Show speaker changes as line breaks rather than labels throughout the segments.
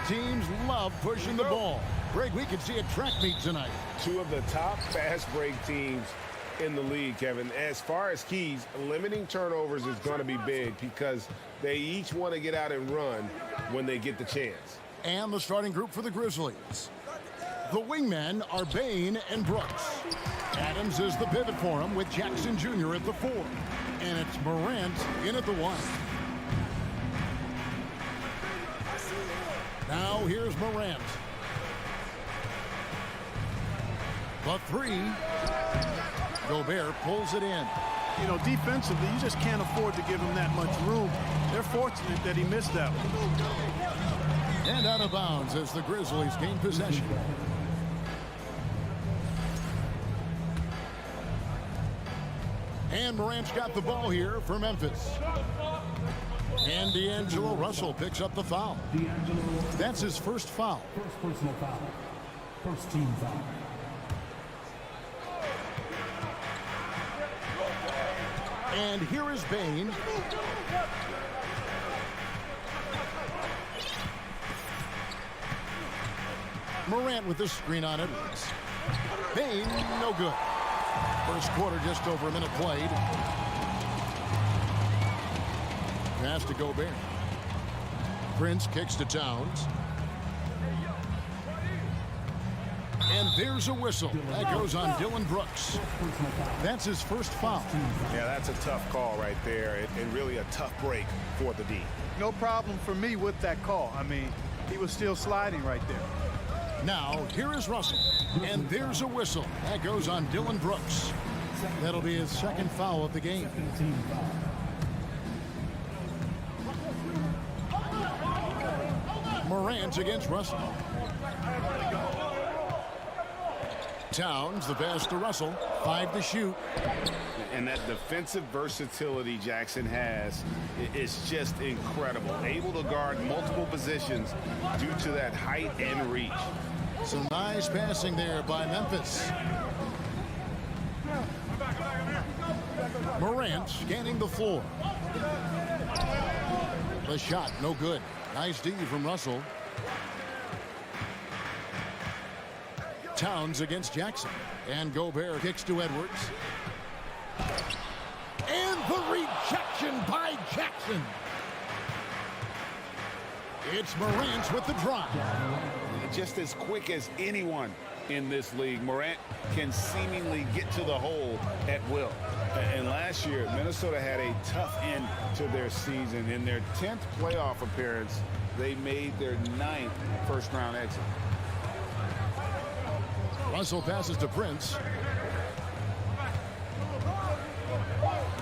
teams love pushing the ball. Greg, we could see a track meet tonight.
Two of the top fast break teams in the league, Kevin. As far as keys, limiting turnovers is going to be big because they each want to get out and run when they get the chance.
And the starting group for the Grizzlies. The wingmen are Bain and Brooks. Adams is the pivot for him with Jackson Jr. at the 4. And it's Morant in at the 1. Now here's Morant. The 3. Gobert pulls it in.
You know, defensively, you just can't afford to give him that much room. They're fortunate that he missed that one.
And out of bounds as the Grizzlies gain possession. And Morant's got the ball here for Memphis. And D'Angelo Russell picks up the foul. That's his first foul.
First personal foul. First team foul.
And here is Bain. Morant with the screen on Edwards. Bain, no good. First quarter, just over a minute played. Pass to Gobert. Prince kicks to Towns. And there's a whistle. That goes on Dylan Brooks. That's his first foul.
Yeah, that's a tough call right there, and really a tough break for the D.
No problem for me with that call. I mean, he was still sliding right there.
Now, here is Russell. And there's a whistle. That goes on Dylan Brooks. That'll be his second foul of the game. Morant against Russell. Towns, the pass to Russell. 5 to shoot.
And that defensive versatility Jackson has is just incredible. Able to guard multiple positions due to that height and reach.
Some nice passing there by Memphis. Morant scanning the floor. The shot, no good. Nice D from Russell. Towns against Jackson. And Gobert kicks to Edwards. And the rejection by Jackson. It's Morant with the drive.
Just as quick as anyone in this league, Morant can seemingly get to the hole at will. And last year, Minnesota had a tough end to their season. In their 10th playoff appearance, they made their 9th first-round exit.
Russell passes to Prince.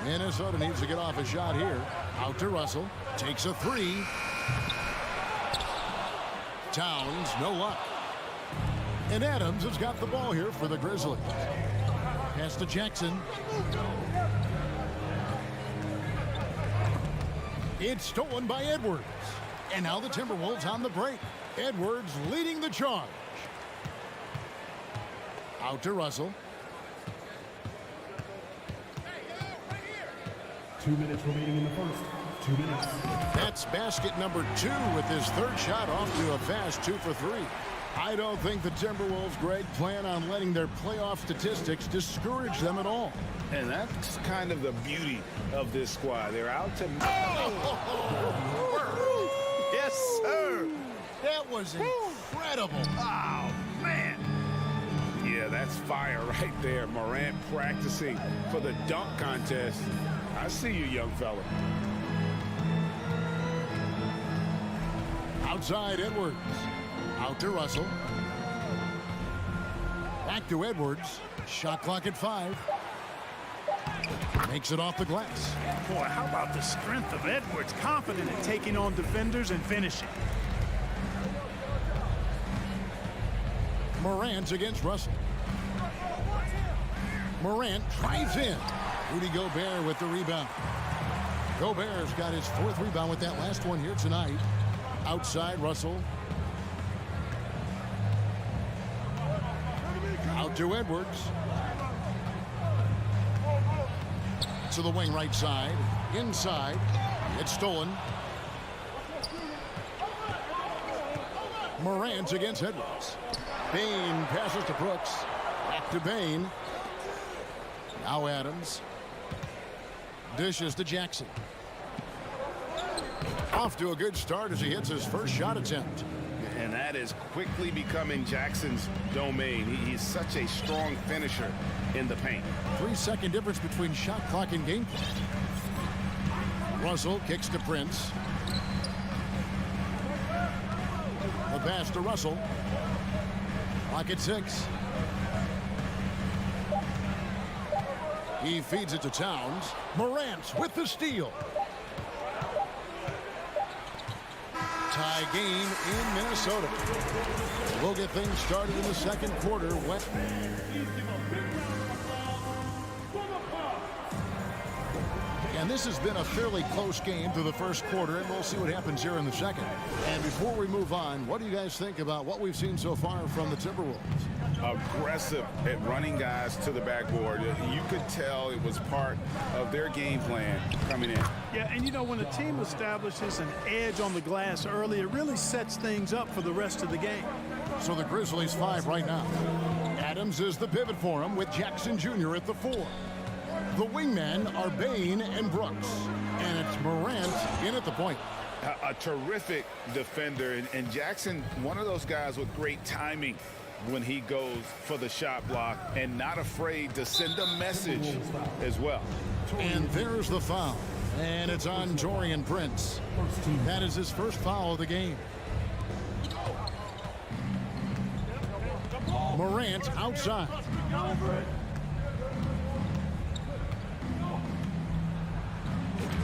Minnesota needs to get off a shot here. Out to Russell. Takes a 3. Towns, no luck. And Adams has got the ball here for the Grizzlies. Pass to Jackson. It's stolen by Edwards. And now the Timberwolves on the break. Edwards leading the charge. Out to Russell.
2 minutes remaining in the first. 2 minutes.
That's basket number 2 with his third shot off to a fast 2 for 3. I don't think the Timberwolves, Greg, plan on letting their playoff statistics discourage them at all.
And that's kind of the beauty of this squad. They're out to...
Yes, sir.
That was incredible.
Oh, man.
Yeah, that's fire right there. Morant practicing for the dunk contest. I see you, young fella.
Outside Edwards. Out to Russell. Back to Edwards. Shot clock at 5. Makes it off the glass.
Boy, how about the strength of Edwards? Confident in taking on defenders and finishing.
Morant against Russell. Morant drives in. Rudy Gobert with the rebound. Gobert's got his 4th rebound with that last one here tonight. Outside Russell. Out to Edwards. To the wing right side. Inside. It's stolen. Morant against Edwards. Bain passes to Brooks. Back to Bain. Now Adams. Dishes to Jackson. Off to a good start as he hits his first shot attempt.
And that is quickly becoming Jackson's domain. He's such a strong finisher in the paint.
3-second difference between shot clock and game clock. Russell kicks to Prince. The pass to Russell. Clock at 6. He feeds it to Towns. Morant with the steal. Tie game in Minnesota. We'll get things started in the second quarter. And this has been a fairly close game through the first quarter, and we'll see what happens here in the second. And before we move on, what do you guys think about what we've seen so far from the Timberwolves?
Aggressive at running guys to the backboard. You could tell it was part of their game plan coming in.
Yeah, and you know, when a team establishes an edge on the glass early, it really sets things up for the rest of the game.
So the Grizzlies 5 right now. Adams is the pivot for him with Jackson Jr. at the 4. The wingmen are Bain and Brooks. And it's Morant in at the point.
A terrific defender. And Jackson, one of those guys with great timing when he goes for the shot block and not afraid to send a message as well.
And there's the foul. And it's on Taurean Prince. That is his first foul of the game. Morant outside.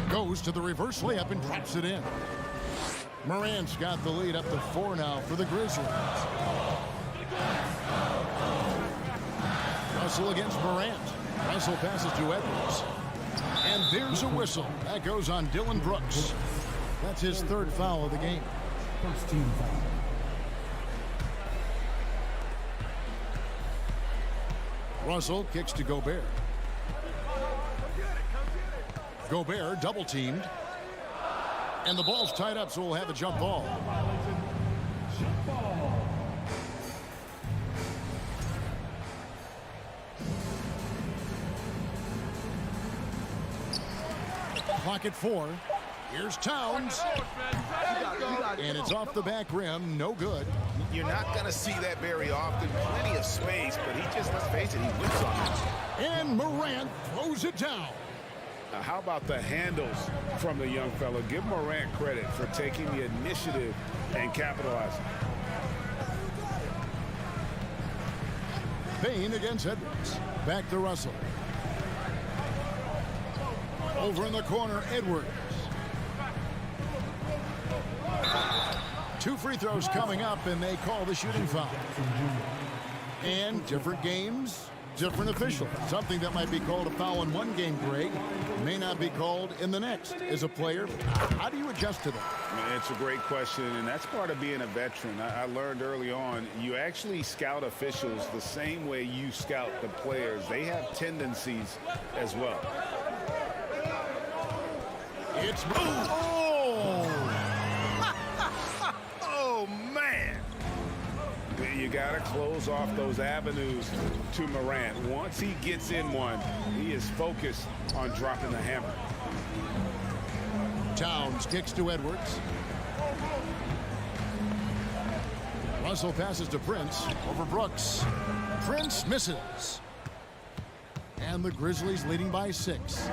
Goes to the reverse layup and drops it in. Morant's got the lead up to 4 now for the Grizzlies. Russell against Morant. Russell passes to Edwards. And there's a whistle. That goes on Dylan Brooks. That's his third foul of the game.
First team foul.
Russell kicks to Gobert. Gobert double teamed. And the ball's tied up, so we'll have a jump ball.
Jump ball.
Clock at 4. Here's Towns. And it's off the back rim. No good.
You're not going to see that very often. Plenty of space, but he just, let's face it, he whips on it.
And Morant throws it down.
Now, how about the handles from the young fella? Give Morant credit for taking the initiative and capitalizing.
Bain against Edwards. Back to Russell. Over in the corner, Edwards. 2 free throws coming up, and they call the shooting foul. And different games, different official. Something that might be called a foul in one game, Greg, may not be called in the next. As a player, how do you adjust to that?
It's a great question, and that's part of being a veteran. I learned early on, you actually scout officials the same way you scout the players. They have tendencies as well.
It's oh!
Oh, man! You got to close off those avenues to Morant. Once he gets in one, he is focused on dropping the hammer.
Towns kicks to Edwards. Russell passes to Prince over Brooks. Prince misses. And the Grizzlies leading by 6.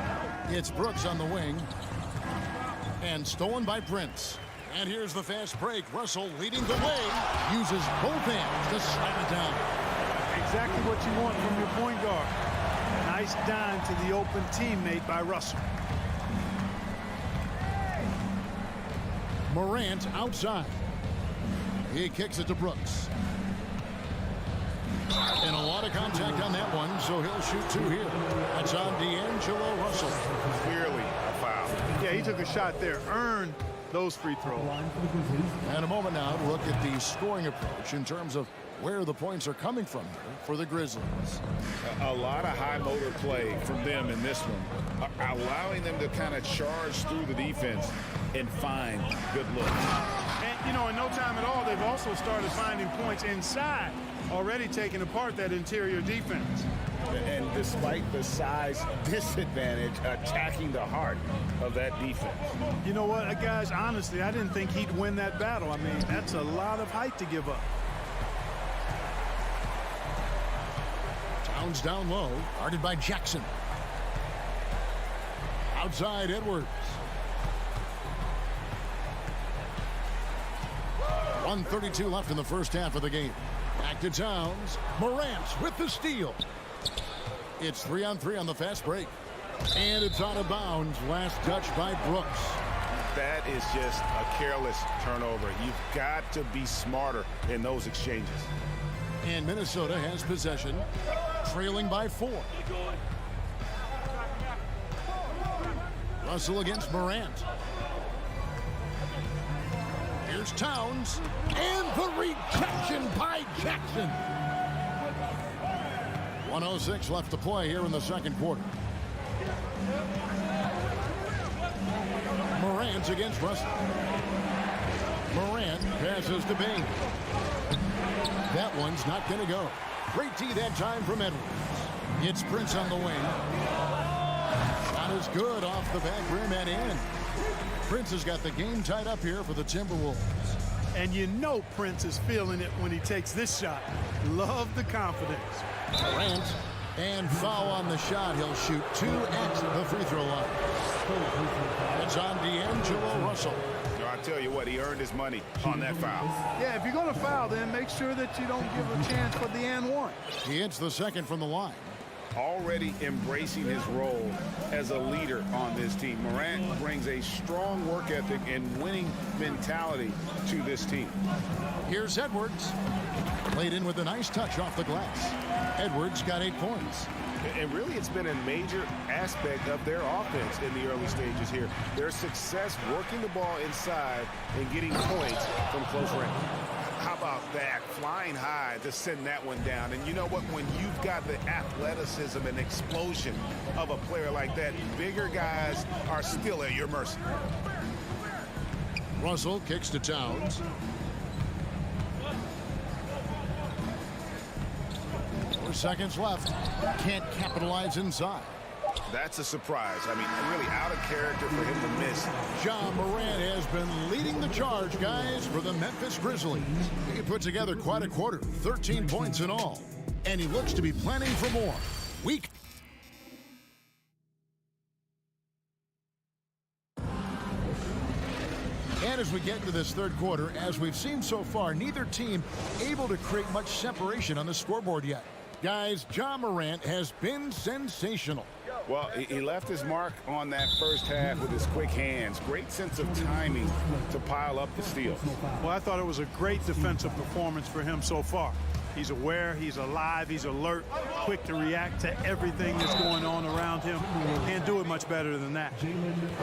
It's Brooks on the wing. And stolen by Prince. And here's the fast break. Russell leading the way. Uses both hands to slam it down.
Exactly what you want from your point guard. Nice dime to the open teammate by Russell.
Morant outside. He kicks it to Brooks. And a lot of contact on that one, so he'll shoot 2 here. That's on D'Angelo Russell.
Clearly a foul.
Yeah, he took a shot there. Earned those free throws.
And a moment now to look at the scoring approach in terms of where the points are coming from here for the Grizzlies.
A lot of high motor play from them in this one, allowing them to kind of charge through the defense and find good looks.
And, you know, in no time at all, they've also started finding points inside, already taking apart that interior defense.
And despite the size disadvantage, attacking the heart of that defense.
You know what, guys, honestly, I didn't think he'd win that battle. I mean, that's a lot of height to give up.
Towns down low, guarded by Jackson. Outside, Edwards. 1:32 left in the first half of the game. Back to Towns. Morant with the steal. It's 3-on-3 on the fast break. And it's out of bounds. Last touch by Brooks.
That is just a careless turnover. You've got to be smarter in those exchanges.
And Minnesota has possession, trailing by 4. Russell against Morant. Here's Towns. And the rejection by Jackson. 1:06 left to play here in the second quarter. Morant against Russell. Morant passes to Bing. That one's not going to go. Great tee that time from Edwards. It's Prince on the wing. Shot is good off the back rim and in. Prince has got the game tied up here for the Timberwolves.
And you know Prince is feeling it when he takes this shot. Love the confidence.
Morant, and foul on the shot. He'll shoot 2 at the free throw line. It's on D'Angelo Russell.
I tell you what, he earned his money on that foul.
Yeah, if you're going to foul, then make sure that you don't give a chance for the and one.
He hits the second from the line.
Already embracing his role as a leader on this team. Morant brings a strong work ethic and winning mentality to this team.
Here's Edwards. Played in with a nice touch off the glass. Edwards got 8 points.
And really, it's been a major aspect of their offense in the early stages here. Their success working the ball inside and getting points from close range. How about that? Flying high to send that one down. And you know what? When you've got the athleticism and explosion of a player like that, bigger guys are still at your mercy.
Russell kicks to Towns. 4 seconds left. Can't capitalize inside.
That's a surprise. I mean, really out of character for him to miss.
Ja Morant has been leading the charge, guys, for the Memphis Grizzlies. He put together quite a quarter, 13 points in all. And he looks to be planning for more. And as we get into this third quarter, as we've seen so far, neither team able to create much separation on the scoreboard yet. Guys, Ja Morant has been sensational.
Well, he left his mark on that first half with his quick hands. Great sense of timing to pile up the steals.
Well, I thought it was a great defensive performance for him so far. He's aware, he's alive, he's alert, quick to react to everything that's going on around him. Can't do it much better than that.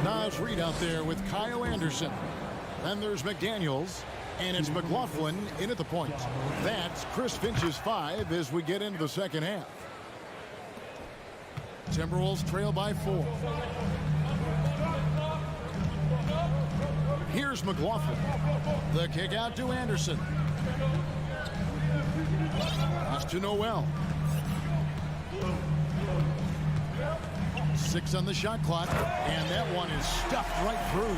Nice read out there with Kyle Anderson. Then there's McDaniels. And it's McLaughlin in at the point. That's Chris Finch's 5 as we get into the second half. Timberwolves trail by 4. Here's McLaughlin. The kick out to Anderson. Pass to Noel. 6 on the shot clock. And that one is stuffed right through.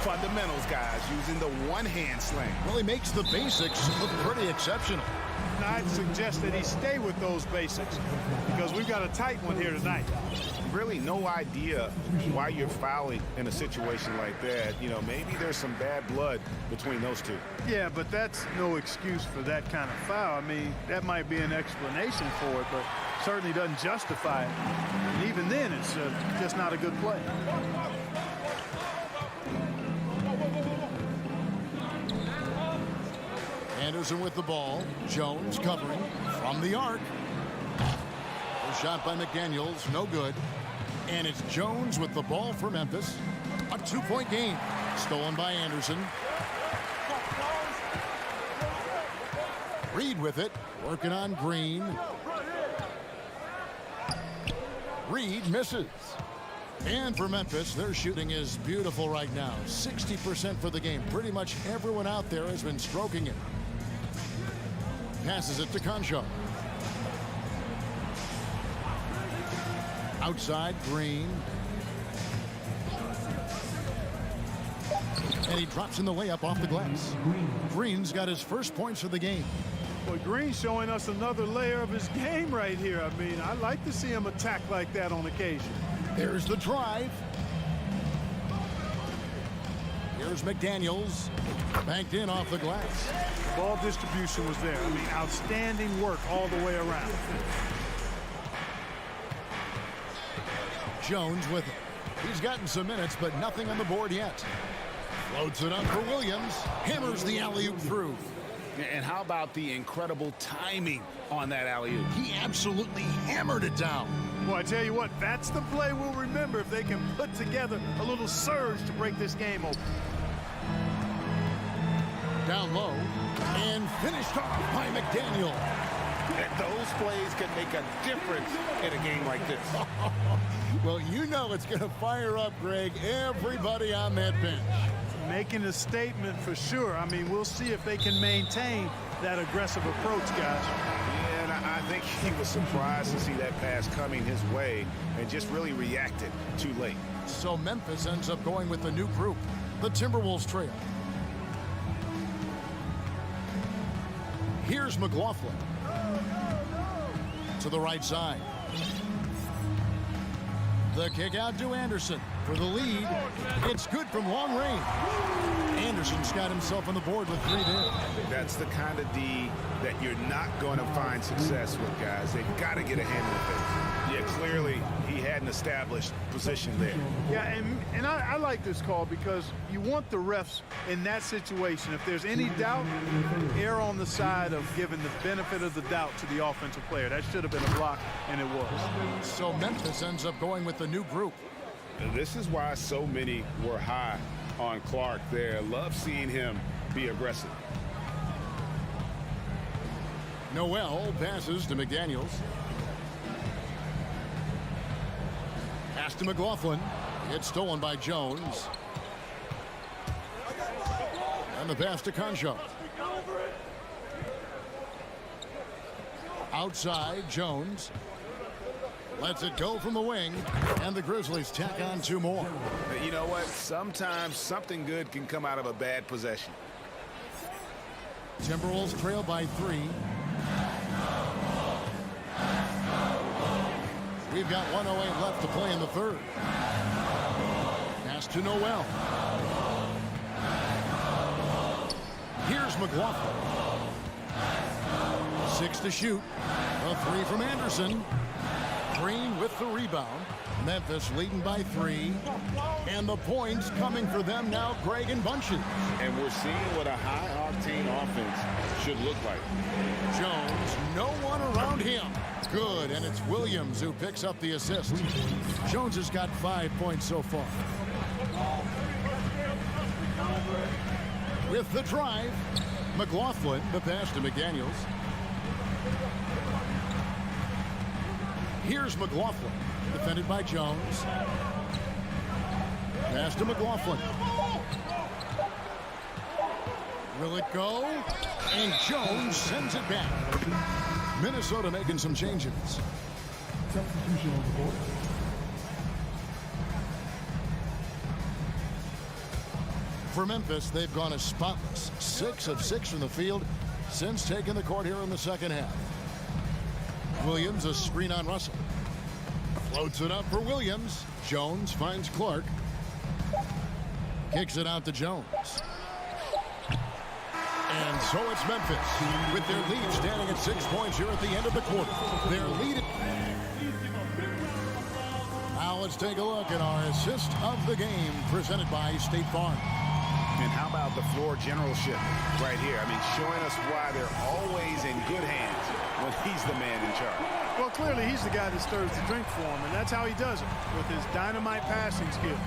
Fundamentals, guys, using the one-hand slam.
Really makes the basics look pretty exceptional.
I'd suggest that he stay with those basics because we've got a tight one here tonight.
Really no idea why you're fouling in a situation like that. You know, maybe there's some bad blood between those two.
Yeah, but that's no excuse for that kind of foul. I mean, that might be an explanation for it, but certainly doesn't justify it. And even then, it's just not a good play.
Anderson with the ball. Jones covering from the arc. A shot by McDaniels, no good. And it's Jones with the ball for Memphis. A 2-point game. Stolen by Anderson. Reed with it. Working on Green. Reed misses. And for Memphis, their shooting is beautiful right now. 60% for the game. Pretty much everyone out there has been stroking it. Passes it to Concho. Outside, Green. And he drops in the layup off the glass. Green's got his first points of the game.
Well, Green's showing us another layer of his game right here. I mean, I like to see him attack like that on occasion.
There's the drive. Here's McDaniels. Banked in off the glass.
Ball distribution was there. I mean, outstanding work all the way around.
Jones with it. He's gotten some minutes, but nothing on the board yet. Floats it up for Williams. Hammers the alley-oop through.
And how about the incredible timing on that alley-oop?
He absolutely hammered it down.
Well, I tell you what, that's the play we'll remember if they can put together a little surge to break this game open.
Down low and finished off by McDaniel.
And those plays can make a difference in a game like this.
Well, you know it's going to fire up, Greg, everybody on that bench.
Making a statement for sure. I mean, we'll see if they can maintain that aggressive approach, guys.
Yeah, and I think he was surprised to see that pass coming his way and just really reacted too late.
So Memphis ends up going with the new group. The Timberwolves trail. Here's McLaughlin. To the right side. The kick out to Anderson for the lead. It's good from long range. Anderson's got himself on the board with 3 there.
That's the kind of D that you're not going to find success with, guys. They've got to get a handle with it. Yeah, clearly he had an established position there.
Yeah, and I like this call because you want the refs in that situation. If there's any doubt, err on the side of giving the benefit of the doubt to the offensive player. That should have been a block, and it was.
So Memphis ends up going with the new group.
And this is why so many were high on Clark there. Love seeing him be aggressive.
Noel passes to McDaniels. Pass to McLaughlin. It's stolen by Jones. And the pass to Concho. Outside, Jones. Lets it go from the wing. And the Grizzlies tack on 2 more.
You know what? Sometimes something good can come out of a bad possession.
Timberwolves trail by 3. We've got 1:08 left to play in the third. Pass to Noel. Here's McLaughlin. 6 to shoot. A 3 from Anderson. Green with the rebound. Memphis leading by 3. And the points coming for them now, Greg, in bunches.
And we're seeing what a high-octane offense should look like.
Jones, no one around him. Good, and it's Williams who picks up the assist. Jones has got 5 points so far. With the drive, McLaughlin, the pass to McDaniels. Here's McLaughlin, defended by Jones. Pass to McLaughlin. Will it go? And Jones sends it back. Minnesota making some changes.
Substitution on the board.
For Memphis, they've gone as spotless. 6 of 6 from the field since taking the court here in the second half. Williams, a screen on Russell. Floats it up for Williams. Jones finds Clark. Kicks it out to Jones. And so it's Memphis with their lead standing at 6 points here at the end of the quarter. Their lead. Now let's take a look at our assist of the game presented by State Farm.
And how about the floor generalship right here? I mean, showing us why they're always in good hands when he's the man in charge.
Well, clearly he's the guy that stirs the drink for him, and that's how he does it, with his dynamite passing skills.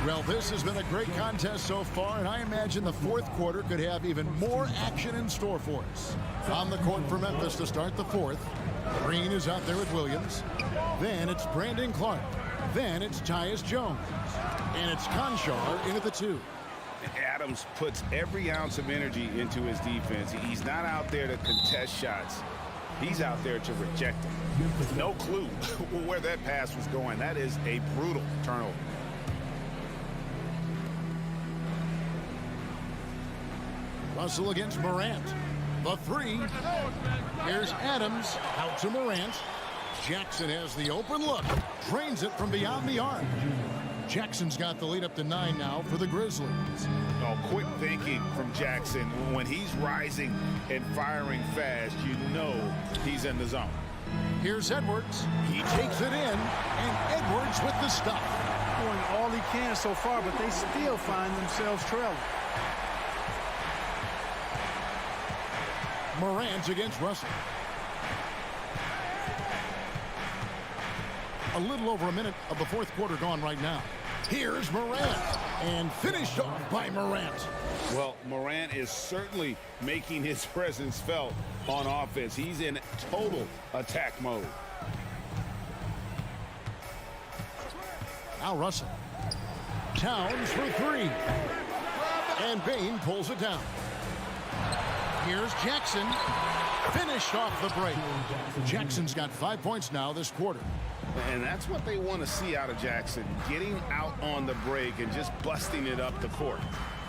Well, this has been a great contest so far, and I imagine the fourth quarter could have even more action in store for us. On the court for Memphis to start the fourth. Green is out there with Williams. Then it's Brandon Clark. Then it's Tyus Jones. And it's Conchar in at the 2.
Adams puts every ounce of energy into his defense. He's not out there to contest shots. He's out there to reject them. No clue where that pass was going. That is a brutal turnover.
Russell against Morant. The 3. Here's Adams out to Morant. Jackson has the open look. Drains it from beyond the arc. Jackson's got the lead up to 9 now for the Grizzlies.
Oh, quick thinking from Jackson. When he's rising and firing fast, you know he's in the zone.
Here's Edwards. He takes it in, and Edwards with the stop.
Doing all he can so far, but they still find themselves trailing.
Morant against Russell. A little over a minute of the 4th quarter gone right now. Here's Morant, and finished off by Morant.
Well, Morant is certainly making his presence felt on offense. He's in total attack mode.
Now Russell. Towns for 3. And Bane pulls it down. Here's Jackson. Finished off the break. Jackson's got 5 points now this quarter.
And that's what they want to see out of Jackson, getting out on the break and just busting it up the court.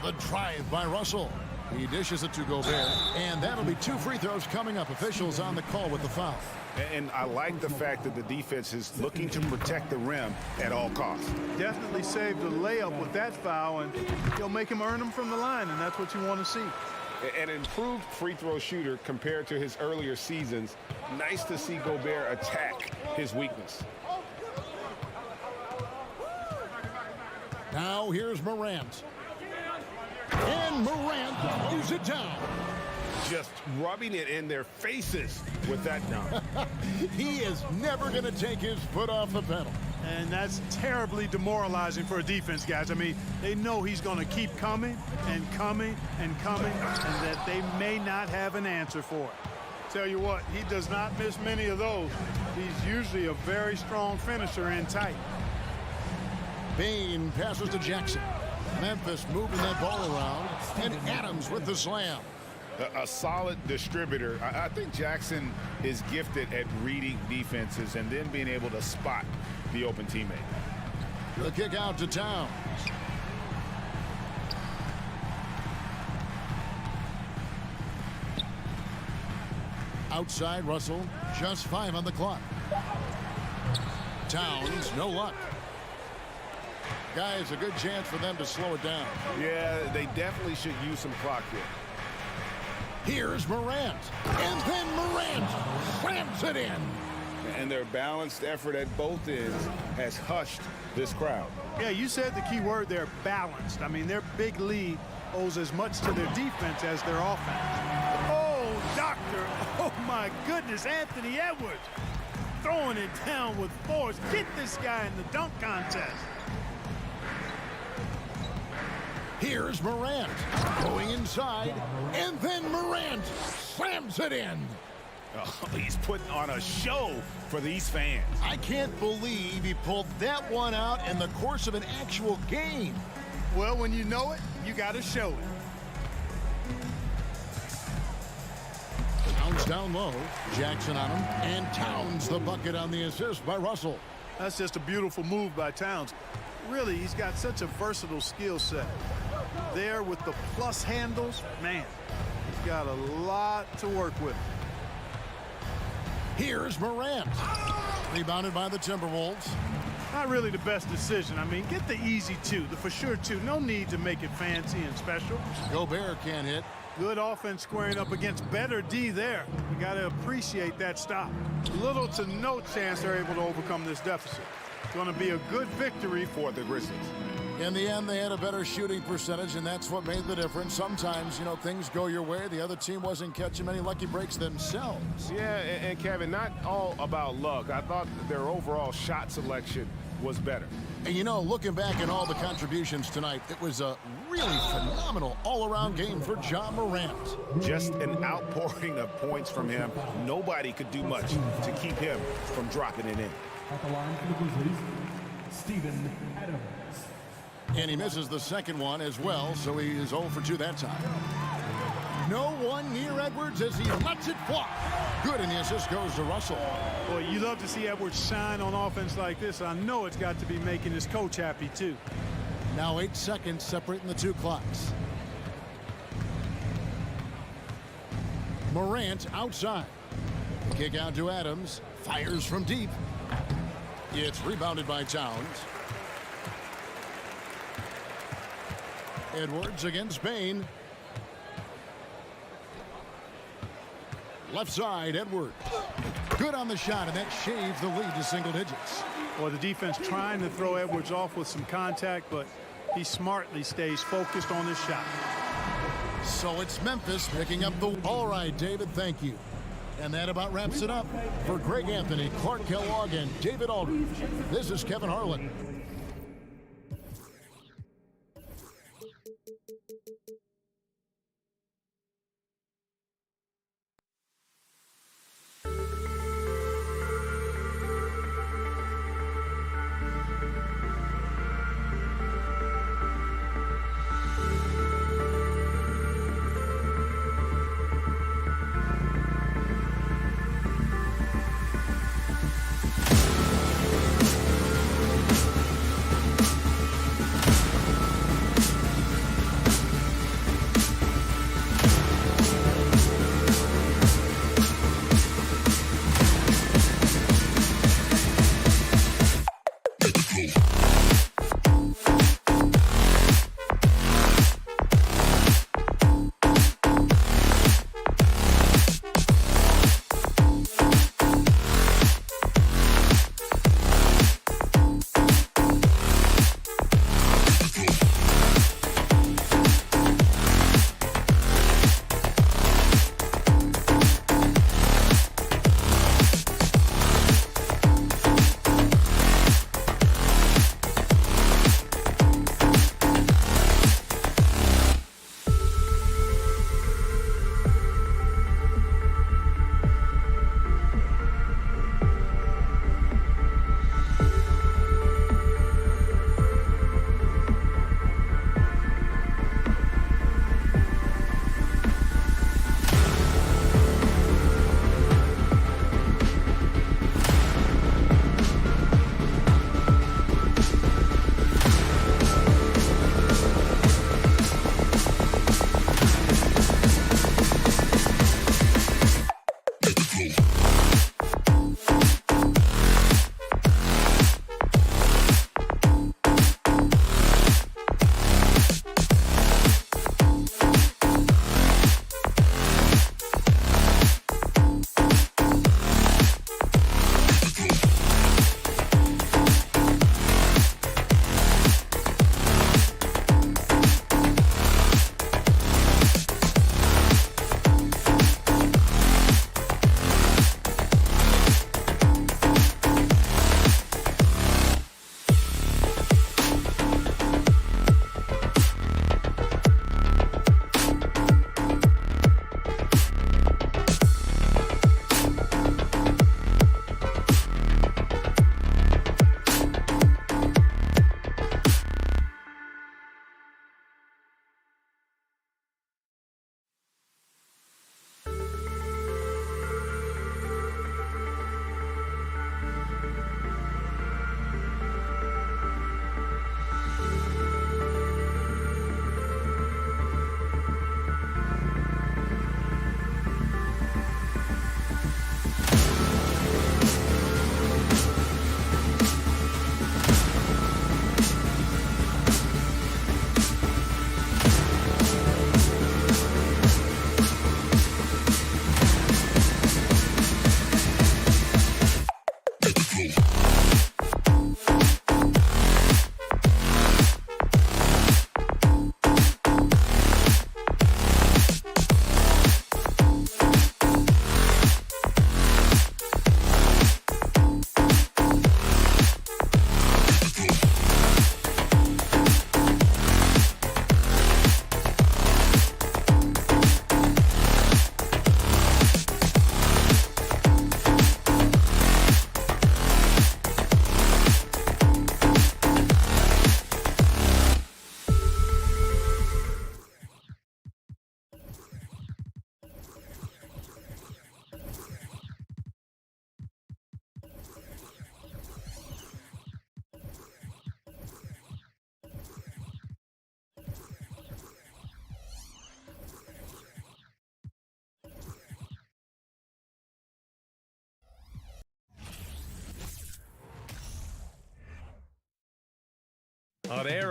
The drive by Russell. He dishes it to Gobert, and that'll be 2 free throws coming up. Officials on the call with the foul.
And I like the fact that the defense is looking to protect the rim at all costs.
Definitely saved the layup with that foul, and he'll make him earn them from the line, and that's what you want to see.
An improved free throw shooter compared to his earlier seasons. Nice to see Gobert attack his weakness.
Now here's Morant. And Morant throws it down.
Just rubbing it in their faces with that dunk.
He is never going to take his foot off the pedal.
And that's terribly demoralizing for a defense, guys. I mean, they know he's going to keep coming and coming and coming, and that they may not have an answer for it. Tell you what, he does not miss many of those. He's usually a very strong finisher in tight.
Bane passes to Jackson. Memphis moving that ball around, and Adams with the slam.
A solid distributor. I think Jackson is gifted at reading defenses and then being able to spot the open teammate.
The kick out to Towns. Outside Russell, just 5 on the clock. Towns, no luck. Guys, a good chance for them to slow it down.
Yeah, they definitely should use some clock here.
Here's Morant, and then Morant slams it in.
And their balanced effort at both ends has hushed this crowd.
Yeah, you said the key word there, balanced. I mean, their big lead owes as much to their defense as their offense. Oh, doctor. Oh, my goodness, Anthony Edwards throwing it down with force. Get this guy in the dunk contest.
Here's Morant going inside, and then Morant slams it in.
Oh, he's putting on a show for these fans.
I can't believe he pulled that one out in the course of an actual game.
Well, when you know it, you got to show it.
Towns down low, Jackson on him, and Towns the bucket on the assist by Russell.
That's just a beautiful move by Towns. Really, he's got such a versatile skill set. There with the plus handles, man, he's got a lot to work with.
Here's Morant. Rebounded by the Timberwolves.
Not really the best decision. I mean, get the easy 2, the for sure 2. No need to make it fancy and special.
Gobert can't hit.
Good offense squaring up against better D there. You got to appreciate that stop. Little to no chance they're able to overcome this deficit. It's going to be a good victory for the Grizzlies.
In the end, they had a better shooting percentage, and that's what made the difference. Sometimes, you know, things go your way. The other team wasn't catching many lucky breaks themselves.
Yeah, and Kevin, not all about luck. I thought their overall shot selection
was better.
And you know, looking back at all the contributions tonight, it was a really phenomenal all-around game for Ja Morant.
Just an outpouring of points from him. Nobody could do much to keep him from dropping it in.
At the line for the Grizzlies, Steven Adams.
And he misses the second one as well, so he is 0 for 2 that time. No one near Edwards as he lets it fly. Good, and the assist goes to Russell.
Boy, you love to see Edwards shine on offense like this. I know it's got to be making his coach happy, too.
Now 8 seconds separating the two clocks. Morant outside. Kick out to Adams. Fires from deep. It's rebounded by Towns. Edwards against Bain. Left side, Edwards. Good on the shot, and that shaves the lead to single digits.
Well, the defense trying to throw Edwards off with some contact, but he smartly stays focused on his shot.
So it's Memphis picking up the... All right, David, thank you. And that about wraps it up. For Greg Anthony, Clark Kellogg, and David Aldridge, this is Kevin Harlan.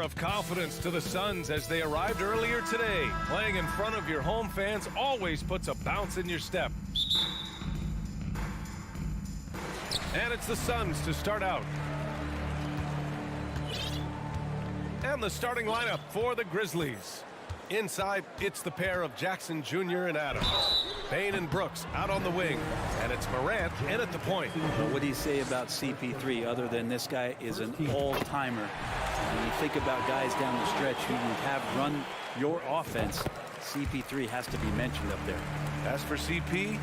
air of confidence to the Suns as they arrived earlier today. Playing in front of your home fans always puts a bounce in your step. And it's the Suns to start out. And the starting lineup for the Grizzlies. Inside, it's the pair of Jackson Jr. and Adams. Bane and Brooks out on the wing. And it's Morant in at the point.
Well, what do you say about CP3 other than this guy is an all-timer? When you think about guys down the stretch who you have run your offense, CP3 has to be mentioned up there.
As for CP,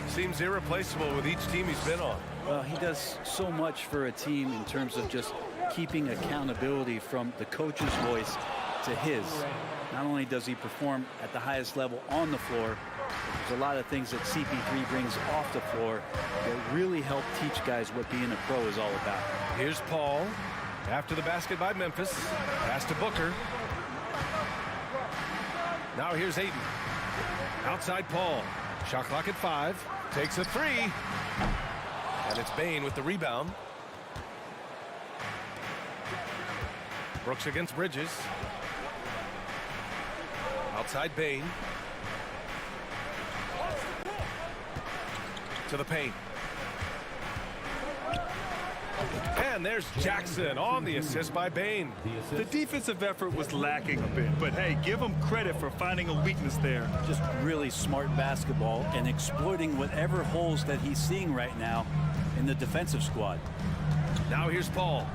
seems irreplaceable with each team he's been on.
Well, he does so much for a team in terms of just keeping accountability from the coach's voice to his. Not only does he perform at the highest level on the floor, there's a lot of things that CP3 brings off the floor that really help teach guys what being a pro is all about.
Here's Paul. After the basket by Memphis. Pass to Booker. Now here's Ayton. Outside Paul. Shot clock at 5. Takes a 3. And it's Bane with the rebound. Brooks against Bridges. Outside Bane. To the paint. And there's Jackson on the assist by Bane.
The defensive effort was lacking a bit, but hey, give him credit for finding a weakness there.
Just really smart basketball and exploiting whatever holes that he's seeing right now in the defensive squad.
Now here's Paul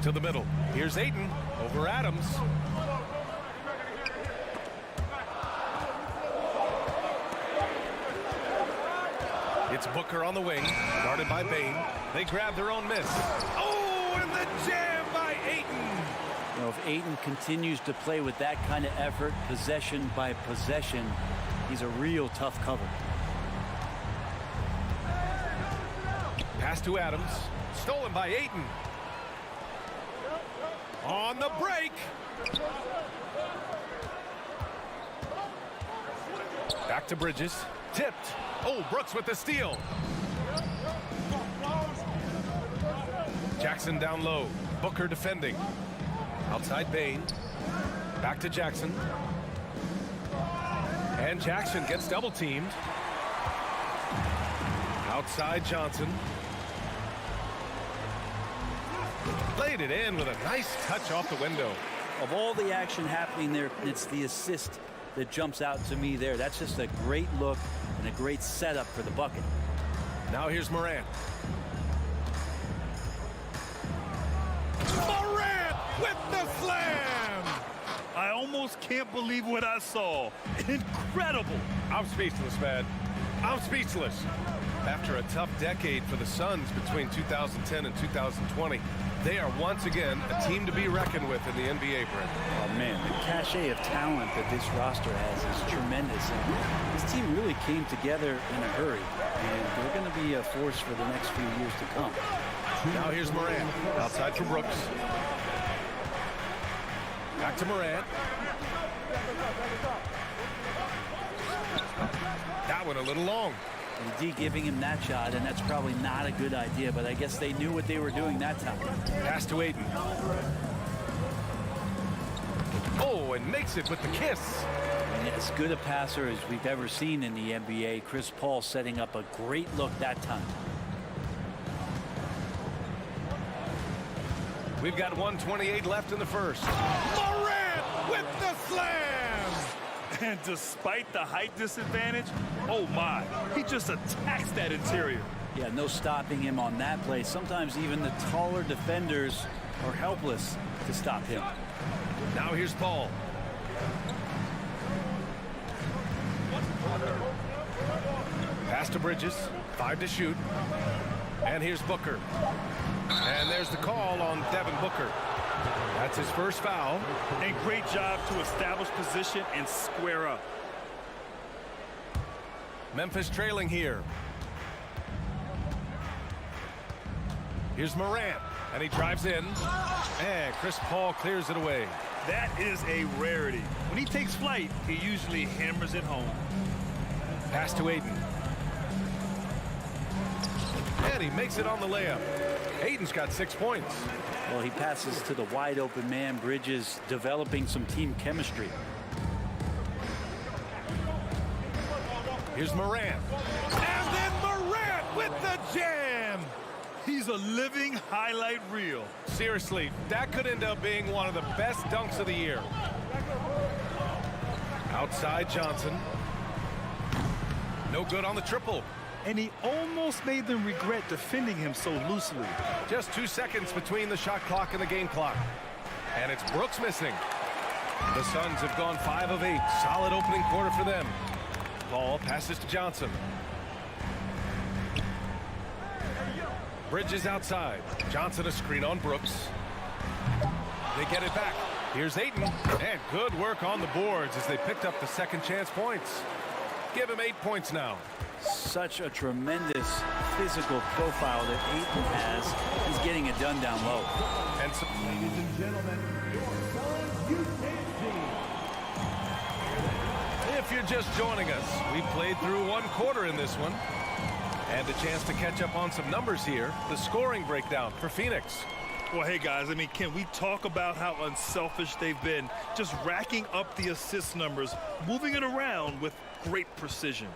to the middle. Here's Ayton over Adams. It's Booker on the wing, guarded by Bane. They grab their own miss. Oh, and the jam by Ayton.
You know, if Ayton continues to play with that kind of effort, possession by possession, he's a real tough cover.
Pass to Adams, stolen by Ayton. On the break. Back to Bridges, tipped. Oh, Brooks with the steal. Jackson down low. Booker defending. Outside Bane. Back to Jackson. And Jackson gets double teamed. Outside Johnson. Laid it in with a nice touch off the window.
Of all the action happening there, it's the assist that jumps out to me there. That's just a great look and a great setup for the bucket.
Now here's Morant. Morant with the slam!
I almost can't believe what I saw. Incredible.
I'm speechless, man. I'm speechless. After a tough decade for the Suns between 2010 and 2020, they are once again a team to be reckoned with in the NBA, Brent.
Oh, man, the cachet of talent that this roster has is tremendous. And this team really came together in a hurry, and they're going to be a force for the next few years to come.
Now here's Morant, outside for Brooks. Back to Morant. That one a little long.
And D giving him that shot, and that's probably not a good idea, but I guess they knew what they were doing that time.
Pass to Ayton. Oh, and makes it with the kiss.
And as good a passer as we've ever seen in the NBA, Chris Paul setting up a great look that time.
We've got 1:28 left in the first. Morant with the slam!
And despite the height disadvantage, oh my, he just attacks that interior.
Yeah, no stopping him on that play. Sometimes even the taller defenders are helpless to stop him.
Now here's Paul. Pass to Bridges. 5 to shoot. And here's Booker. And there's the call on Devin Booker. That's his first foul.
And great job to establish position and square up.
Memphis trailing here. Here's Morant. And he drives in. And Chris Paul clears it away.
That is a rarity. When he takes flight, he usually hammers it home.
Pass to Ayton. And he makes it on the layup. Hayden's got 6 points.
Well, he passes to the wide open man. Bridges developing some team chemistry.
Here's Morant. And then Morant with the jam.
He's a living highlight reel.
Seriously, that could end up being one of the best dunks of the year. Outside Johnson. No good on the triple.
And he almost made them regret defending him so loosely.
Just 2 seconds between the shot clock and the game clock. And it's Brooks missing. The Suns have gone 5 of 8. Solid opening quarter for them. Ball passes to Johnson. Bridges outside. Johnson a screen on Brooks. They get it back. Here's Ayton. And good work on the boards as they picked up the second chance points. Give him 8 points now.
Such a tremendous physical profile that Ayton has. He's getting it done down low.
And some
Ladies and gentlemen, your Suns Utah team.
If you're just joining us, we played through 1 quarter in this one. And a chance to catch up on some numbers here. The scoring breakdown for Phoenix.
Well, hey, guys, I mean, can we talk about how unselfish they've been? Just racking up the assist numbers, moving it around with great precision.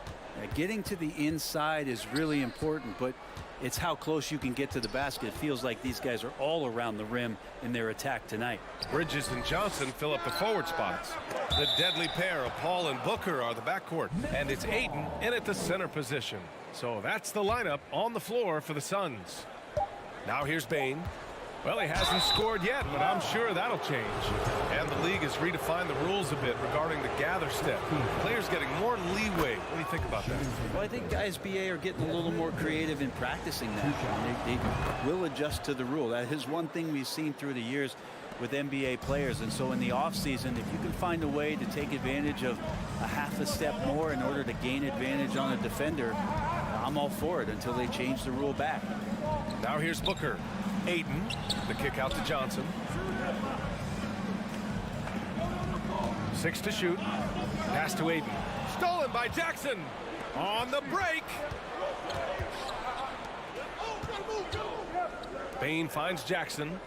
Getting to the inside is really important, but it's how close you can get to the basket. It feels like these guys are all around the rim in their attack tonight.
Bridges and Johnson fill up the forward spots. The deadly pair of Paul and Booker are the backcourt. And it's Ayton in at the center position. So that's the lineup on the floor for the Suns. Now here's Bane. Well, he hasn't scored yet, but I'm sure that'll change. And the league has redefined the rules a bit regarding the gather step. Players getting more leeway. What do you think about that?
Well, I think guys BA are getting a little more creative in practicing that. They will adjust to the rule. That is one thing we've seen through the years with NBA players. And so in the offseason, if you can find a way to take advantage of a half a step more in order to gain advantage on a defender, I'm all for it until they change the rule back.
Now here's Booker. Ayton, the kick out to Johnson. 6 to shoot. Pass to Ayton. Stolen by Jackson. On the break. Bane finds Jackson.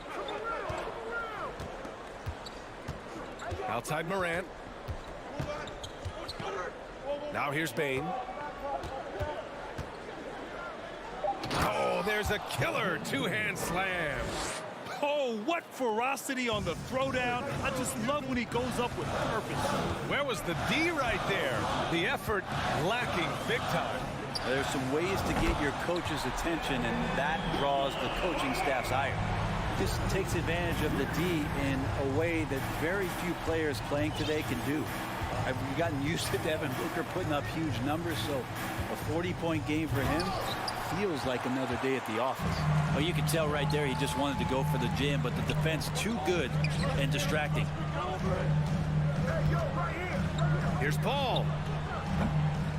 Outside Morant. Now here's Bane. Oh, there's a killer 2-hand slam.
Oh, what ferocity on the throwdown. I just love when he goes up with purpose.
Where was the D right there? The effort lacking big time.
There's some ways to get your coach's attention, and that draws the coaching staff's ire. This takes advantage of the D in a way that very few players playing today can do. I've gotten used to Devin Booker putting up huge numbers, so a 40-point game for him feels like another day at the office. Oh, you can tell right there he just wanted to go for the jam, but the defense too good and distracting.
Here's Paul.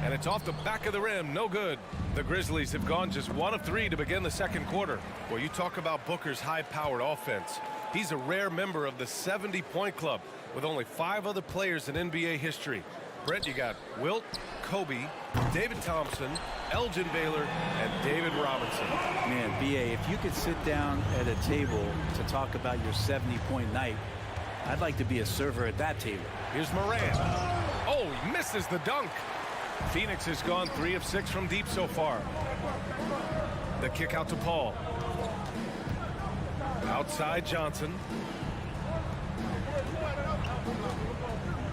And it's off the back of the rim. No good. The Grizzlies have gone just 1 of 3 to begin the second quarter. Well, you talk about Booker's high-powered offense. He's a rare member of the 70-point club with only 5 other players in NBA history. Brett, you got Wilt, Kobe, David Thompson, Elgin Baylor, and David Robinson.
Man, BA, if you could sit down at a table to talk about your 70-point night, I'd like to be a server at that table.
Here's Morant. Oh, he misses the dunk. Phoenix has gone 3 of 6 from deep so far. The kick out to Paul. Outside Johnson.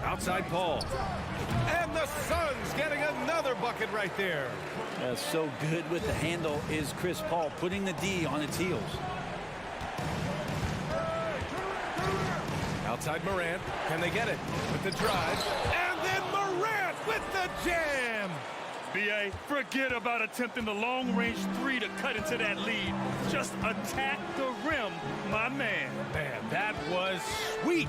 Outside Paul. And the Suns getting another bucket right there.
So good with the handle is Chris Paul, putting the D on its heels.
Outside Morant. Can they get it? With the drive. And then Morant with the jam.
BA, forget about attempting the long-range 3 to cut into that lead. Just attack the rim, my man.
Man, that was sweet.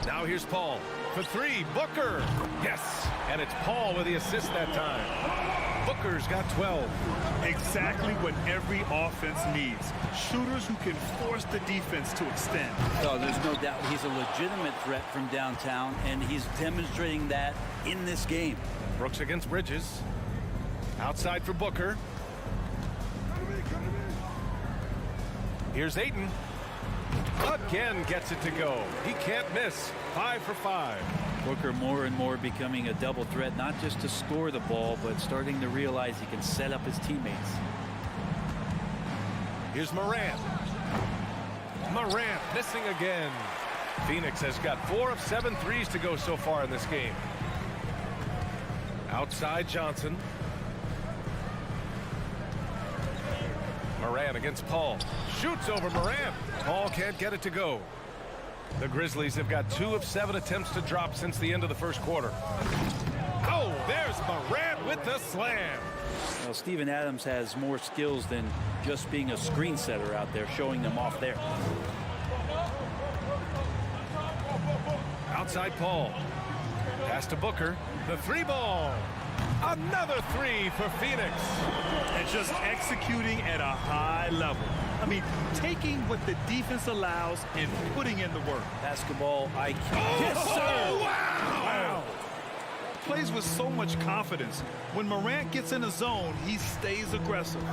Now here's Paul. For 3, Booker. Yes. And it's Paul with the assist that time. Booker's got 12.
Exactly what every offense needs. Shooters who can force the defense to extend.
Oh, there's no doubt he's a legitimate threat from downtown, and he's demonstrating that in this game.
Brooks against Bridges. Outside for Booker. Here's Ayton. Again gets it to go. He can't miss. 5 for 5.
Booker more and more becoming a double threat, not just to score the ball, but starting to realize he can set up his teammates.
Here's Morant. Morant missing again. Phoenix has got 4 of 7 threes to go so far in this game. Outside Johnson. Morant against Paul. Shoots over Morant. Paul can't get it to go. The Grizzlies have got 2 of 7 attempts to drop since the end of the first quarter. Oh, there's Morant with the slam.
Well, Steven Adams has more skills than just being a screen setter out there, showing them off there.
Outside Paul. Pass to Booker. The 3-ball. Another 3 for Phoenix.
And just executing at a high level. I mean, taking what the defense allows and putting in the work.
Basketball IQ.
Oh,
Yes, sir.
Wow. Plays with so much confidence. When Morant gets in a zone, he stays aggressive.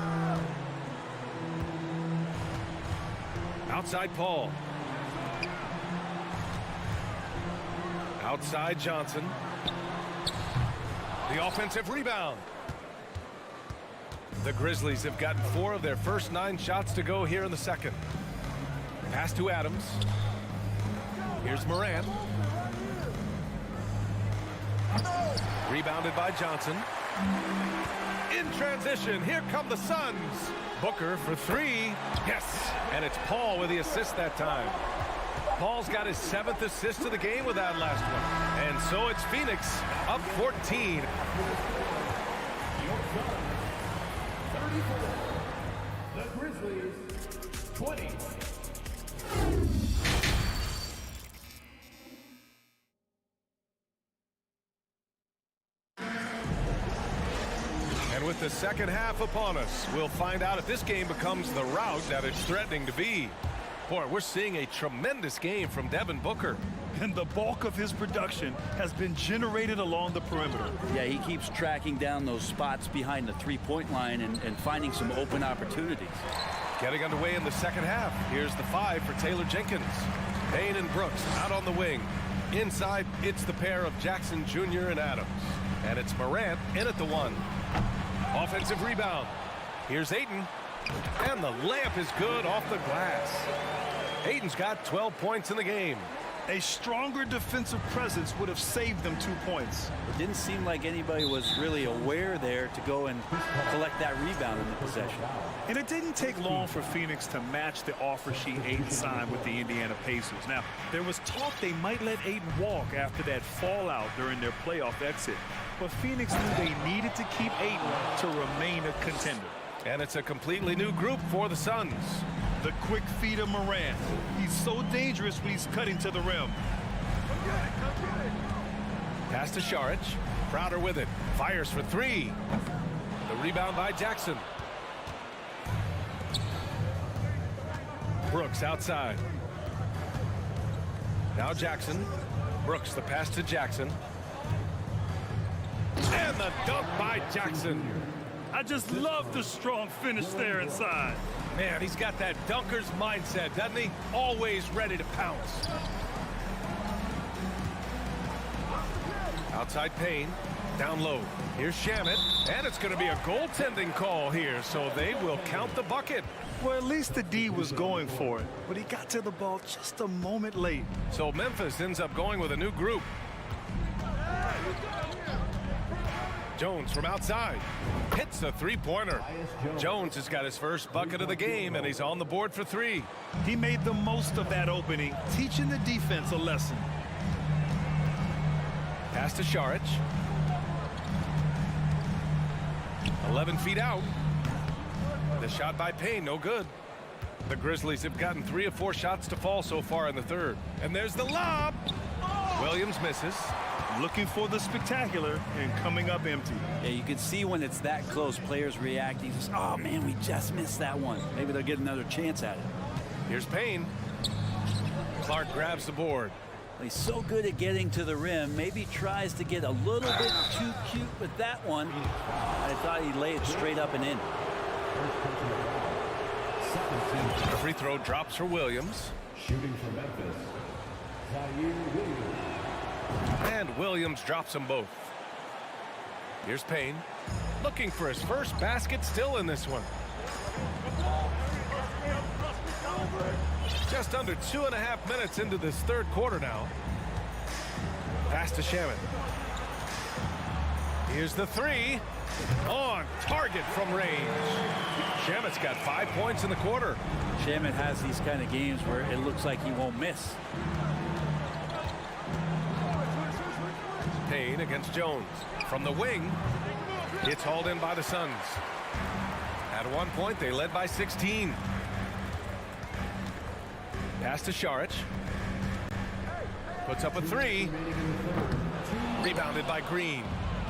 Outside Paul. Outside Johnson. The offensive rebound. The Grizzlies have gotten 4 of their first 9 shots to go here in the second. Pass to Adams. Here's Morant. Rebounded by Johnson. In transition, here come the Suns. Booker for 3. Yes, and it's Paul with the assist that time. Paul's got his 7th assist of the game with that last one. And so it's Phoenix up 14.
34. The Grizzlies 20.
And with the second half upon us, we'll find out if this game becomes the rout that it's threatening to be. Boy, we're seeing a tremendous game from Devin Booker.
And the bulk of his production has been generated along the perimeter.
Yeah, he keeps tracking down those spots behind the three-point line and finding some open opportunities.
Getting underway in the second half. Here's the 5 for Taylor Jenkins. Payne and Brooks out on the wing. Inside, it's the pair of Jackson Jr. and Adams. And it's Morant in at the 1. Offensive rebound. Here's Ayton. And the layup is good off the glass. Ayton's got 12 points in the game.
A stronger defensive presence would have saved them 2 points.
It didn't seem like anybody was really aware there to go and collect that rebound in the possession.
And it didn't take long for Phoenix to match the offer sheet Ayton signed with the Indiana Pacers. Now, there was talk they might let Ayton walk after that fallout during their playoff exit. But Phoenix knew they needed to keep Ayton to remain a contender.
And it's a completely new group for the Suns.
The quick feed of Morant. He's so dangerous when he's cutting to the rim.
Pass to Saric. Crowder with it. Fires for 3. The rebound by Jackson. Brooks outside. Now Jackson. Brooks the pass to Jackson. And the dunk by Jackson.
I just love the strong finish there inside.
Man, he's got that dunker's mindset, doesn't he? Always ready to pounce. Outside Payne. Down low. Here's Shamet. And it's going to be a goaltending call here, so they will count the bucket.
Well, at least the D was going for it, but he got to the ball just a moment late.
So Memphis ends up going with a new group. Jones from outside hits a 3-pointer. Jones has got his first bucket of the game, and he's on the board for 3.
He made the most of that opening, teaching the defense a lesson.
Pass to Saric. 11 feet out. The shot by Payne, no good. The Grizzlies have gotten 3 of 4 shots to fall so far in the third. And there's the lob. Williams misses.
Looking for the spectacular and coming up empty.
Yeah, you can see when it's that close, players reacting. Just, oh, man, we just missed that one. Maybe they'll get another chance at it.
Here's Payne. Clark grabs the board.
He's so good at getting to the rim. Maybe tries to get a little bit too cute with that one. I thought he'd lay it straight up and in.
The free throw drops for Williams.
Shooting for Memphis, Williams.
And Williams drops them both. Here's Payne, looking for his first basket, still in this one. Just under 2.5 minutes into this third quarter now. Pass to Shaman. Here's the three. On target from range. Shamit's got 5 points in the quarter.
Shaman has these kind of games where it looks like he won't miss.
Payne against Jones. From the wing, it's hauled in by the Suns. At one point, they led by 16. Pass to Šarić. Puts up a three. Rebounded by Green.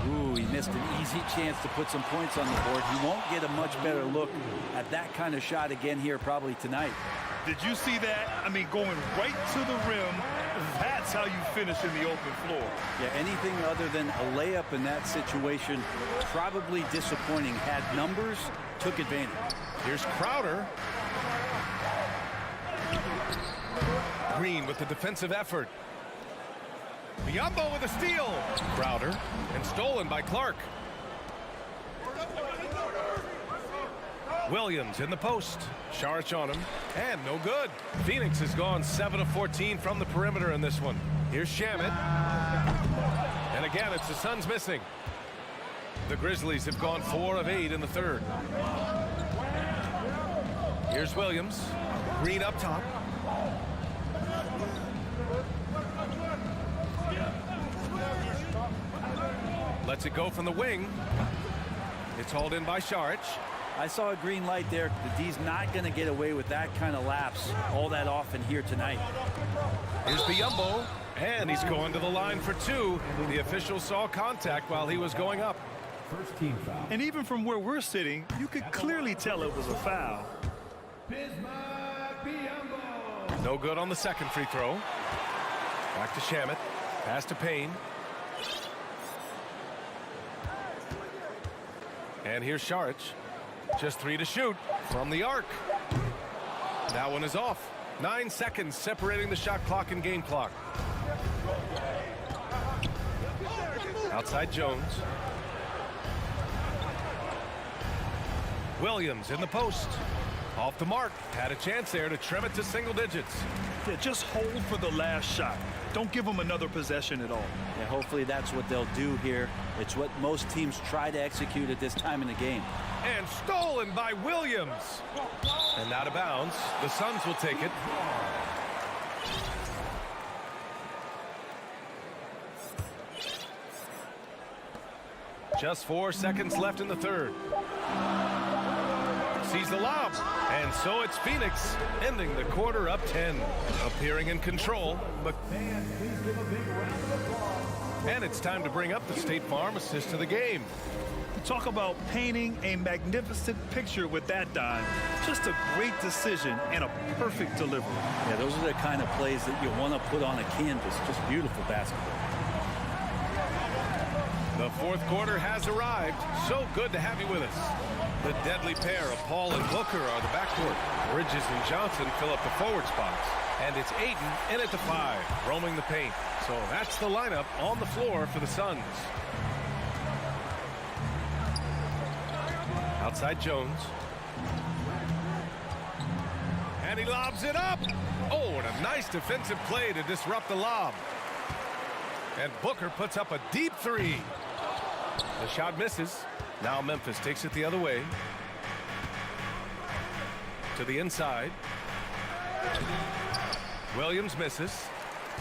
Ooh, he missed an easy chance to put some points on the board. He won't get a much better look at that kind of shot again here probably tonight.
Did you see that? I mean, going right to the rim, that's how you finish in the open floor.
Yeah, anything other than a layup in that situation, probably disappointing. Had numbers, took advantage.
Here's Crowder. Green with the defensive effort. Biyombo with a steal. Crowder, and stolen by Clark. Williams in the post. Šarić on him, and no good. Phoenix has gone 7 of 14 from the perimeter in this one. Here's Shamet. And again, it's the Suns missing. The Grizzlies have gone 4 of 8 in the third. Here's Williams. Green up top. Lets it go from the wing. It's hauled in by Šarić.
I saw a green light there. The D's not going to get away with that kind of lapse all that often here tonight.
Here's Biyombo, and he's going to the line for two. The official saw contact while he was going up.
First team foul.
And even from where we're sitting, you could clearly tell it was a foul.
No good on the second free throw. Back to Shamet. Pass to Payne. And here's Šarić. Just 3 to shoot from the arc. That one is off. 9 seconds separating the shot clock and game clock. Outside Jones. Williams in the post. Off the mark. Had a chance there to trim it to single digits.
Yeah, just hold for the last shot. Don't give them another possession at all.
Yeah, hopefully that's what they'll do here. It's what most teams try to execute at this time in the game.
And stolen by Williams. And out of bounds. The Suns will take it. Just 4 seconds left in the third. Sees the lob. And so it's Phoenix ending the quarter up 10. Appearing in control. But and it's time to bring up the State Farm assist of the game.
Talk about painting a magnificent picture with that dime. Just a great decision and a perfect delivery.
Yeah, those are the kind of plays that you want to put on a canvas. Just beautiful basketball.
The fourth quarter has arrived. So good to have you with us. The deadly pair of Paul and Booker are the backcourt. Bridges and Johnson fill up the forward spots. And it's Ayton in at the 5, roaming the paint. So that's the lineup on the floor for the Suns. Outside Jones. And he lobs it up. Oh, and a nice defensive play to disrupt the lob. And Booker puts up a deep 3. The shot misses. Now Memphis takes it the other way. To the inside. Williams misses.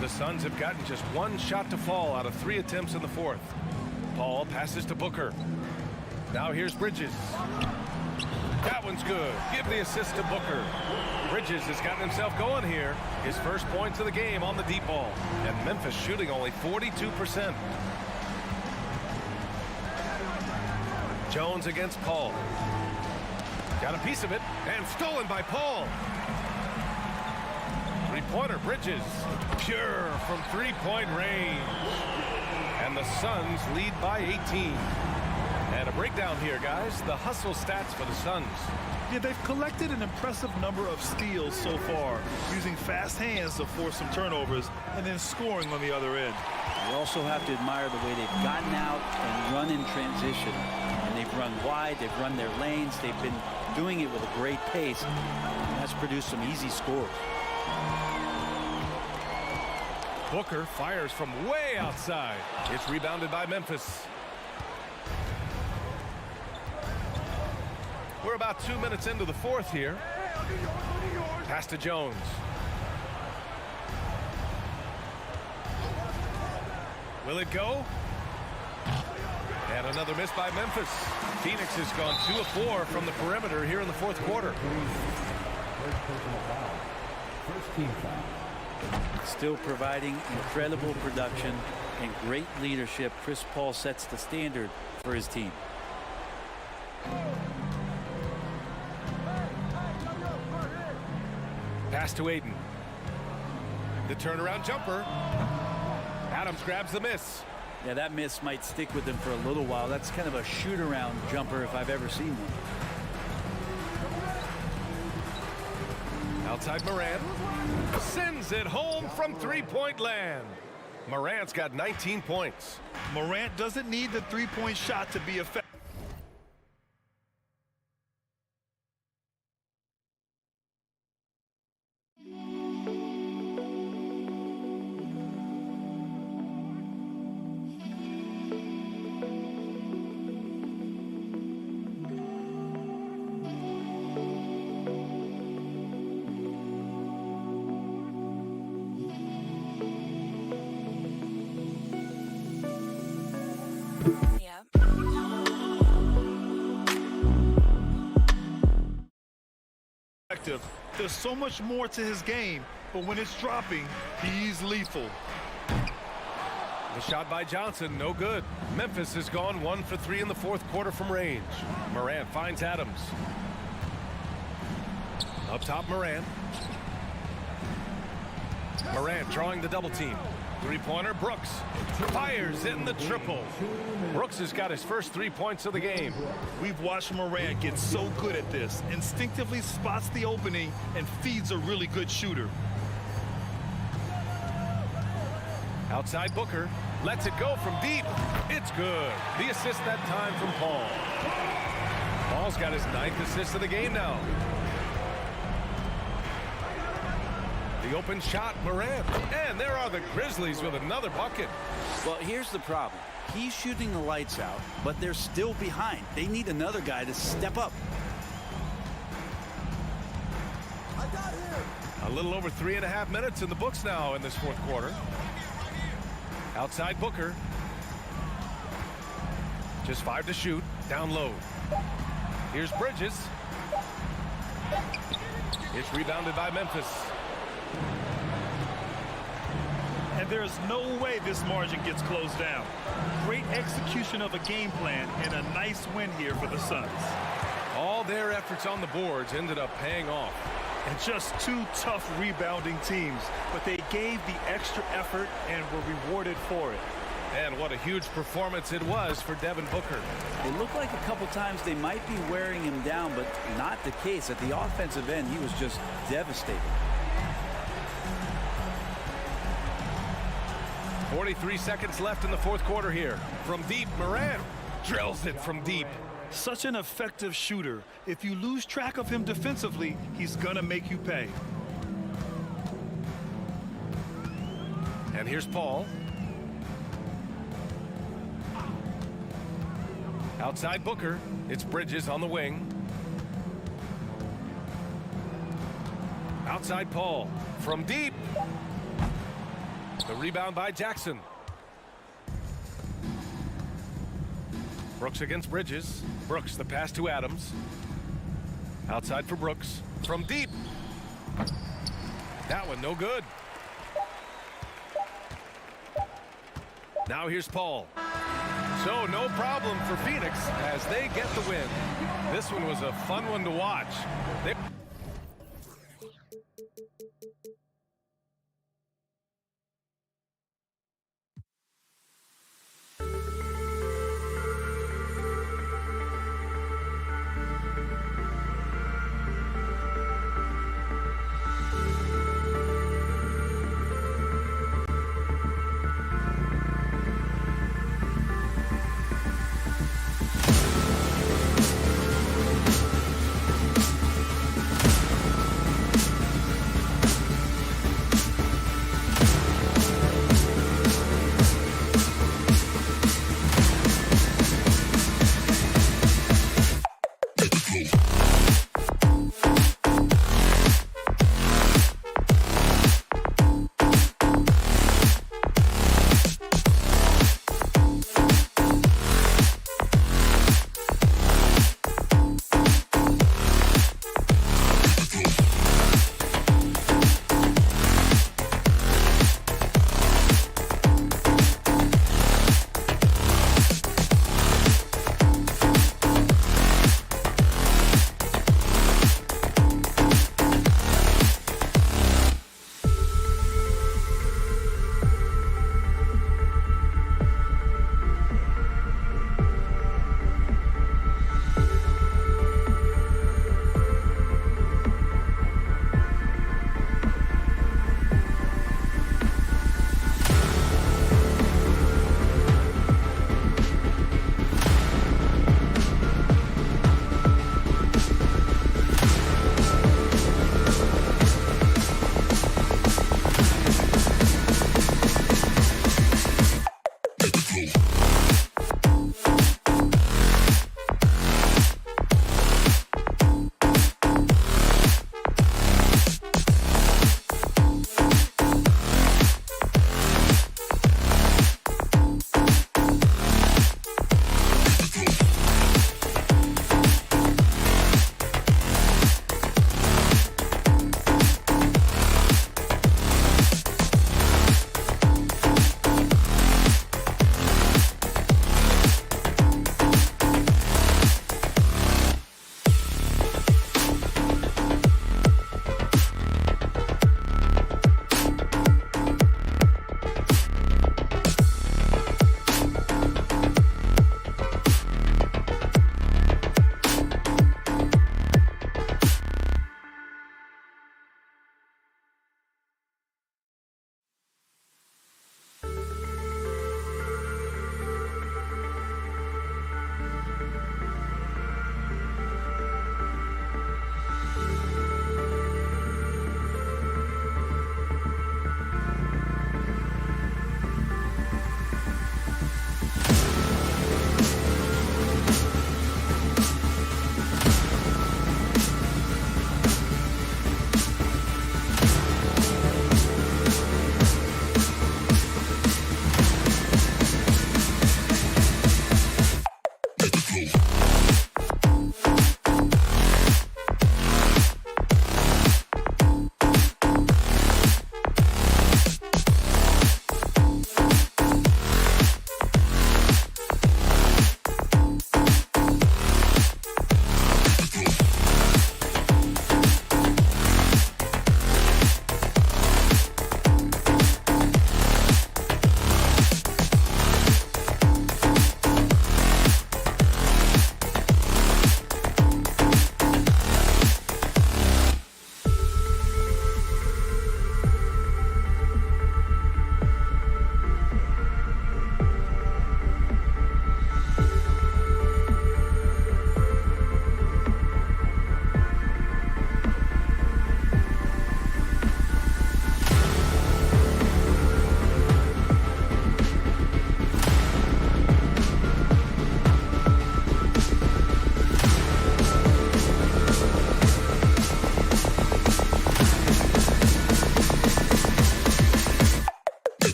The Suns have gotten just 1 shot to fall out of 3 attempts in the fourth. Paul passes to Booker. Now here's Bridges. That one's good. Give the assist to Booker. Bridges has gotten himself going here. His first points of the game on the deep ball. And Memphis shooting only 42%. Jones against Paul. Got a piece of it. And stolen by Paul. Three-pointer Bridges. Pure from three-point range. And the Suns lead by 18. And a breakdown here, guys. The hustle stats for the Suns.
Yeah, they've collected an impressive number of steals so far, using fast hands to force some turnovers and then scoring on the other end.
You also have to admire the way they've gotten out and run in transition. And they've run wide, they've run their lanes, they've been doing it with a great pace. And that's produced some easy scores.
Booker fires from way outside. It's rebounded by Memphis. We're about 2 minutes into the fourth here. Pass to Jones. Will it go? And another miss by Memphis. Phoenix has gone 2 of 4 from the perimeter here in the fourth quarter.
First team foul.
Still providing incredible production and great leadership. Chris Paul sets the standard for his team.
Pass to Aiden. The turnaround jumper. Adams grabs the miss.
Yeah, that miss might stick with him for a little while. That's kind of a shoot-around jumper if I've ever seen one.
Outside Morant. Sends it home from three-point land. Morant's got 19 points.
Morant doesn't need the three-point shot to be effective. There's so much more to his game, but when it's dropping, he's lethal.
The shot by Johnson, no good. Memphis has gone 1 for 3 in the fourth quarter from range. Morant finds Adams. Up top, Morant. Morant drawing the double team. Three-pointer, Brooks. Fires in the triple. Brooks has got his first 3 points of the game.
We've watched Morant get so good at this. Instinctively spots the opening and feeds a really good shooter.
Outside Booker. Lets it go from deep. It's good. The assist that time from Paul. Paul's got his 9th assist of the game now. The open shot, Morant. And there are the Grizzlies with another bucket.
Well, here's the problem. He's shooting the lights out, but they're still behind. They need another guy to step up.
A little over 3.5 minutes in the books now in this fourth quarter. Outside Booker. Just 5 to shoot. Down low. Here's Bridges. It's rebounded by Memphis.
And there's no way this margin gets closed down. Great execution of a game plan and a nice win here for the Suns.
All their efforts on the boards ended up paying off.
And just 2 tough rebounding teams, but they gave the extra effort and were rewarded for it.
And what a huge performance it was for Devin Booker.
It looked like a couple times they might be wearing him down, but not the case. At the offensive end, he was just devastating.
43 seconds left in the fourth quarter here. From deep, Morant drills it from deep.
Such an effective shooter. If you lose track of him defensively, he's gonna make you pay.
And here's Paul. Outside Booker. It's Bridges on the wing. Outside Paul. From deep. The rebound by Jackson. Brooks against Bridges. Brooks, the pass to Adams. Outside for Brooks. From deep. That one no good. Now here's Paul. So no problem for Phoenix as they get the win. This one was a fun one to watch.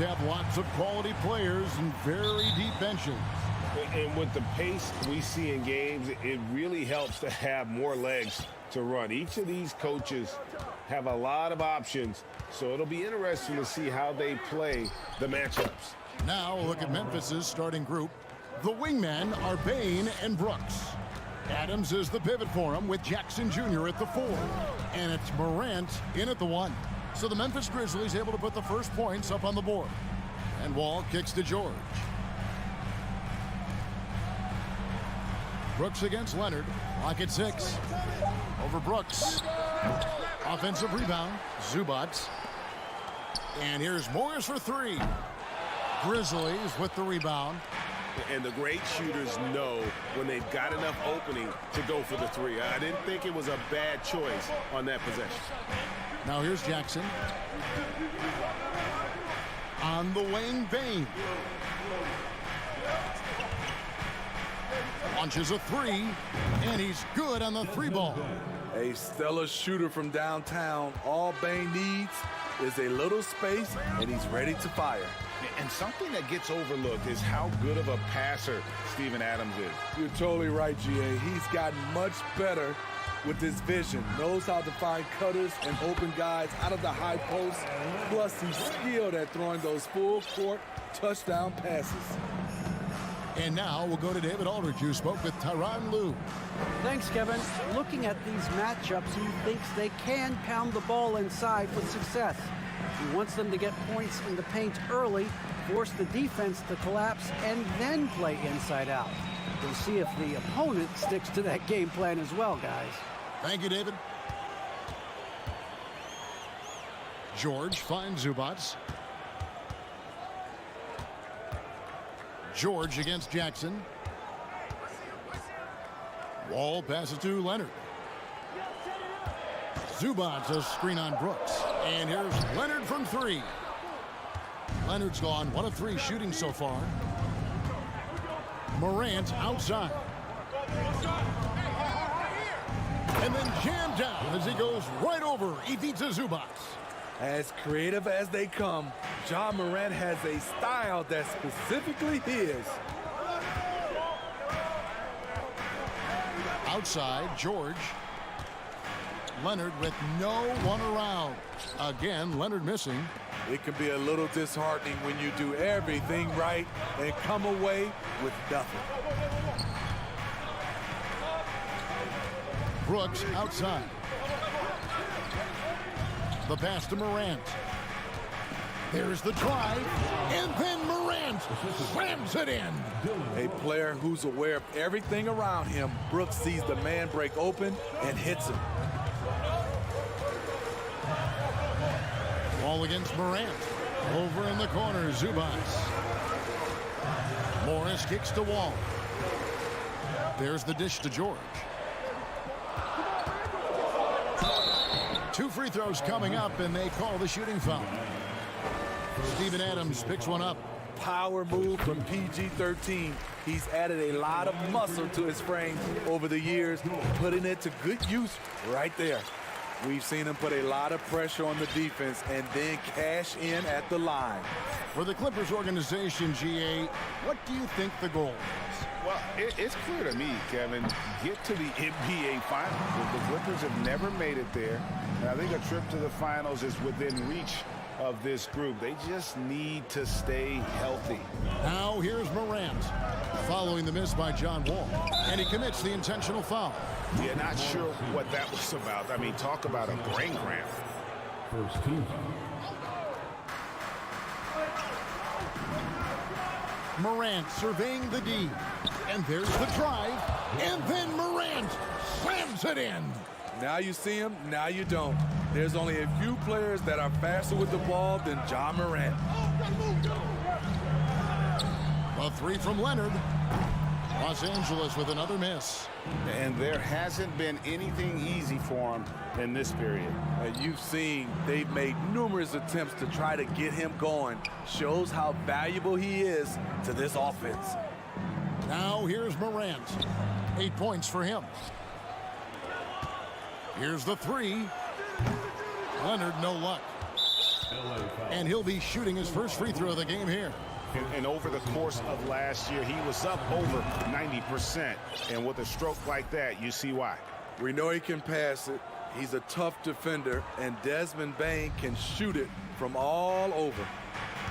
have lots of quality players and very deep benches.
And with the pace we see in games, it really helps to have more legs to run. Each of these coaches have a lot of options, so it'll be interesting to see how they play the matchups.
Now look at Memphis's starting group. The wingmen are Bain and Brooks. Adams is the pivot for him with Jackson Jr. at the 4. And it's Morant in at the 1. So the Memphis Grizzlies able to put the first points up on the board. And Wall kicks to George. Brooks against Leonard. Lock at 6. Over Brooks. Offensive rebound. Zubac. And here's Morris for 3. Grizzlies with the rebound.
And the great shooters know when they've got enough opening to go for the 3. I didn't think it was a bad choice on that possession.
Now here's Jackson. On the wing, Bain. Launches a 3, and he's good on the 3 ball.
A stellar shooter from downtown. All Bain needs is a little space, and he's ready to fire.
And something that gets overlooked is how good of a passer Steven Adams is.
You're totally right, GA. He's gotten much better with his vision. Knows how to find cutters and open guys out of the high post. Plus, he's skilled at throwing those full-court touchdown passes.
And now we'll go to David Aldridge, who spoke with Tyronn Lue.
Thanks, Kevin. Looking at these matchups, he thinks they can pound the ball inside with success. He wants them to get points in the paint early, force the defense to collapse, and then play inside out. We'll see if the opponent sticks to that game plan as well, guys.
Thank you, David. George finds Zubac. George against Jackson. Wall passes to Leonard. Zubac a screen on Brooks. And here's Leonard from 3. Leonard's gone 1 of 3 shooting so far. Morant outside. And then jammed down as he goes right over Ivica Zubac.
As creative as they come, Ja Morant has a style that's specifically his.
Outside, George. Leonard with no one around. Again, Leonard missing.
It can be a little disheartening when you do everything right and come away with nothing.
Brooks outside. The pass to Morant. There's the drive, and then Morant slams it in.
A player who's aware of everything around him. Brooks sees the man break open and hits him.
Ball against Morant. Over in the corner, Zubac. Morris kicks to Wall. There's the dish to George. 2 free throws coming up, and they call the shooting foul. Steven Adams picks one up.
Power move from PG-13. He's added a lot of muscle to his frame over the years, putting it to good use right there. We've seen him put a lot of pressure on the defense and then cash in at the line.
For the Clippers organization, GA, what do you think the goal is?
Well, it's clear to me, Kevin, get to the NBA Finals. The Clippers have never made it there. And I think a trip to the Finals is within reach of this group. They just need to stay healthy.
Now here's Morant, following the miss by John Wall. And he commits the intentional foul.
Yeah, not sure what that was about. I mean, talk about a brain cramp.
First team.
Morant surveying the D. And there's the drive. And then Morant slams it in.
Now you see him, now you don't. There's only a few players that are faster with the ball than Ja Morant.
A 3 from Leonard. Los Angeles with another miss.
And there hasn't been anything easy for him in this period.
You've seen they've made numerous attempts to try to get him going. Shows how valuable he is to this offense.
Now here's Morant. 8 points for him. Here's the 3. Leonard, no luck. And he'll be shooting his first free throw of the game here.
And over the course of last year, he was up over 90%. And with a stroke like that, you see why.
We know he can pass it. He's a tough defender, and Desmond Bane can shoot it from all over.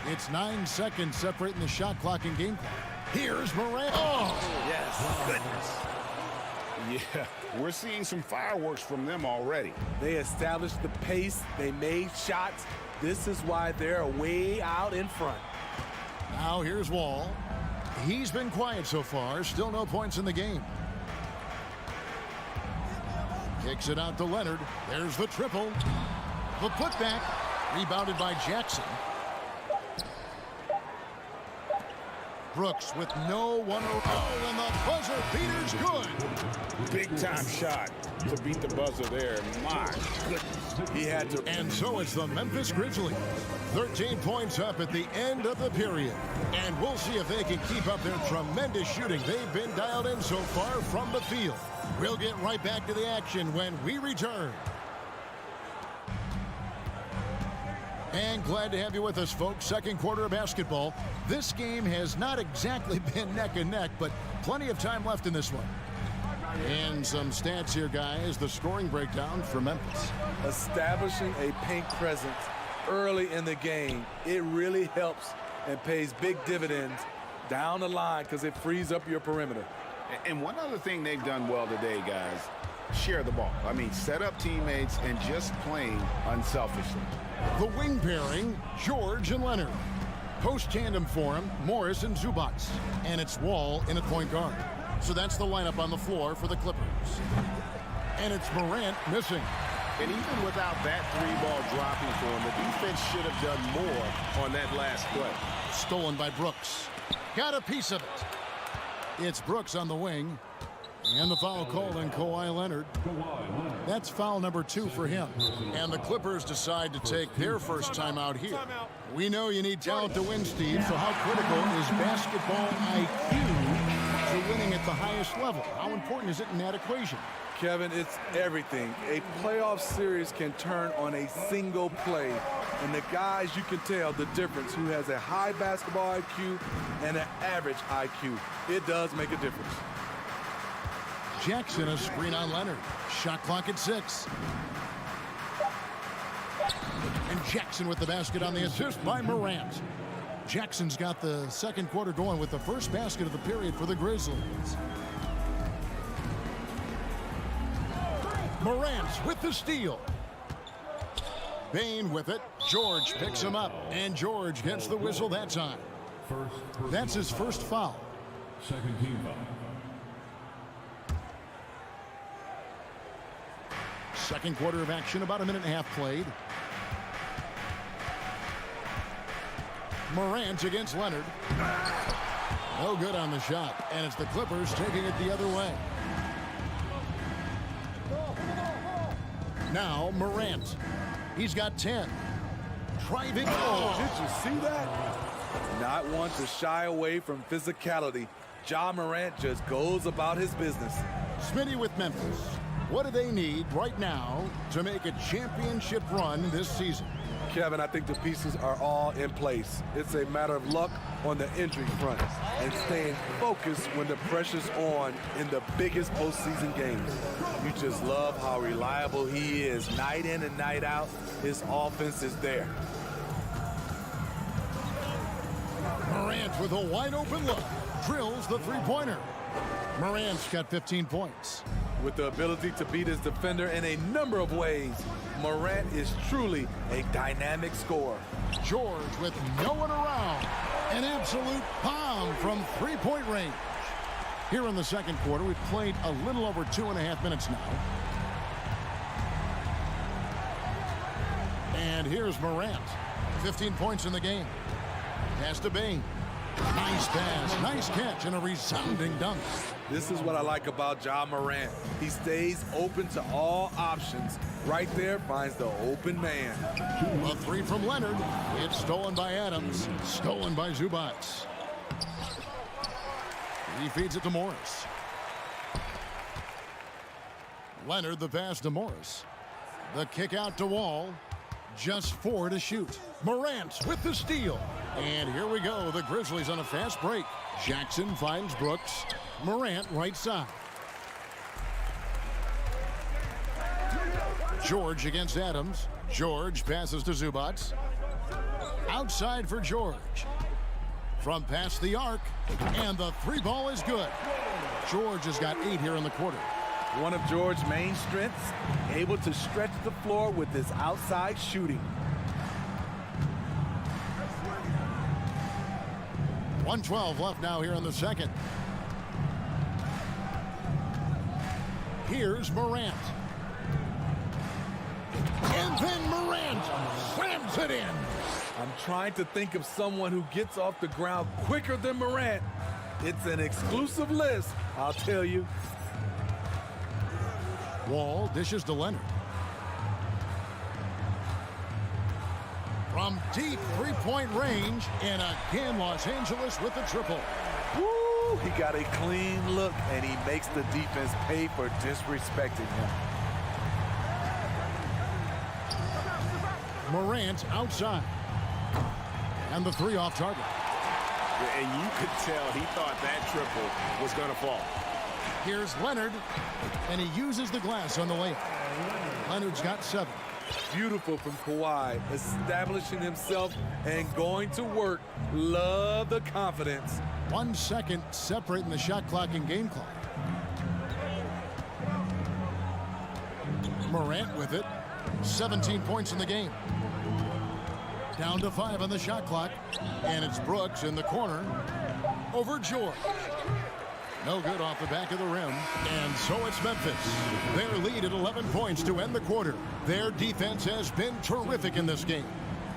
It's 9 seconds separating the shot clock and game clock. Here's Morant. Oh,
yes. Goodness. Yeah, we're seeing some fireworks from them already.
They established the pace. They made shots. This is why they're way out in front.
Now here's Wall. He's been quiet so far. Still no points in the game. Kicks it out to Leonard. There's the triple. The putback. Rebounded by Jackson. Brooks with no one. Oh, and the buzzer beater's good.
Big time shot to beat the buzzer there. My goodness.
He had to.
And so it's the Memphis Grizzlies. 13 points up at the end of the period. And we'll see if they can keep up their tremendous shooting. They've been dialed in so far from the field. We'll get right back to the action when we return. And glad to have you with us, folks. Second quarter of basketball. This game has not exactly been neck and neck, but plenty of time left in this one. And some stats here, guys. The scoring breakdown for Memphis.
Establishing a paint presence early in the game, it really helps and pays big dividends down the line because it frees up your perimeter.
And one other thing they've done well today, guys, share the ball. I mean, set up teammates and just playing unselfishly.
The wing pairing, George and Leonard. Post tandem for him, Morris and Zubats. And it's Wall in at point guard. So that's the lineup on the floor for the Clippers. And it's Morant missing.
And even without that three-ball dropping for him, the defense should have done more on that last play.
Stolen by Brooks. Got a piece of it. It's Brooks on the wing. And the foul called on Kawhi Leonard. That's foul number 2 for him. And the Clippers decide to take their first time out here. We know you need talent to win, Steve, so how critical is basketball IQ to winning at the highest level? How important is it in that equation?
Kevin, it's everything. A playoff series can turn on a single play. And the guys, you can tell the difference who has a high basketball IQ and an average IQ. It does make a difference.
Jackson, a screen on Leonard. Shot clock at 6. And Jackson with the basket on the assist by Morant. Jackson's got the second quarter going with the first basket of the period for the Grizzlies. Morant with the steal. Bane with it. George picks him up. And George gets the whistle that time. That's his first foul.
Second team foul.
Second quarter of action, about a minute and a half played. Morant against Leonard. No good on the shot. And it's the Clippers taking it the other way. Now Morant. He's got 10. Driving.
Oh, did you see that? Not one to shy away from physicality. Ja Morant just goes about his business.
Smitty with Memphis. What do they need right now to make a championship run this season?
Kevin, I think the pieces are all in place. It's a matter of luck on the injury front and staying focused when the pressure's on in the biggest postseason games. You just love how reliable he is. Night in and night out, his offense is there.
Morant with a wide open look. Drills the three-pointer. Morant's got 15 points.
With the ability to beat his defender in a number of ways, Morant is truly a dynamic scorer.
George with no one around. An absolute bomb from three-point range. Here in the second quarter, we've played a little over 2.5 minutes now. And here's Morant. 15 points in the game. Pass to Bane. Nice pass, nice catch, and a resounding dunk.
This is what I like about Ja Morant. He stays open to all options. Right there finds the open man.
A three from Leonard. It's stolen by Adams. Stolen by Zubats. He feeds it to Morris. Leonard the pass to Morris. The kick out to Wall. Just 4 to shoot. Morant with the steal. And here we go. The Grizzlies on a fast break. Jackson finds Brooks. Morant right side. George against Adams. George passes to Zubac. Outside for George. From past the arc. And the 3-ball is good. George has got 8 here in the quarter.
One of George's main strengths, able to stretch the floor with his outside shooting.
1:12 left now here in the second. Here's Morant. And then Morant slams it in.
I'm trying to think of someone who gets off the ground quicker than Morant. It's an exclusive list, I'll tell you.
Wall dishes to Leonard. From deep three-point range, and again Los Angeles with the triple.
Woo! He got a clean look, and he makes the defense pay for disrespecting him.
Morant outside. And the 3 off target.
And you could tell he thought that triple was going to fall.
Here's Leonard, and he uses the glass on the layup. Leonard's got 7.
Beautiful from Kawhi, establishing himself and going to work. Love the confidence.
1 second separating the shot clock and game clock. Morant with it. 17 points in the game. Down to 5 on the shot clock. And it's Brooks in the corner over George. No good off the back of the rim. And so it's Memphis. Their lead at 11 points to end the quarter. Their defense has been terrific in this game.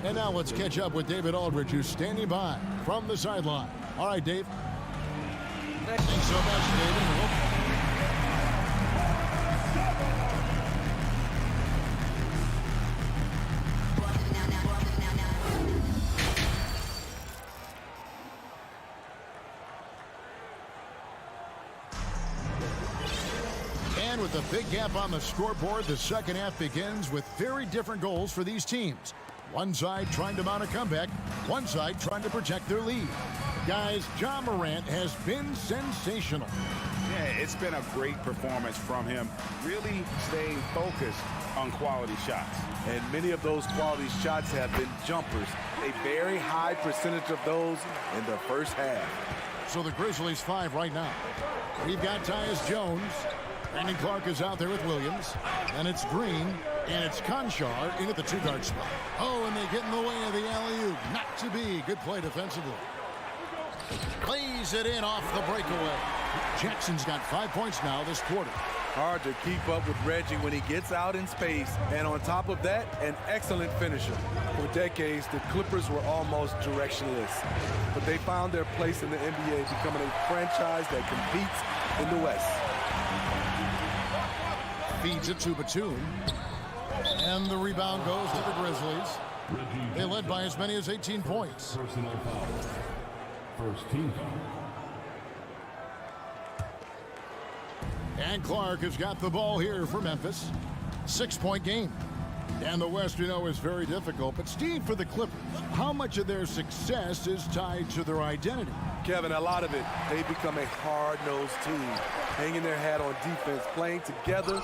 And now let's catch up with David Aldridge, who's standing by from the sideline. All right, Dave. Thanks so much, David. With a big gap on the scoreboard, the second half begins with very different goals for these teams. One side trying to mount a comeback, one side trying to protect their lead. Guys, Ja Morant has been sensational.
Yeah, it's been a great performance from him, really staying focused on quality shots.
And many of those quality shots have been jumpers. A very high percentage of those in the first half.
So the Grizzlies 5 right now. We've got Tyus Jones. Brandon Clark is out there with Williams. And it's Green. And it's Conchar in at the 2-guard spot. Oh, and they get in the way of the alley-oop. Not to be. Good play defensively. Plays it in off the breakaway. Jackson's got 5 points now this quarter.
Hard to keep up with Reggie when he gets out in space. And on top of that, an excellent finisher. For decades, the Clippers were almost directionless. But they found their place in the NBA, becoming a franchise that competes in the West.
Feeds it to Batum. And the rebound goes to the Grizzlies. They led by as many as 18 points.
Personal foul. First team foul.
And Clark has got the ball here for Memphis. 6-point game. And the West, you know, is very difficult. But Steve, for the Clippers, how much of their success is tied to their identity?
Kevin, a lot of it. They become a hard-nosed team, hanging their hat on defense, playing together,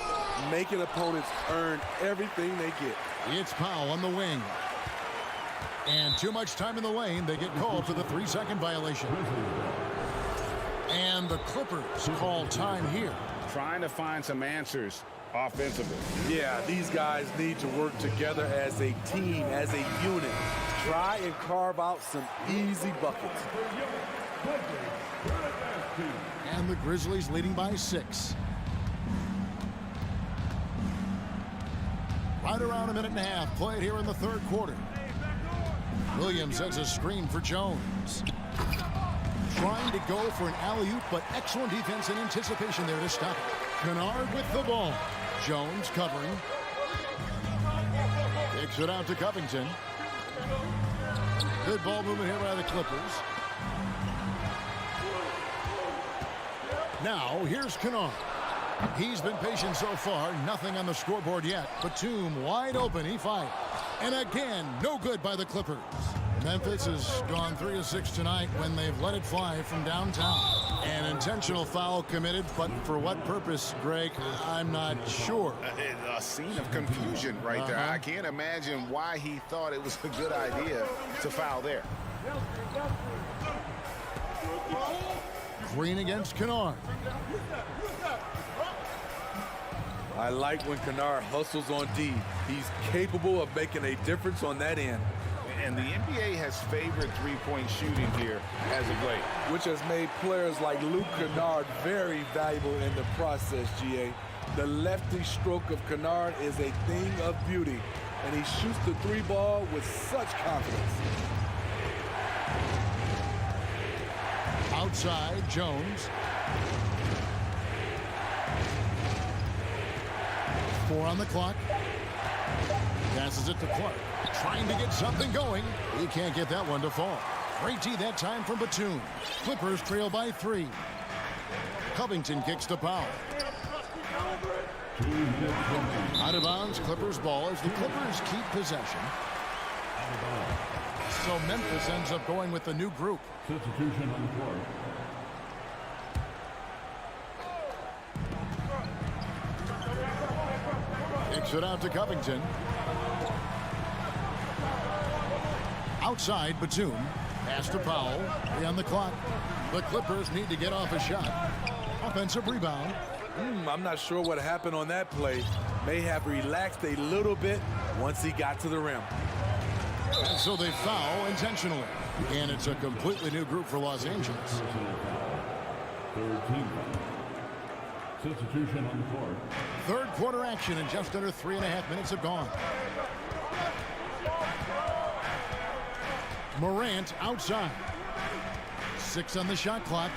making opponents earn everything they get.
It's Powell on the wing. And too much time in the lane. They get called for the 3-second violation. And the Clippers call time here.
Trying to find some answers offensively.
Yeah, these guys need to work together as a team, as a unit. Try and carve out some easy buckets.
And the Grizzlies leading by 6. Right around a minute and a half played here in the third quarter. Williams sets a screen for Jones. Trying to go for an alley-oop, but excellent defense and anticipation there to stop it. Kennard with the ball. Jones covering. Kicks it out to Covington. Good ball movement here by the Clippers. Now, here's Kennard. He's been patient so far. Nothing on the scoreboard yet. Batum wide open. He fires. And again, no good by the Clippers. Memphis has gone 3 of 6 tonight when they've let it fly from downtown. An intentional foul committed, but for what purpose, Greg, I'm not sure.
A scene of confusion right there. I can't imagine why he thought it was a good idea to foul there.
Green against Kennard.
I like when Kennard hustles on D. He's capable of making a difference on that end.
And the NBA has favored three-point shooting here as of late,
which has made players like Luke Kennard very valuable in the process, GA. The lefty stroke of Kennard is a thing of beauty, and he shoots the three ball with such confidence.
Outside, Jones. 4 on the clock. Passes it to Clark. Trying to get something going. He can't get that one to fall. Great D that time from Batum. Clippers trail by 3. Covington kicks to Powell. Out of bounds, Clippers ball as the Clippers keep possession. So Memphis ends up going with the new group.
Substitution on the floor.
Kicks it out to Covington. Outside, Batum. Pass to Powell. 3 on the clock. The Clippers need to get off a shot. Offensive rebound.
I'm not sure what happened on that play. May have relaxed a little bit once he got to the rim.
And so they foul intentionally. And it's a completely new group for Los Angeles.
Third team foul. Substitution on the floor.
Third quarter action in just under 3.5 minutes have gone. Morant outside. 6 on the shot clock.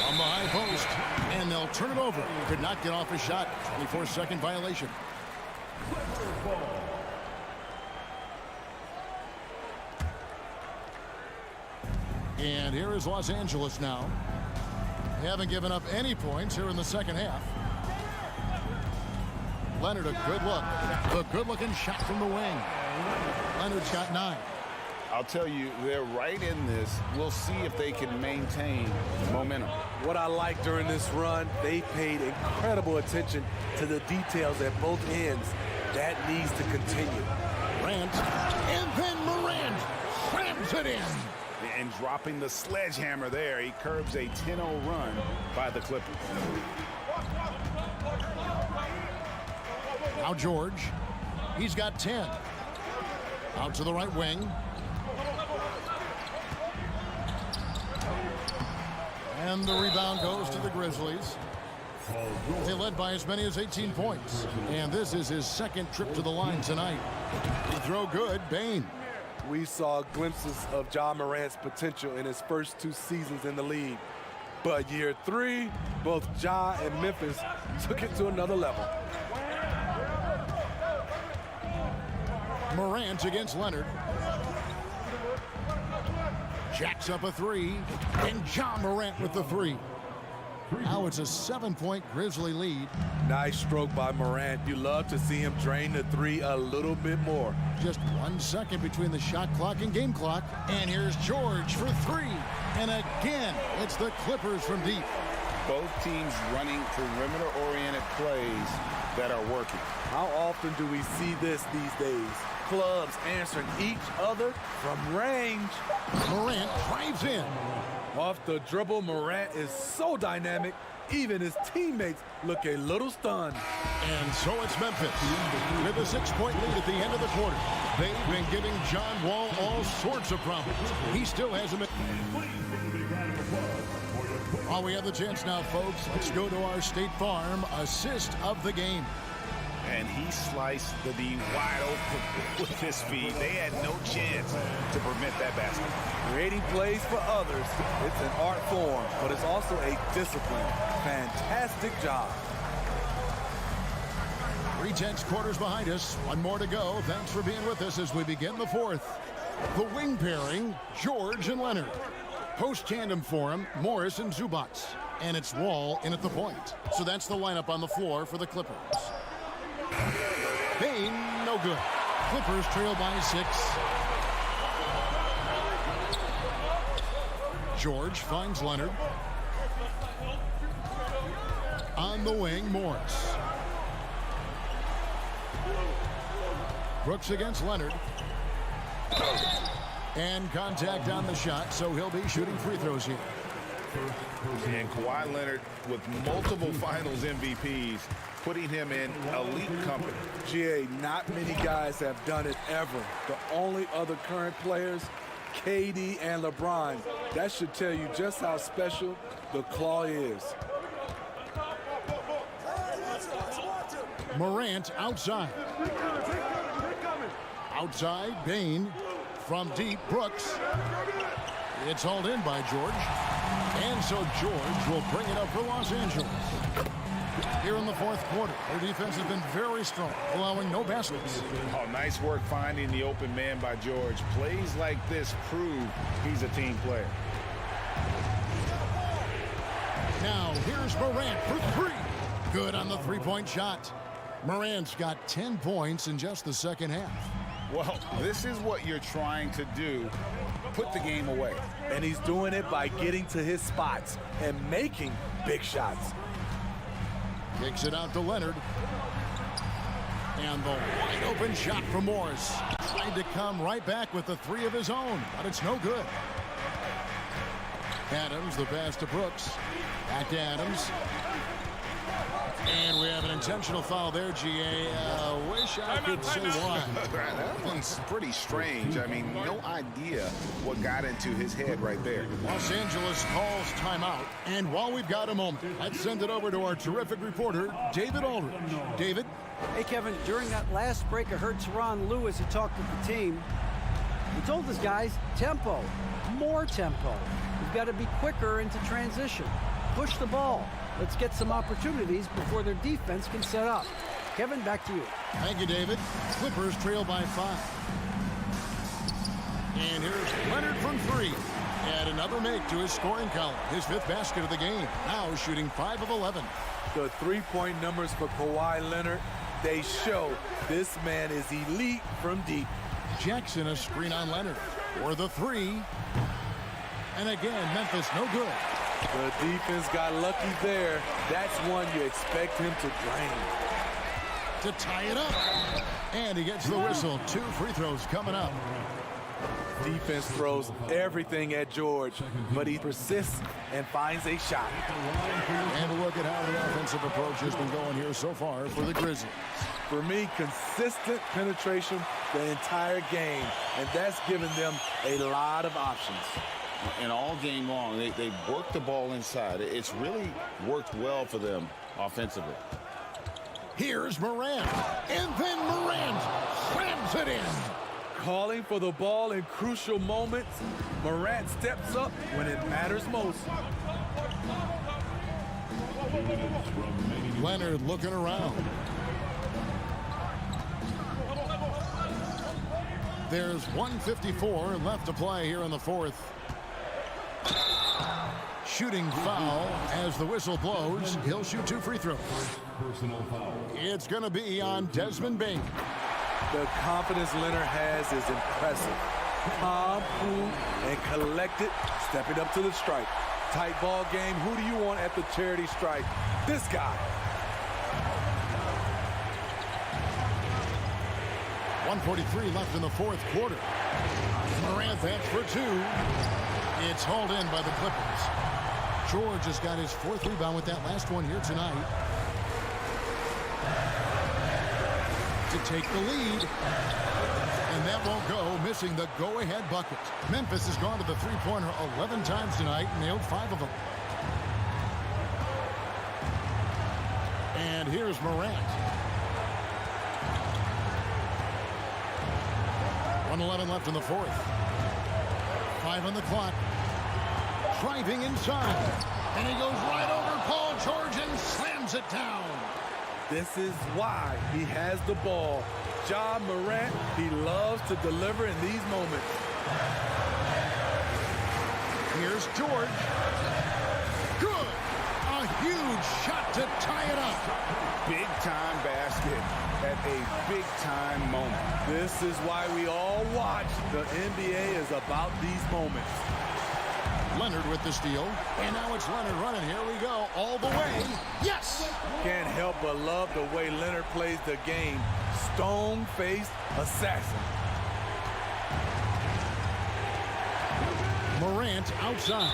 On the high post, and they'll turn it over. Could not get off a shot. 24-second violation. And here is Los Angeles now. They haven't given up any points here in the second half. Leonard, a good look. A good-looking shot from the wing. Leonard's got 9.
I'll tell you, they're right in this. We'll see if they can maintain momentum.
What I like during this run, they paid incredible attention to the details at both ends. That needs to continue.
Morant, and then Morant slams it in.
And dropping the sledgehammer there, he curbs a 10-0 run by the Clippers.
Now George, he's got 10. Out to the right wing. And the rebound goes to the Grizzlies. They led by as many as 18 points. And this is his second trip to the line tonight. The throw good, Bane.
We saw glimpses of Ja Morant's potential in his first 2 seasons in the league. But year 3, both Ja and Memphis took it to another level.
Morant against Leonard. Jacks up a 3, and Ja Morant with the 3. Now it's a 7-point Grizzly lead.
Nice stroke by Morant. You love to see him drain the 3 a little bit more.
Just 1 second between the shot clock and game clock. And here's George for 3. And again, it's the Clippers from deep.
Both teams running perimeter-oriented plays that are working.
How often do we see this these days? Clubs answering each other from range.
Morant drives in.
Off the dribble, Morant is so dynamic, even his teammates look a little stunned.
And so it's Memphis with a 6-point lead at the end of the quarter. They've been giving John Wall all sorts of problems. He still hasn't been. While we have the chance now, folks, let's go to our State Farm assist of the game.
And he sliced the D wide open with his feet. They had no chance to prevent that basket.
Creating plays for others, it's an art form, but it's also a discipline. Fantastic job.
3/10 quarters behind us. 1 more to go. Thanks for being with us as we begin the 4th. The wing pairing, George and Leonard. Post tandem for him, Morris and Zubac. And it's Wall in at the point. So that's the lineup on the floor for the Clippers. Bane, no good. Clippers trail by 6. George finds Leonard. On the wing, Morris. Brooks against Leonard. And contact on the shot, so he'll be shooting free throws here.
And Kawhi Leonard with multiple finals MVPs, putting him in elite company.
GA, not many guys have done it ever. The only other current players, KD and LeBron. That should tell you just how special the Claw is.
Morant outside. Outside, Bane. From deep, Brooks. It's hauled in by George. And so George will bring it up for Los Angeles. Here in the fourth quarter, their defense has been very strong, allowing no baskets.
Oh, nice work finding the open man by George. Plays like this prove he's a team player.
Now, here's Morant for 3. Good on the three-point shot. Morant's got 10 points in just the second half.
Well, this is what you're trying to do. Put the game away.
And he's doing it by getting to his spots and making big shots.
Kicks it out to Leonard. And the wide open shot from Morris. Tried to come right back with the 3 of his own, but it's no good. Adams, the pass to Brooks. Back to Adams. And we have an intentional foul there, GA. Wish I could say why.
That one's pretty strange. I mean, no idea what got into his head right there.
Los Angeles calls timeout. And while we've got a moment, I'd send it over to our terrific reporter, David Aldridge. David?
Hey, Kevin, during that last break, I heard Tyronn Lue as he talked with the team. He told his guys, tempo, more tempo. We've got to be quicker into transition. Push the ball. Let's get some opportunities before their defense can set up. Kevin, back to you.
Thank you, David. Clippers trail by 5. And here's Leonard from 3. And another make to his scoring column. His 5th basket of the game. Now shooting 5 of 11.
The three-point numbers for Kawhi Leonard, they show this man is elite from deep.
Jackson a screen on Leonard for the 3. And again, Memphis no good.
The defense got lucky there. That's one you expect him to drain.
To tie it up. And he gets the whistle. 2 free throws coming up.
Defense throws everything at George, but he persists and finds a shot.
And a look at how the offensive approach has been going here so far for the Grizzlies.
For me, consistent penetration the entire game, and that's given them a lot of options.
And all game long, they've worked the ball inside. It's really worked well for them offensively.
Here's Morant. And then Morant slams it in.
Calling for the ball in crucial moments. Morant steps up when it matters most.
Leonard looking around. There's 1:54 left to play here in the fourth. Shooting foul as the whistle blows. He'll shoot 2 free throws.
Personal foul.
It's going to be on Desmond Bane.
The confidence Leonard has is impressive. Calm, cool, and collected, stepping up to the strike. Tight ball game. Who do you want at the charity strike? This guy.
1:43 left in the fourth quarter. Morant that's for 2. It's hauled in by the Clippers. George has got his 4th rebound with that last one here tonight. To take the lead. And that won't go, missing the go-ahead bucket. Memphis has gone to the three-pointer 11 times tonight and nailed 5 of them. And here's Morant. 1:11 left in the fourth. 5 on the clock. Driving inside. And he goes right over Paul George and slams it down.
This is why he has the ball. Ja Morant, he loves to deliver in these moments.
Here's George. Good. Huge shot to tie it up.
Big-time basket at a big-time moment.
This is why we all watch. The NBA is about these moments.
Leonard with the steal. And now it's Leonard running. Here we go. All the way. Yes!
Can't help but love the way Leonard plays the game. Stone-faced assassin.
Morant outside.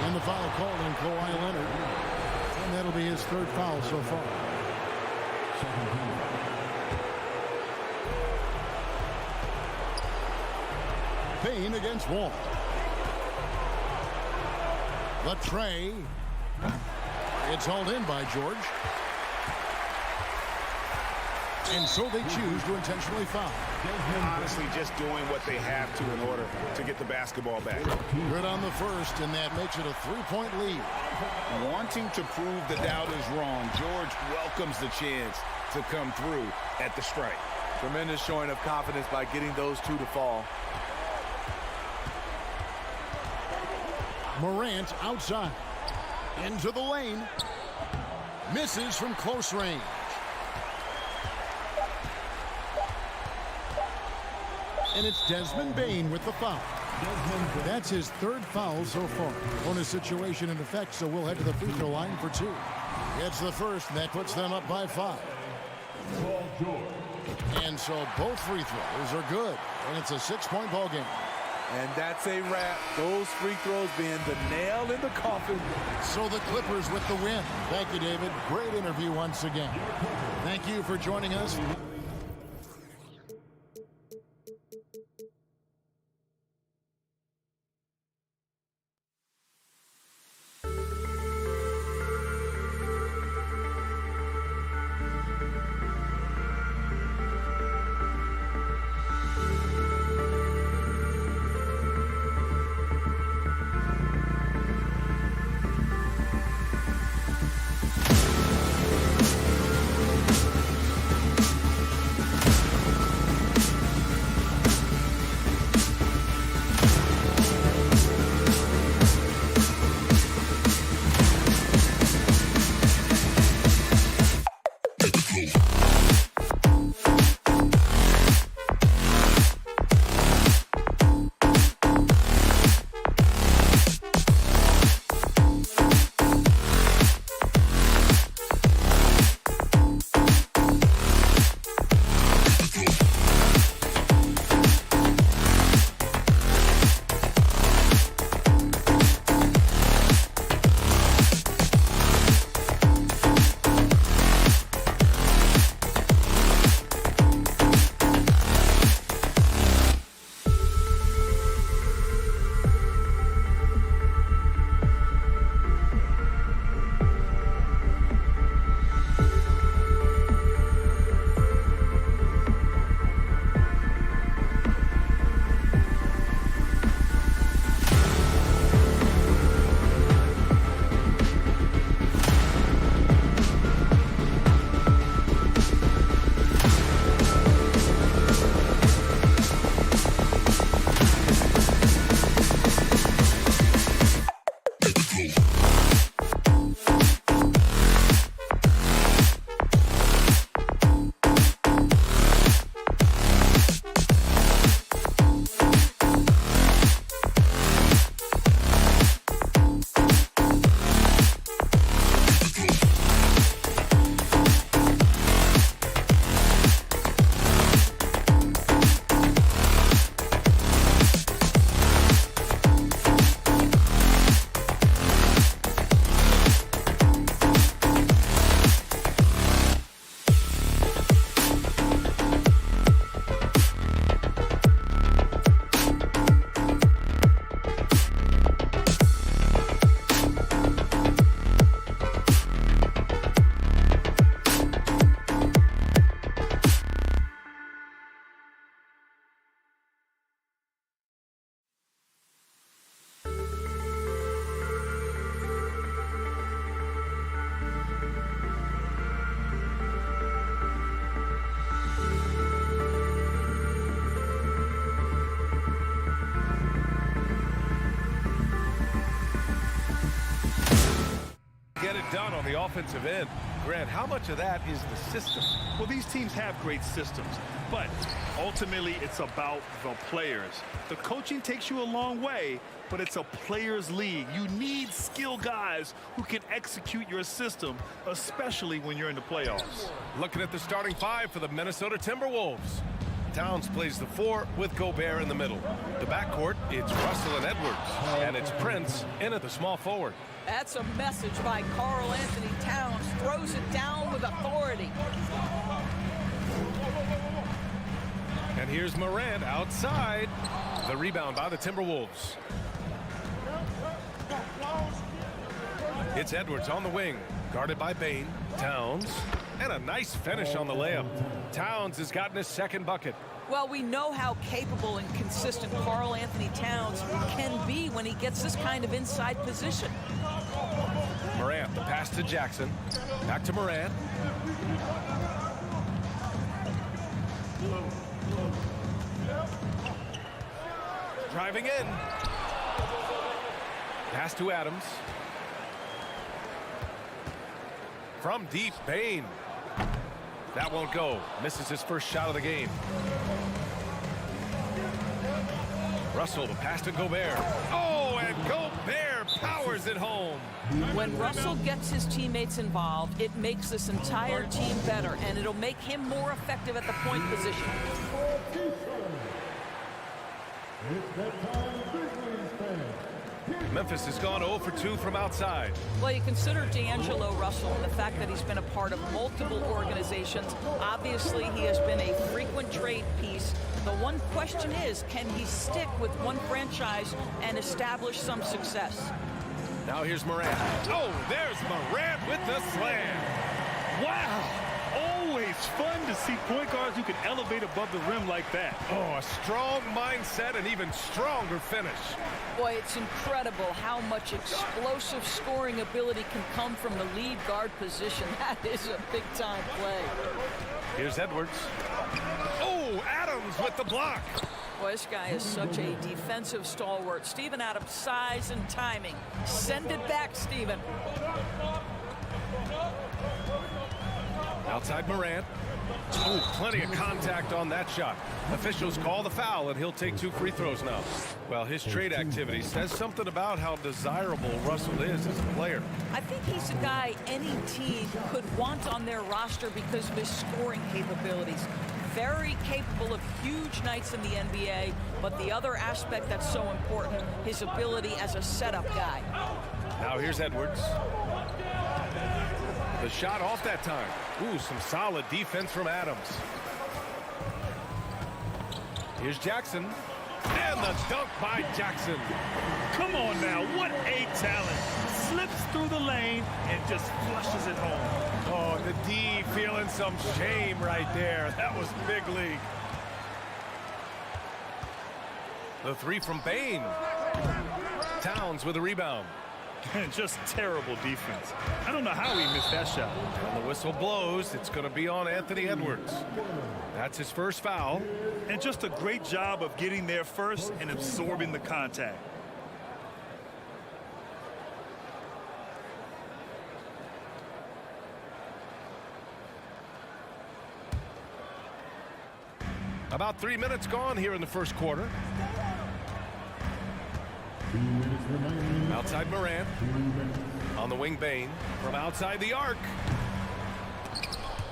And the foul called on Kawhi Leonard. And that'll be his third foul so far. Payne against Wall. The tray. It's hauled in by George. And so they choose to intentionally foul.
Honestly, just doing what they have to in order to get the basketball back.
Good on the first, and that makes it a three-point lead.
Wanting to prove the doubters wrong, George welcomes the chance to come through at the strike.
Tremendous showing of confidence by getting those two to fall.
Morant outside. Into the lane. Misses from close range. And it's Desmond Bane with the foul. That's his third foul so far. Bonus situation in effect, so we'll head to the free throw line for two. It's the first, and that puts them up by 5. And so both free throws are good, and it's a 6-point ball game.
And that's a wrap. Those free throws being the nail in the coffin.
So the Clippers with the win. Thank you, David. Great interview once again. Thank you for joining us.
offensive end. Grant, how much of that is the system?
Well, these teams have great systems, but ultimately it's about the players. The coaching takes you a long way, but it's a players' league. You need skilled guys who can execute your system, especially when you're in the playoffs.
Looking at the starting five for the Minnesota Timberwolves. Towns plays the 4 with Gobert in the middle. The backcourt, it's Russell and Edwards. And it's Prince in at the small forward.
That's a message by Karl Anthony Towns. Throws it down with authority.
And here's Morant outside. The rebound by the Timberwolves. It's Edwards on the wing, guarded by Bane. Towns, and a nice finish on the layup. Towns has gotten his second bucket.
Well, we know how capable and consistent Karl Anthony Towns can be when he gets this kind of inside position.
Morant, the pass to Jackson. Back to Morant. Driving in. Pass to Adams. From deep, Bane. That won't go. Misses his first shot of the game. Russell, the pass to Gobert. Oh, and Gobert powers it home.
When Russell gets his teammates involved, it makes this entire team better, and it'll make him more effective at the point position.
Memphis has gone 0 for 2 from outside.
Well, you consider D'Angelo Russell and the fact that he's been a part of multiple organizations. Obviously, he has been a frequent trade piece. The one question is, can he stick with one franchise and establish some success?
Now here's Morant. Oh, there's Morant with the slam.
Wow! Always fun to see point guards who can elevate above the rim like that.
Oh, a strong mindset and even stronger finish.
Boy, it's incredible how much explosive scoring ability can come from the lead guard position. That is a big-time play.
Here's Edwards. Oh, Adams with the block.
Boy, this guy is such a defensive stalwart. Steven Adams' size and timing. Send it back, Steven.
Outside Morant. Oh, plenty of contact on that shot. Officials call the foul, and he'll take 2 free throws now. Well, his trade activity says something about how desirable Russell is as a player.
I think he's a guy any team could want on their roster because of his scoring capabilities. Very capable of huge nights in the NBA, but the other aspect that's so important, his ability as a setup guy.
Now here's Edwards. The shot off that time. Ooh, some solid defense from Adams. Here's Jackson. And the dunk by Jackson.
Come on now, what a talent. Slips through the lane and just flushes it home.
Oh, the D feeling some shame right there. That was big league. The 3 from Bane. Towns with a rebound.
Just terrible defense. I don't know how he missed that shot.
When the whistle blows, it's going to be on Anthony Edwards. That's his first foul.
And just a great job of getting there first and absorbing the contact.
About 3 minutes gone here in the first quarter. Outside Morant. On the wing, Bane. From outside the arc.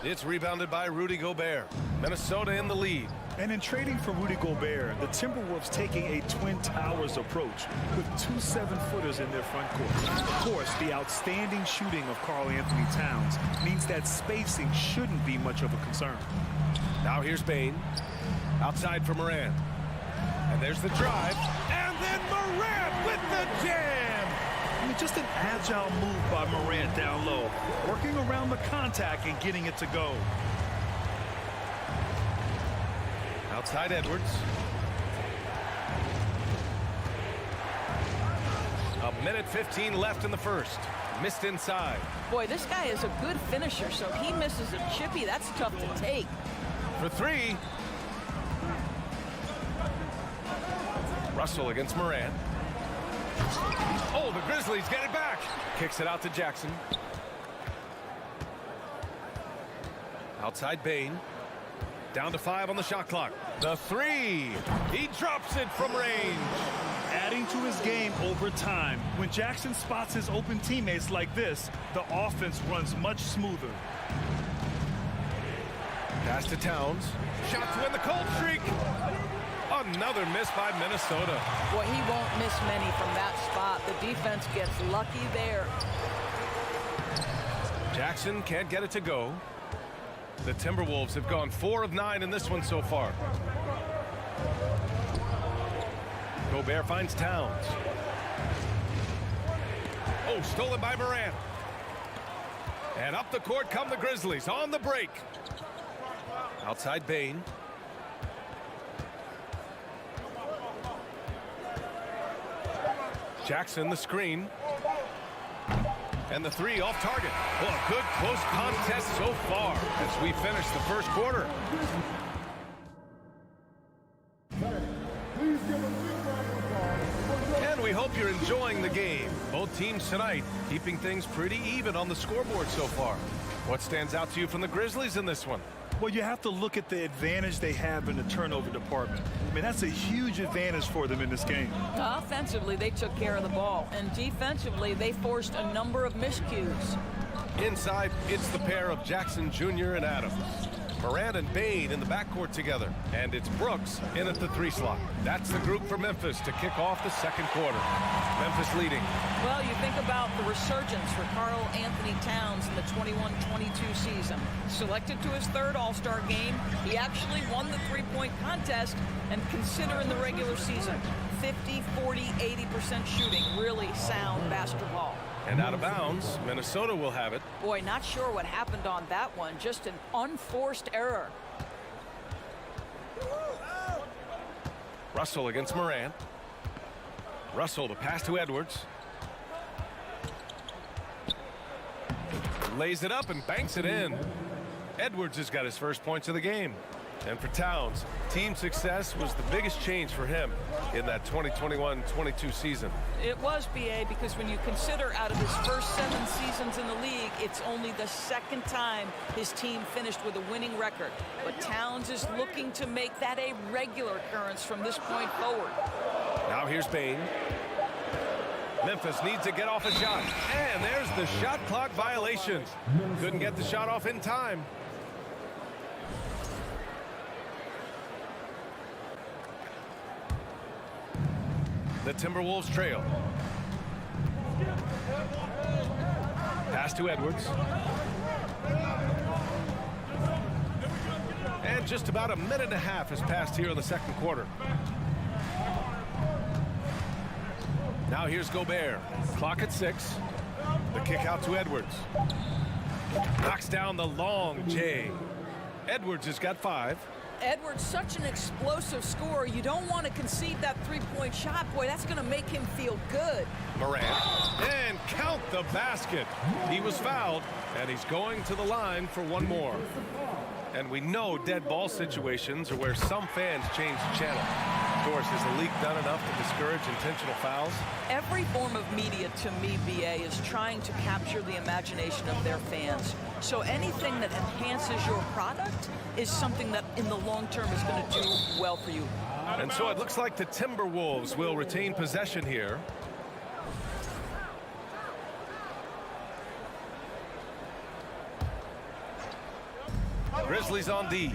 It's rebounded by Rudy Gobert. Minnesota in the lead.
And in trading for Rudy Gobert, the Timberwolves taking a Twin Towers approach with 2 7-footers in their front court. Of course, the outstanding shooting of Karl Anthony Towns means that spacing shouldn't be much of a concern.
Now here's Bane. Outside for Morant. And there's the drive. And then Morant with the jam.
I mean, just an agile move by Morant down low, working around the contact and getting it to go.
Outside Edwards. A minute 15 left in the first. Missed inside.
Boy, this guy is a good finisher, so he misses a chippy. That's tough to take.
For 3. Russell against Morant. Oh, the Grizzlies get it back. Kicks it out to Jackson. Outside Bain. Down to 5 on the shot clock. The three. He drops it from range.
Adding to his game over time. When Jackson spots his open teammates like this, the offense runs much smoother.
Pass to Towns. Shot to end the cold streak. Another miss by Minnesota.
Boy, he won't miss many from that spot. The defense gets lucky there.
Jackson can't get it to go. The Timberwolves have gone 4 of 9 in this one so far. Gobert finds Towns. Oh, stolen by Morant. And up the court come the Grizzlies on the break. Outside Bain. Jackson the screen. And the three off target. Well, a good close contest so far as we finish the first quarter. And we hope you're enjoying the game. Both teams tonight keeping things pretty even on the scoreboard so far. What stands out to you from the Grizzlies in this one?
Well, you have to look at the advantage they have in the turnover department. I mean, that's a huge advantage for them in this game.
Offensively, they took care of the ball. And defensively, they forced a number of miscues.
Inside, it's the pair of Jackson Jr. and Adams. Morant and Bain in the backcourt together. And it's Brooks in at the 3 slot. That's the group for Memphis to kick off the second quarter. Memphis leading.
Well, you think about the resurgence for Karl Anthony Towns in the 21-22 season. Selected to his 3rd All-Star game, he actually won the three-point contest. And consider in the regular season, 50, 40, 80% shooting. Really sound basketball.
And out of bounds, Minnesota will have it.
Boy, not sure what happened on that one. Just an unforced error.
Russell against Morant. Russell, the pass to Edwards. Lays it up and banks it in. Edwards has got his first points of the game. And for Towns, team success was the biggest change for him in that 2021-22 season.
It was, BA, because when you consider out of his first 7 seasons in the league, it's only the 2nd time his team finished with a winning record. But Towns is looking to make that a regular occurrence from this point forward.
Now here's Bain. Memphis needs to get off a shot. And there's the shot clock violation. Couldn't get the shot off in time. The Timberwolves trail. Pass to Edwards. And just about a minute and a half has passed here in the second quarter. Now here's Gobert. Clock at 6. The kick out to Edwards. Knocks down the long J. Edwards has got 5.
Edwards, such an explosive scorer. You don't want to concede that three-point shot. Boy, that's going to make him feel good.
Morant. And count the basket. He was fouled, and he's going to the line for one more. And we know dead ball situations are where some fans change the channel. Of course, has the league done enough to discourage intentional fouls?
Every form of media, to me, BA, is trying to capture the imagination of their fans. So anything that enhances your product is something that in the long term is going to do well for you.
And so it looks like the Timberwolves will retain possession here. Grizzlies on D.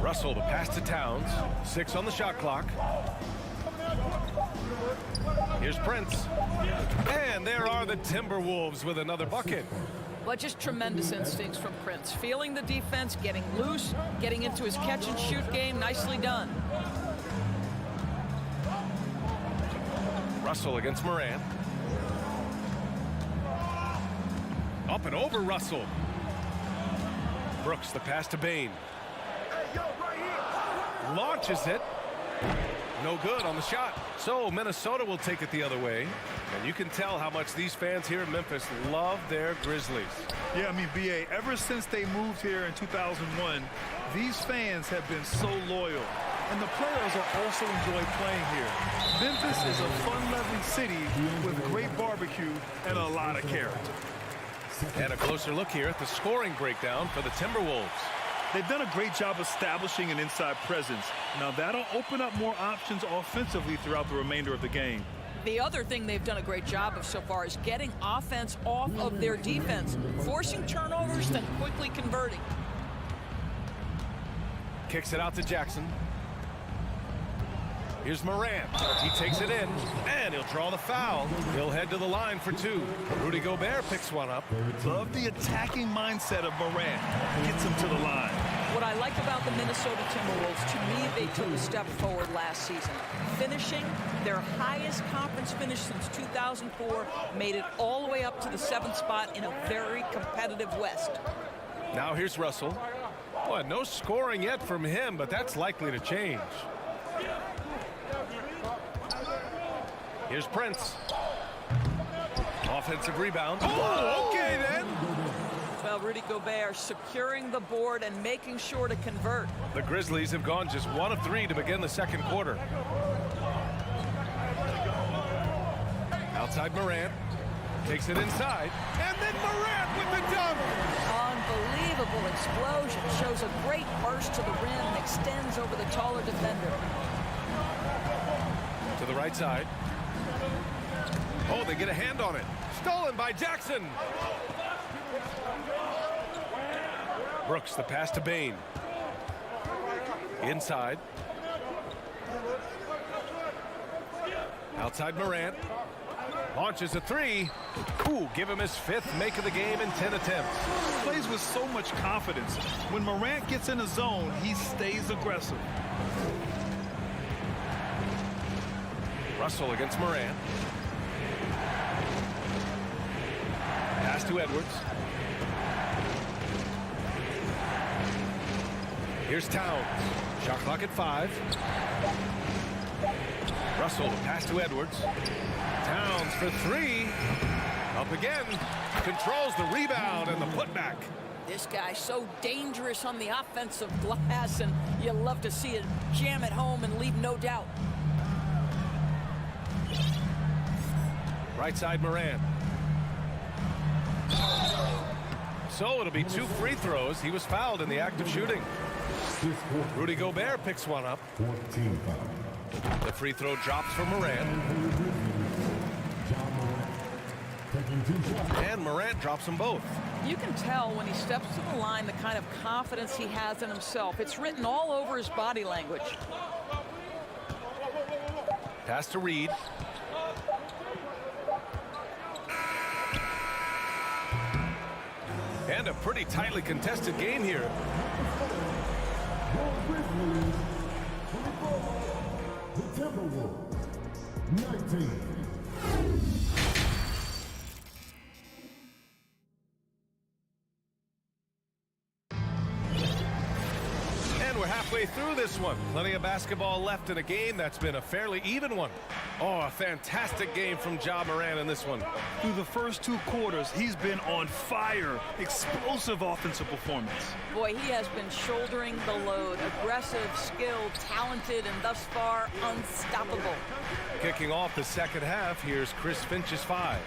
Russell, the pass to Towns. 6 on the shot clock. Here's Prince. And there are the Timberwolves with another bucket.
But just tremendous instincts from Prince. Feeling the defense, getting loose, getting into his catch-and-shoot game. Nicely done.
Russell against Morant. Up and over Russell. Brooks, the pass to Bain. Launches it. No good on the shot. So Minnesota will take it the other way. And you can tell how much these fans here in Memphis love their Grizzlies.
Yeah, I mean, BA, ever since they moved here in 2001, these fans have been so loyal. And the players are also enjoy playing here. Memphis is a fun-loving city with great barbecue and a lot of character.
And a closer look here at the scoring breakdown for the Timberwolves.
They've done a great job establishing an inside presence. Now that'll open up more options offensively throughout the remainder of the game.
The other thing they've done a great job of so far is getting offense off of their defense, forcing turnovers, then quickly converting.
Kicks it out to Jackson. Here's Morant. He takes it in, and he'll draw the foul. He'll head to the line for two. Rudy Gobert picks one up.
Love the attacking mindset of Morant. Gets him to the line.
What I like about the Minnesota Timberwolves, to me, they took a step forward last season. Finishing their highest conference finish since 2004, made it all the way up to the 7th spot in a very competitive West.
Now here's Russell. Boy, no scoring yet from him, but that's likely to change. Here's Prince. Offensive rebound. Oh, okay then.
Well, Rudy Gobert securing the board and making sure to convert.
The Grizzlies have gone just 1 of 3 to begin the second quarter. Outside Morant. Takes it inside. And then Morant with the dunk.
Unbelievable explosion. Shows a great burst to the rim and extends over the taller defender.
To the right side. Oh, they get a hand on it. Stolen by Jackson. Brooks, the pass to Bane. Inside. Outside Morant. Launches a three. Ooh, give him his 5th make of the game in 10 attempts.
Plays with so much confidence. When Morant gets in a zone, he stays aggressive.
Russell against Morant. Pass to Edwards. Here's Towns. Shot clock at 5. Russell, pass to Edwards. Towns for 3. Up again. Controls the rebound and the putback.
This guy's so dangerous on the offensive glass, and you love to see it jam it home and leave no doubt.
Right side Morant. So it'll be 2 free throws. He was fouled in the act of shooting. Rudy Gobert picks one up.
14 foul.
The free throw drops for Morant. And Morant drops them both.
You can tell when he steps to the line the kind of confidence he has in himself. It's written all over his body language.
Pass to Reed. And a pretty tightly contested game here.
The Timberwolves, 19.
And we're halfway through this one. Plenty of basketball left in a game that's been a fairly even one. Oh, a fantastic game from Ja Morant in this one.
Through the first 2 quarters, he's been on fire. Explosive offensive performance.
Boy, he has been shouldering the load. Aggressive, skilled, talented, and thus far unstoppable.
Kicking off the second half, here's Chris Finch's 5.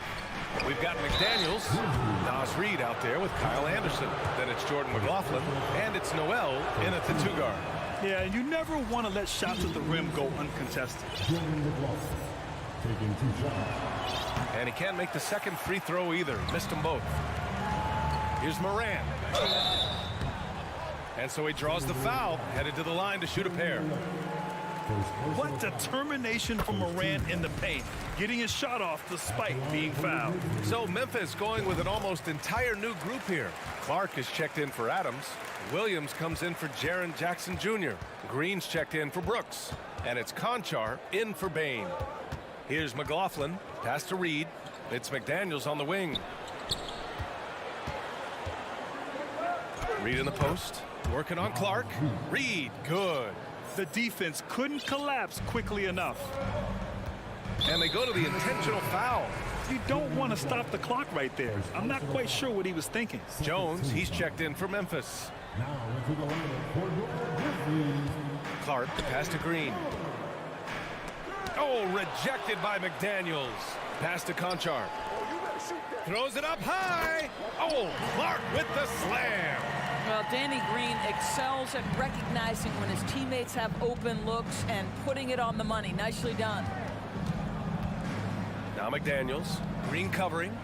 We've got McDaniels, Nas Reed out there with Kyle Anderson. Then it's Jordan McLaughlin, and it's Noel in at the 2 guard.
Yeah, you never want to let shots at the rim go uncontested.
Taking 2 shots.
And he can't make the second free throw either. Missed them both. Here's Morant. And so he draws the foul, headed to the line to shoot a pair.
What determination from Morant in the paint, getting his shot off despite being fouled.
So Memphis going with an almost entire new group here. Clark is checked in for Adams. Williams comes in for Jaren Jackson Jr. Green's checked in for Brooks. And it's Conchar in for Bane. Here's McLaughlin. Pass to Reed. It's McDaniels on the wing. Reed in the post. Working on Clark. Reed, good.
The defense couldn't collapse quickly enough.
And they go to the intentional foul.
You don't want to stop the clock right there. I'm not quite sure what he was thinking.
Jones, he's checked in for Memphis.
Now into the line for your Grizzlies.
Clark, the pass to Green. Oh, rejected by McDaniels. Pass to Conchar. throws it up high. Oh, Clark with the slam.
Well, Danny Green excels at recognizing when his teammates have open looks and putting it on the money. Nicely done.
Now McDaniels, Green covering.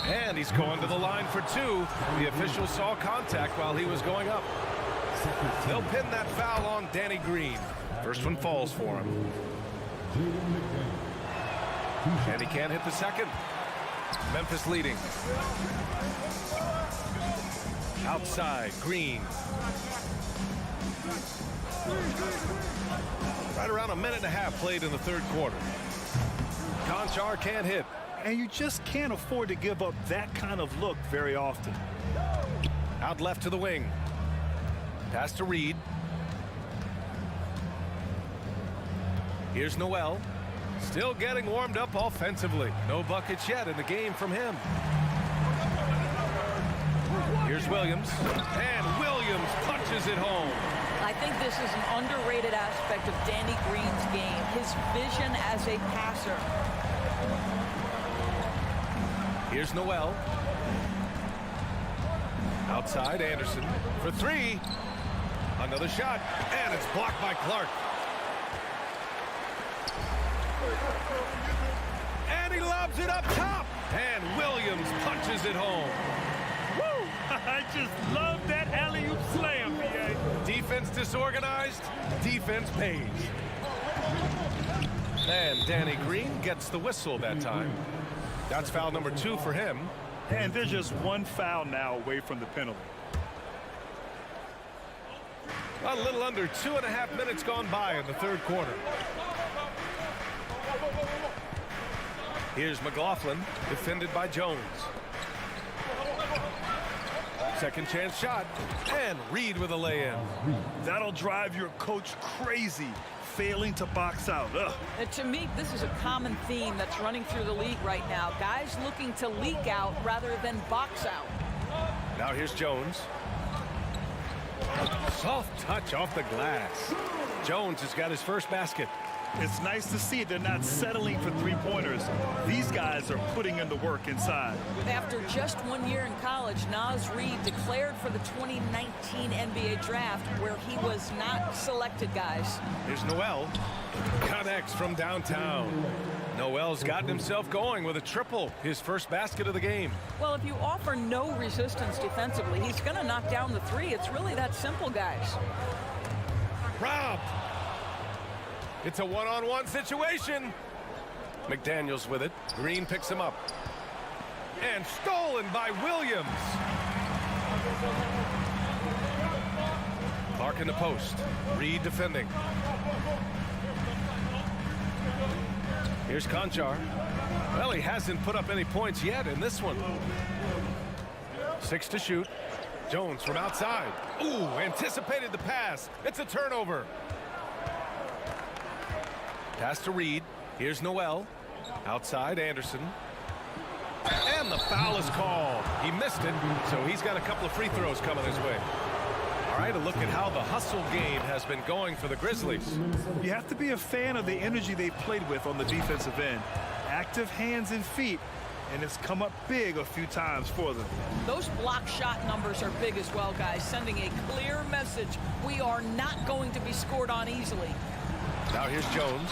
And he's going to the line for two. The official saw contact while he was going up. They'll pin that foul on Danny Green. First one falls for him. And he can't hit the second. Memphis leading. Outside, Green. Right around a minute and a half played in the third quarter. Conchar can't hit.
And you just can't afford to give up that kind of look very often.
Out left to the wing. Pass to Reed. Here's Noel. Still getting warmed up offensively. No buckets yet in the game from him. Here's Williams. And Williams punches it home.
I think this is an underrated aspect of Danny Green's game, his vision as a passer.
Here's Noel. Outside, Anderson for three. Another shot, and it's blocked by Clark. And he lobs it up top, and Williams punches it home.
Woo! I just love that alley-oop slam, BA.
Defense disorganized, defense pays. And Danny Green gets the whistle that time. That's foul number 2 for him.
And they're just one foul now away from the penalty.
A little under 2.5 minutes gone by in the third quarter. Here's McLaughlin, defended by Jones. Second chance shot, and Reed with a lay-in.
That'll drive your coach crazy, failing to box out.
And to me, this is a common theme that's running through the league right now. Guys looking to leak out rather than box out.
Now here's Jones. Soft touch off the glass. Jones has got his first basket.
It's nice to see they're not settling for three-pointers. These guys are putting in the work inside.
After just 1 year in college, Naz Reid declared for the 2019 NBA draft, where he was not selected, guys.
Here's Noel. Connects from downtown. Noel's gotten himself going with a triple, his first basket of the game.
Well, if you offer no resistance defensively, he's going to knock down the three. It's really that simple, guys.
Robbed. It's a one-on-one situation. McDaniels with it. Green picks him up. And stolen by Williams. Clark in the post. Reed defending. Here's Conchar. Well, he hasn't put up any points yet in this one. 6 to shoot. Jones from outside. Ooh, anticipated the pass. It's a turnover. Pass to Reed. Here's Noel. Outside, Anderson. And the foul is called. He missed it, so he's got a couple of free throws coming his way. All right, a look at how the hustle game has been going for the Grizzlies.
You have to be a fan of the energy they've played with on the defensive end. Active hands and feet, and it's come up big a few times for them.
Those block shot numbers are big as well, guys, sending a clear message. We are not going to be scored on easily.
Now here's Jones.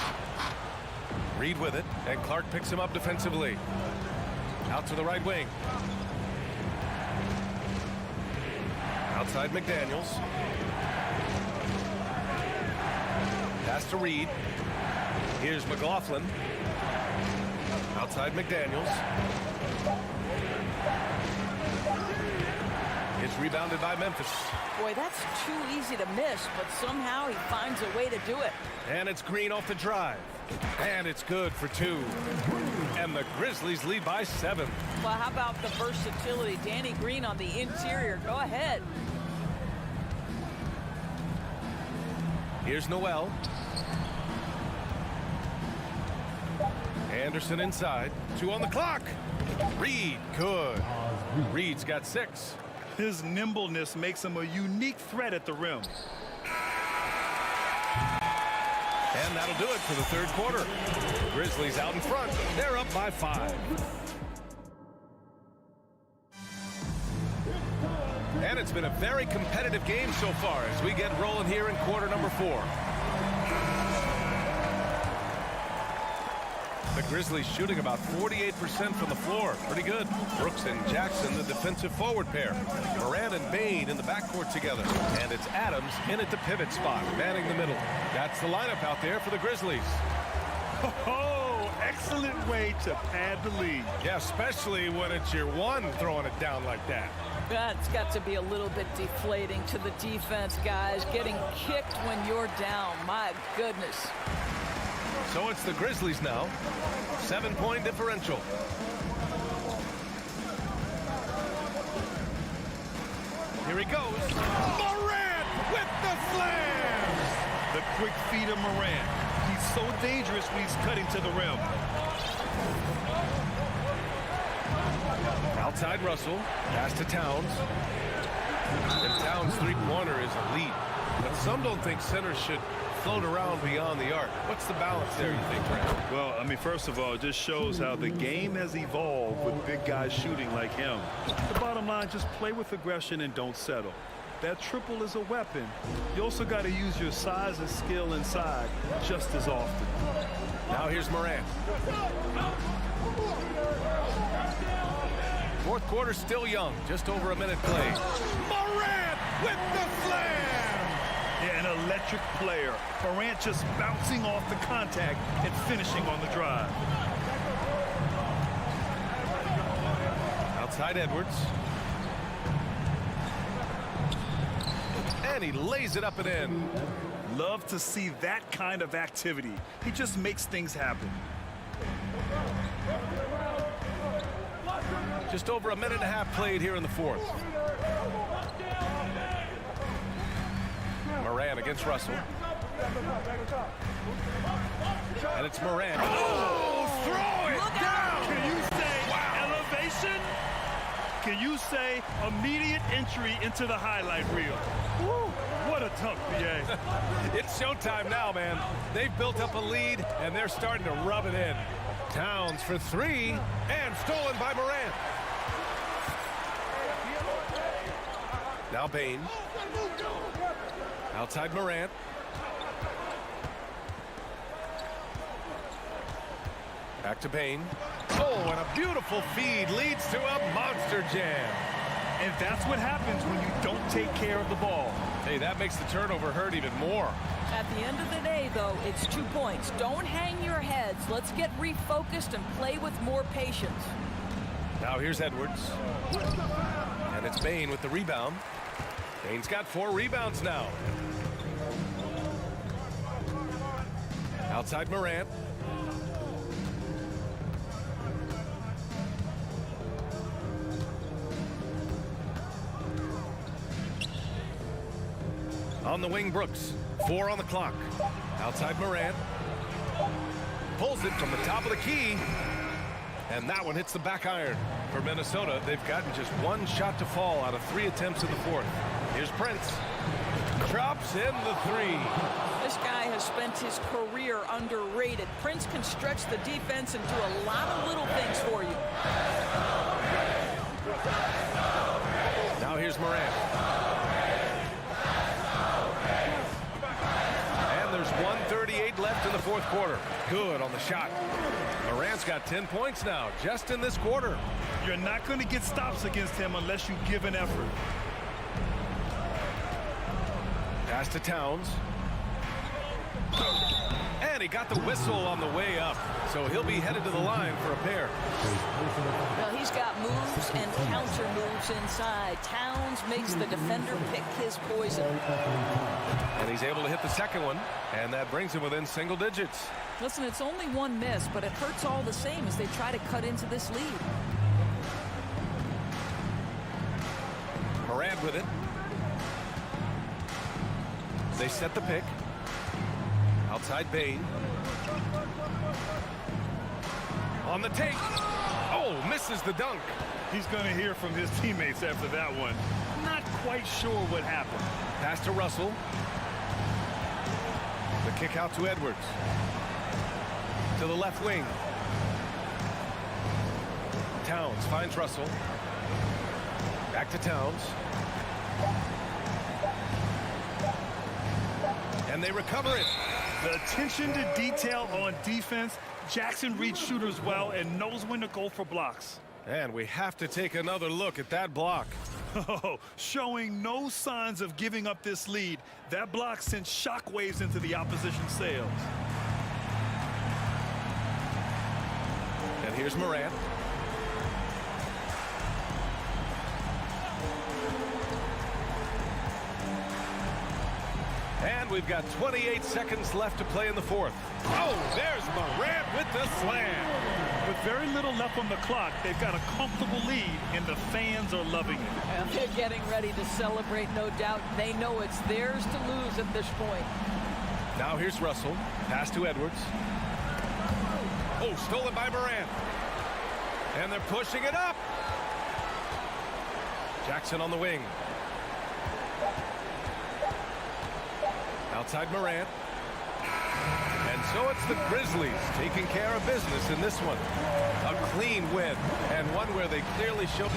Reed with it, and Clark picks him up defensively. Out to the right wing. Outside McDaniels. Pass to Reed. Here's McLaughlin. Outside McDaniels. It's rebounded by Memphis.
Boy, that's too easy to miss, but somehow he finds a way to do it.
And it's Green off the drive. And it's good for 2. And the Grizzlies lead by 7.
Well, how about the versatility? Danny Green on the interior. Go ahead.
Here's Noel. Anderson inside. 2 on the clock. Reed, good. Reed's got 6.
His nimbleness makes him a unique threat at the rim.
And that'll do it for the third quarter. The Grizzlies out in front. They're up by 5. And it's been a very competitive game so far as we get rolling here in quarter number 4. The Grizzlies shooting about 48% from the floor. Pretty good. Brooks and Jackson, the defensive forward pair. Morant and Bane in the backcourt together. And it's Adams in at the pivot spot, manning the middle. That's the lineup out there for the Grizzlies.
Oh, excellent way to pad the lead.
Yeah, especially when it's your one throwing it down like that.
That's got to be a little bit deflating to the defense, guys. Getting kicked when you're down. My goodness.
So it's the Grizzlies now. 7-point differential. Here he goes. Morant with the slam.
The quick feet of Morant. He's so dangerous when he's cutting to the rim.
Outside Russell. Pass to Towns. And Towns' three-pointer is elite. But some don't think centers should float around beyond the arc. What's the balance there, you think, Brad?
Well, I mean, first of all, it just shows how the game has evolved with big guys shooting like him. The bottom line, just play with aggression and don't settle. That triple is a weapon. You also got to use your size and skill inside just as often.
Now here's Morant. Fourth quarter still young. Just over a minute played. Morant with the slam!
Yeah, an electric player. Morant just bouncing off the contact and finishing on the drive.
Outside Edwards. And he lays it up and in.
Love to see that kind of activity. He just makes things happen.
Just over a minute and a half played here in the fourth. Morant against Russell. And it's Morant. Oh, throw it down!
Can you say elevation? Can you say immediate entry into the highlight reel? Woo, what a dunk, BA.
It's showtime now, man. They've built up a lead, and they're starting to rub it in. Towns for 3, and stolen by Morant. Now Bane. Outside Morant. Back to Bane. Oh, and a beautiful feed leads to a monster jam.
And that's what happens when you don't take care of the ball.
Hey, that makes the turnover hurt even more.
At the end of the day, though, it's 2 points. Don't hang your heads. Let's get refocused and play with more patience.
Now here's Edwards. And it's Bane with the rebound. Bane's got 4 rebounds now. Outside Morant. On the wing, Brooks. 4 on the clock. Outside Morant. Pulls it from the top of the key. And that one hits the back iron. For Minnesota, they've gotten just 1 shot to fall out of 3 attempts in the fourth. Here's Prince. Drops in the 3.
This guy has spent his career underrated. Prince can stretch the defense and do a lot of little things for you.
Now here's Morant. And there's 1:38 left in the fourth quarter. Good on the shot. Morant's got 10 points now, just in this quarter.
You're not going to get stops against him unless you give an effort.
Pass to Towns. And he got the whistle on the way up. So he'll be headed to the line for a pair.
Well, he's got moves and counter moves inside. Towns makes the defender pick his poison.
And he's able to hit the second one. And that brings him within single digits.
Listen, it's only 1 miss, but it hurts all the same as they try to cut into this lead.
Morant with it. They set the pick. Outside Bane. On the take. Oh, misses the dunk.
He's going to hear from his teammates after that one. Not quite sure what happened.
Pass to Russell. The kick out to Edwards. To the left wing. Towns finds Russell. Back to Towns. And they recover it.
The attention to detail on defense. Jackson reads shooters well and knows when to go for blocks.
And we have to take another look at that block.
Oh, showing no signs of giving up this lead. That block sent shockwaves into the opposition sails.
And here's Morant. And we've got 28 seconds left to play in the fourth. Oh, there's Morant with the slam.
With very little left on the clock, they've got a comfortable lead, and the fans are loving it.
And they're getting ready to celebrate, no doubt. They know it's theirs to lose at this point.
Now here's Russell. Pass to Edwards. Oh, stolen by Morant. And they're pushing it up. Jackson on the wing. Outside Morant. And so it's the Grizzlies taking care of business in this one. A clean win, and one where they clearly showed.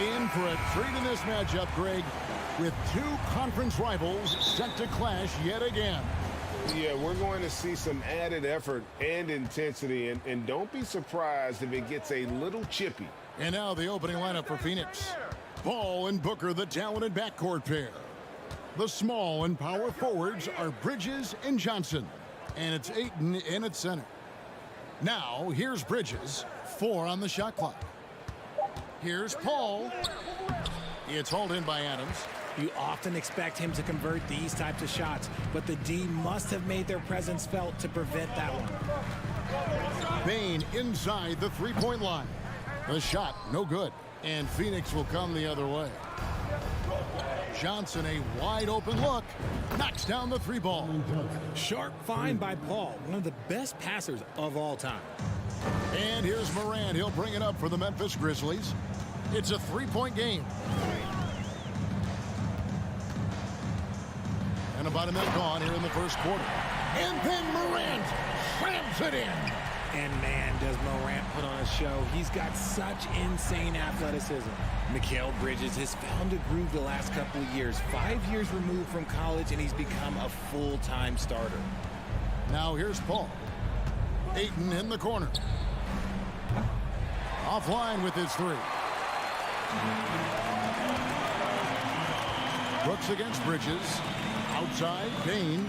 in for a treat in this matchup, Greg, with two conference rivals set to clash yet again.
Yeah, we're going to see some added effort and intensity, and don't be surprised if it gets a little chippy.
And now the opening lineup for Phoenix. Ball and Booker, the talented backcourt pair. The small and power forwards are Bridges and Johnson. And it's Ayton in at center. Now, here's Bridges. 4 on the shot clock. Here's Paul. It's hauled in by Adams.
You often expect him to convert these types of shots, but the D must have made their presence felt to prevent that one.
Bane inside the three-point line. The shot, no good. And Phoenix will come the other way. Johnson, a wide-open look. Knocks down the three ball.
Sharp find by Paul, one of the best passers of all time.
And here's Morant. He'll bring it up for the Memphis Grizzlies. It's a three-point game. And about a minute gone here in the first quarter. And then Morant slams it in.
And man, does Morant put on a show. He's got such insane athleticism. Mikal Bridges has found a groove the last couple of years. 5 years removed from college, and he's become a full-time starter.
Now here's Paul. Ayton in the corner. Offline with his three. Brooks against Bridges. Outside, Bane.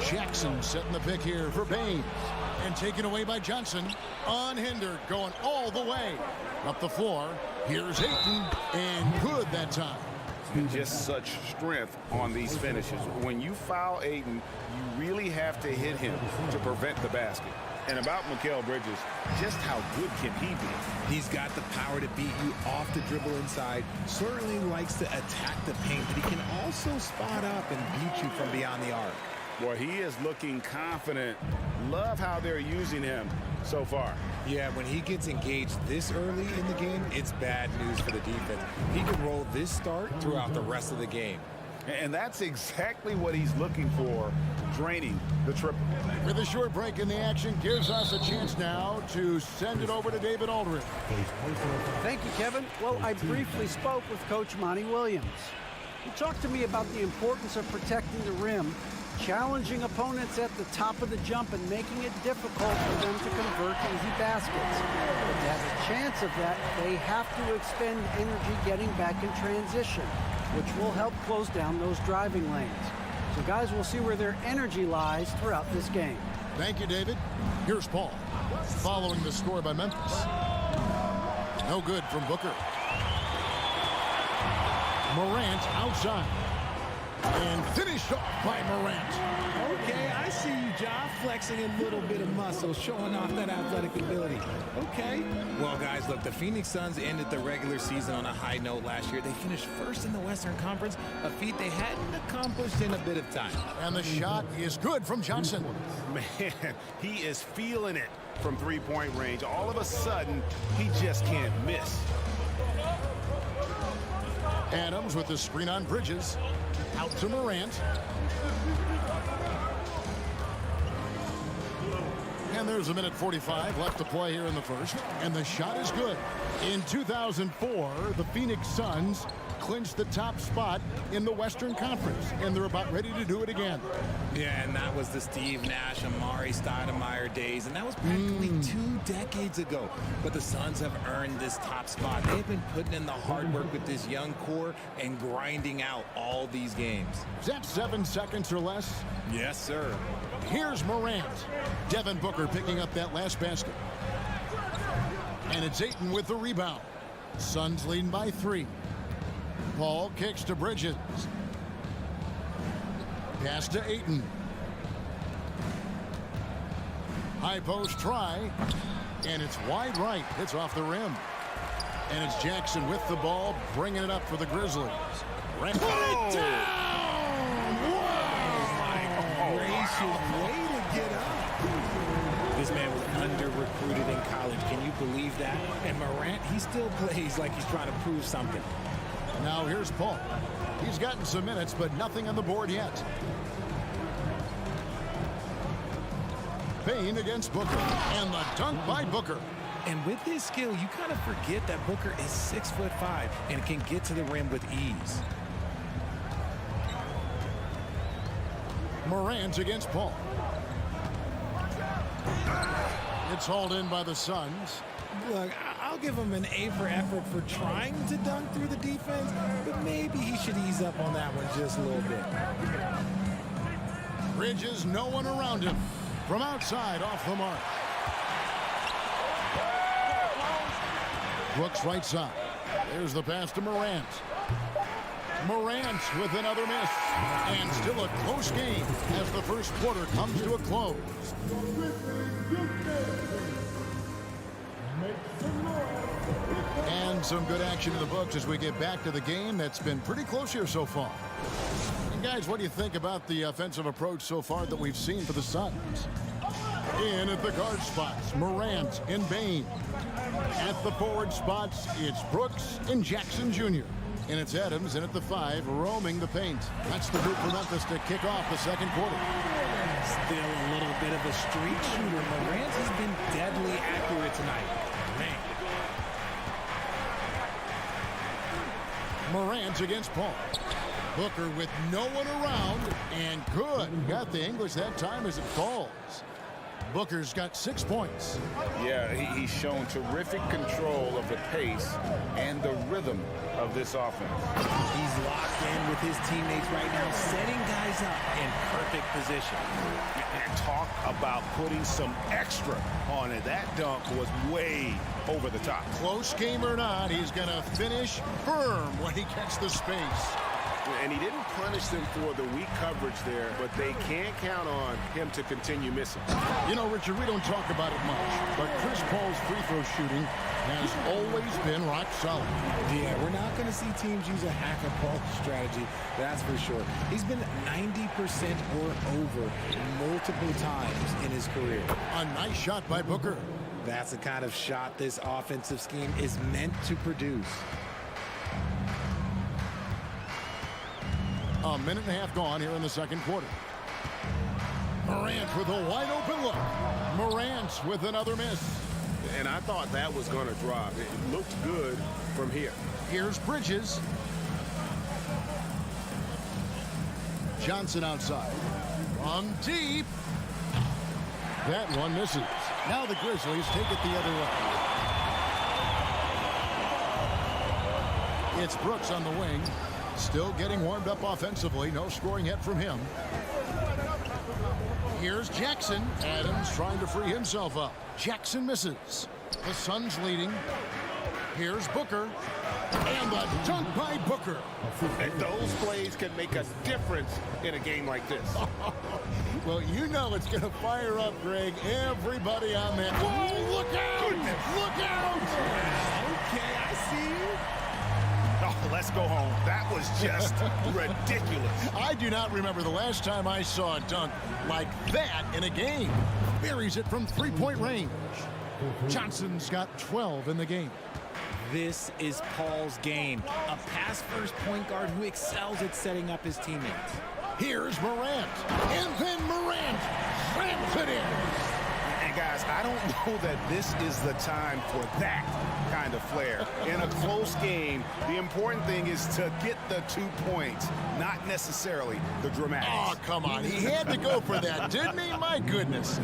Jackson setting the pick here for Bane. And taken away by Johnson. Unhindered, going all the way. Up the floor, here's Ayton. And good that time.
Just such strength on these finishes. When you foul Ayton, you really have to hit him to prevent the basket. And about Mikal Bridges, just how good can he be?
He's got the power to beat you off the dribble inside. Certainly likes to attack the paint, but he can also spot up and beat you from beyond the arc.
Boy, he is looking confident. Love how they're using him so far.
Yeah, when he gets engaged this early in the game, it's bad news for the defense. He can roll this start throughout the rest of the game.
And that's exactly what he's looking for, draining the triple.
With a short break in the action, gives us a chance now to send it over to David Aldridge.
Thank you, Kevin. Well, I briefly spoke with Coach Monty Williams. He talked to me about the importance of protecting the rim, challenging opponents at the top of the jump, and making it difficult for them to convert easy baskets. But to have a chance of that, they have to expend energy getting back in transition, which will help close down those driving lanes. So guys, we'll see where their energy lies throughout this game.
Thank you, David. Here's Paul. Following the score by Memphis. No good from Booker. Morant outside. And finished off by Morant.
Okay, I see you, Ja, flexing a little bit of muscle, showing off that athletic ability. Okay. Well, guys, look, the Phoenix Suns ended the regular season on a high note last year. They finished first in the Western Conference, a feat they hadn't accomplished in a bit of time.
And the shot is good from Johnson.
Man, he is feeling it from three-point range. All of a sudden, he just can't miss.
Adams with the screen on Bridges. Out to Morant. And there's a minute 45 left to play here in the first. And the shot is good. In 2004, the Phoenix Suns clinched the top spot in the Western Conference. And they're about ready to do it again.
Yeah, and that was the Steve Nash, Amari Stoudemire days. And that was practically 2 decades ago. But the Suns have earned this top spot. They've been putting in the hard work with this young core and grinding out all these games.
Is that 7 seconds or less?
Yes, sir.
Here's Morant. Devin Booker picking up that last basket. And it's Ayton with the rebound. Suns leading by 3. Paul kicks to Bridges. Pass to Ayton. High post try. And it's wide right. It's off the rim. And it's Jackson with the ball, bringing it up for the Grizzlies. Put it down!
Whoa! Way to get up. This man was under-recruited in college. Can you believe that? And Morant, he still plays like he's trying to prove something.
Now here's Paul. He's gotten some minutes, but nothing on the board yet. Payne against Booker. And the dunk by Booker.
And with his skill, you kind of forget that Booker is 6'5" and can get to the rim with ease.
Morant against Paul. It's hauled in by the Suns.
Look, I'll give him an A for effort for trying to dunk through the defense, but maybe he should ease up on that one just a little bit.
Bridges, no one around him. From outside, off the mark. Brooks right side. There's the pass to Morant. Morant with another miss. And still a close game as the first quarter comes to a close. And some good action in the books as we get back to the game that's been pretty close here so far. And guys, what do you think about the offensive approach so far that we've seen for the Suns? In at the guard spots, Morant and Bane. At the forward spots, it's Brooks and Jackson Jr. And it's Adams in at the 5, roaming the paint. That's the group for Memphis to kick off the second quarter.
Still a little bit of a streak shooter. Morant has been deadly accurate tonight. Man.
Morant against Paul. Booker with no one around, and good. Got the English that time as it falls. Booker's got 6 points.
Yeah, he's shown terrific control of the pace and the rhythm of this offense.
He's locked in with his teammates right now, setting guys up in perfect position.
And talk about putting some extra on it. That dunk was way over the top.
Close game or not, he's going to finish firm when he gets the space.
And he didn't punish them for the weak coverage there, but they can't count on him to continue missing.
You know, Richard, we don't talk about it much, but Chris Paul's free throw shooting has always been rock solid.
Yeah, we're not going to see teams use a hack-a-ball strategy, that's for sure. He's been 90% or over multiple times in his career.
A nice shot by Booker.
That's the kind of shot this offensive scheme is meant to produce.
A minute and a half gone here in the second quarter. Morant with a wide open look. Morant with another miss.
And I thought that was going to drop. It looked good from here.
Here's Bridges. Johnson outside. From deep. That one misses. Now the Grizzlies take it the other way. It's Brooks on the wing. Still getting warmed up offensively. No scoring yet from him. Here's Jackson. Adams trying to free himself up. Jackson misses. The Suns leading. Here's Booker. And the dunk by Booker.
And those plays can make a difference in a game like this.
Well, you know it's going to fire up, Greg. Everybody on that. Whoa, look out!
Goodness.
Look out!
Okay, I see you.
Oh, let's go home. That was just ridiculous.
I do not remember the last time I saw a dunk like that in a game. Buries it from three-point range. Johnson's got 12 in the game.
This is Paul's game. A pass-first point guard who excels at setting up his teammates.
Here's Morant. And then Morant slams it in.
And guys, I don't know that this is the time for that kind of flair. In a close game, the important thing is to get the 2 points, not necessarily the dramatics.
Oh, come on. He had to go for that, didn't he? My goodness.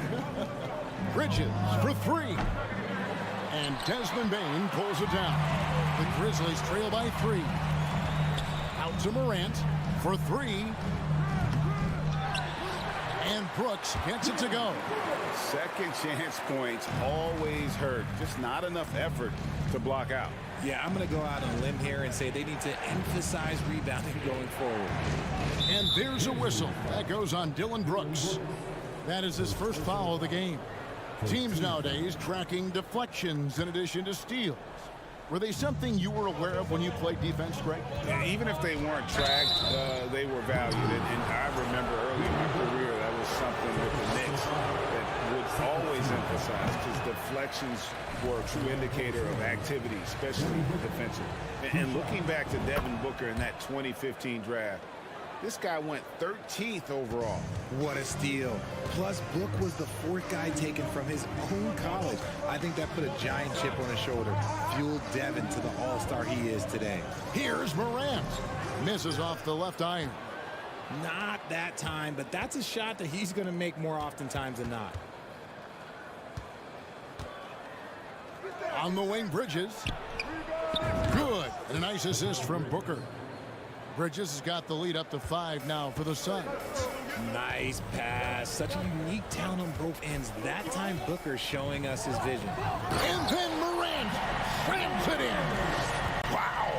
Bridges for 3. And Desmond Bane pulls it down. The Grizzlies trail by 3. Out to Morant for 3. And Brooks gets it to go.
Second chance points always hurt. Just not enough effort to block out.
Yeah, I'm going to go out on a limb here and say they need to emphasize rebounding going forward.
And there's a whistle. That goes on Dylan Brooks. That is his first foul of the game. Teams nowadays tracking deflections in addition to steals. Were they something you were aware of when you played defense, Greg?
Yeah, even if they weren't tracked, they were valued. And I remember early in my career, that was something with the Knicks that would always emphasize, because deflections were a true indicator of activity, especially defensive. And looking back to Devin Booker in that 2015 draft,
This guy went 13th overall.
What a steal. Plus, Book was the 4th guy taken from his own college. I think that put a giant chip on his shoulder, fueled Devin to the all-star he is today.
Here's Morant. Misses off the left iron.
Not that time, but that's a shot that he's going to make more oftentimes than not.
On the wing, Bridges. Good. And a nice assist from Booker. Bridges has got the lead up to 5 now for the Suns.
Nice pass. Such a unique talent on both ends. That time, Booker showing us his vision.
And then Morant slams it in.
Wow.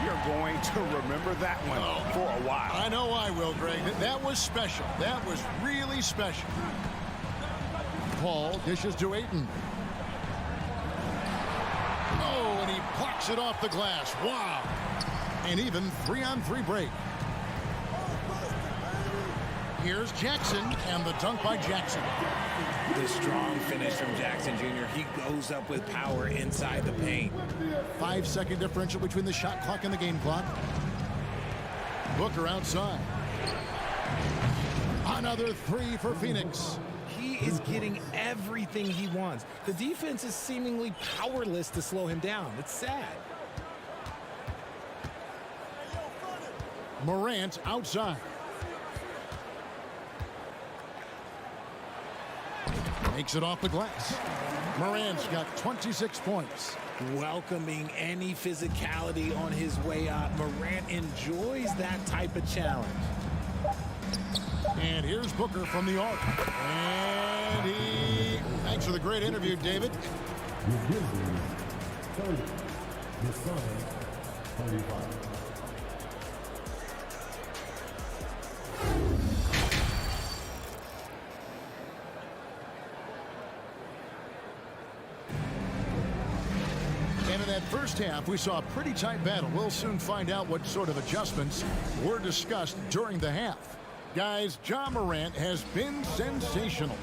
We are going to remember that one for a while.
I know I will, Greg. That was special. That was really special. Paul dishes to Ayton. Oh, and he blocks it off the glass. Wow. An even 3-on-3 break. Here's Jackson, and the dunk by Jackson.
The strong finish from Jackson Jr. He goes up with power inside the paint.
5-second differential between the shot clock and the game clock. Booker outside. Another 3 for Phoenix.
He is getting everything he wants. The defense is seemingly powerless to slow him down. It's sad.
Morant outside. Makes it off the glass. Morant's got 26 points.
Welcoming any physicality on his way out. Morant enjoys that type of challenge.
And here's Booker from the arc. And he... Thanks for the great interview, David.
The Grizzlies, 30. The Suns, 35.
And in that first half, we saw a pretty tight battle. We'll soon find out what sort of adjustments were discussed during the half. Guys, Ja Morant has been sensational.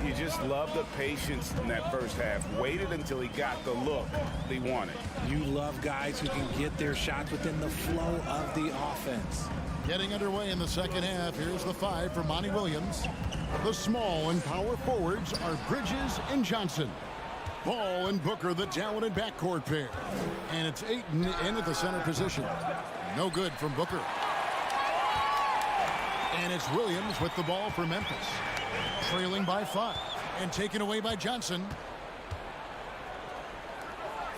You just love the patience in that first half. Waited until he got the look he wanted.
You love guys who can get their shots within the flow of the offense.
Getting underway in the second half. Here's the 5 for Monty Williams. The small and power forwards are Bridges and Johnson. Ball and Booker, the talented backcourt pair. And it's Ayton in at the center position. No good from Booker. And it's Williams with the ball for Memphis. Trailing by 5 and taken away by Johnson.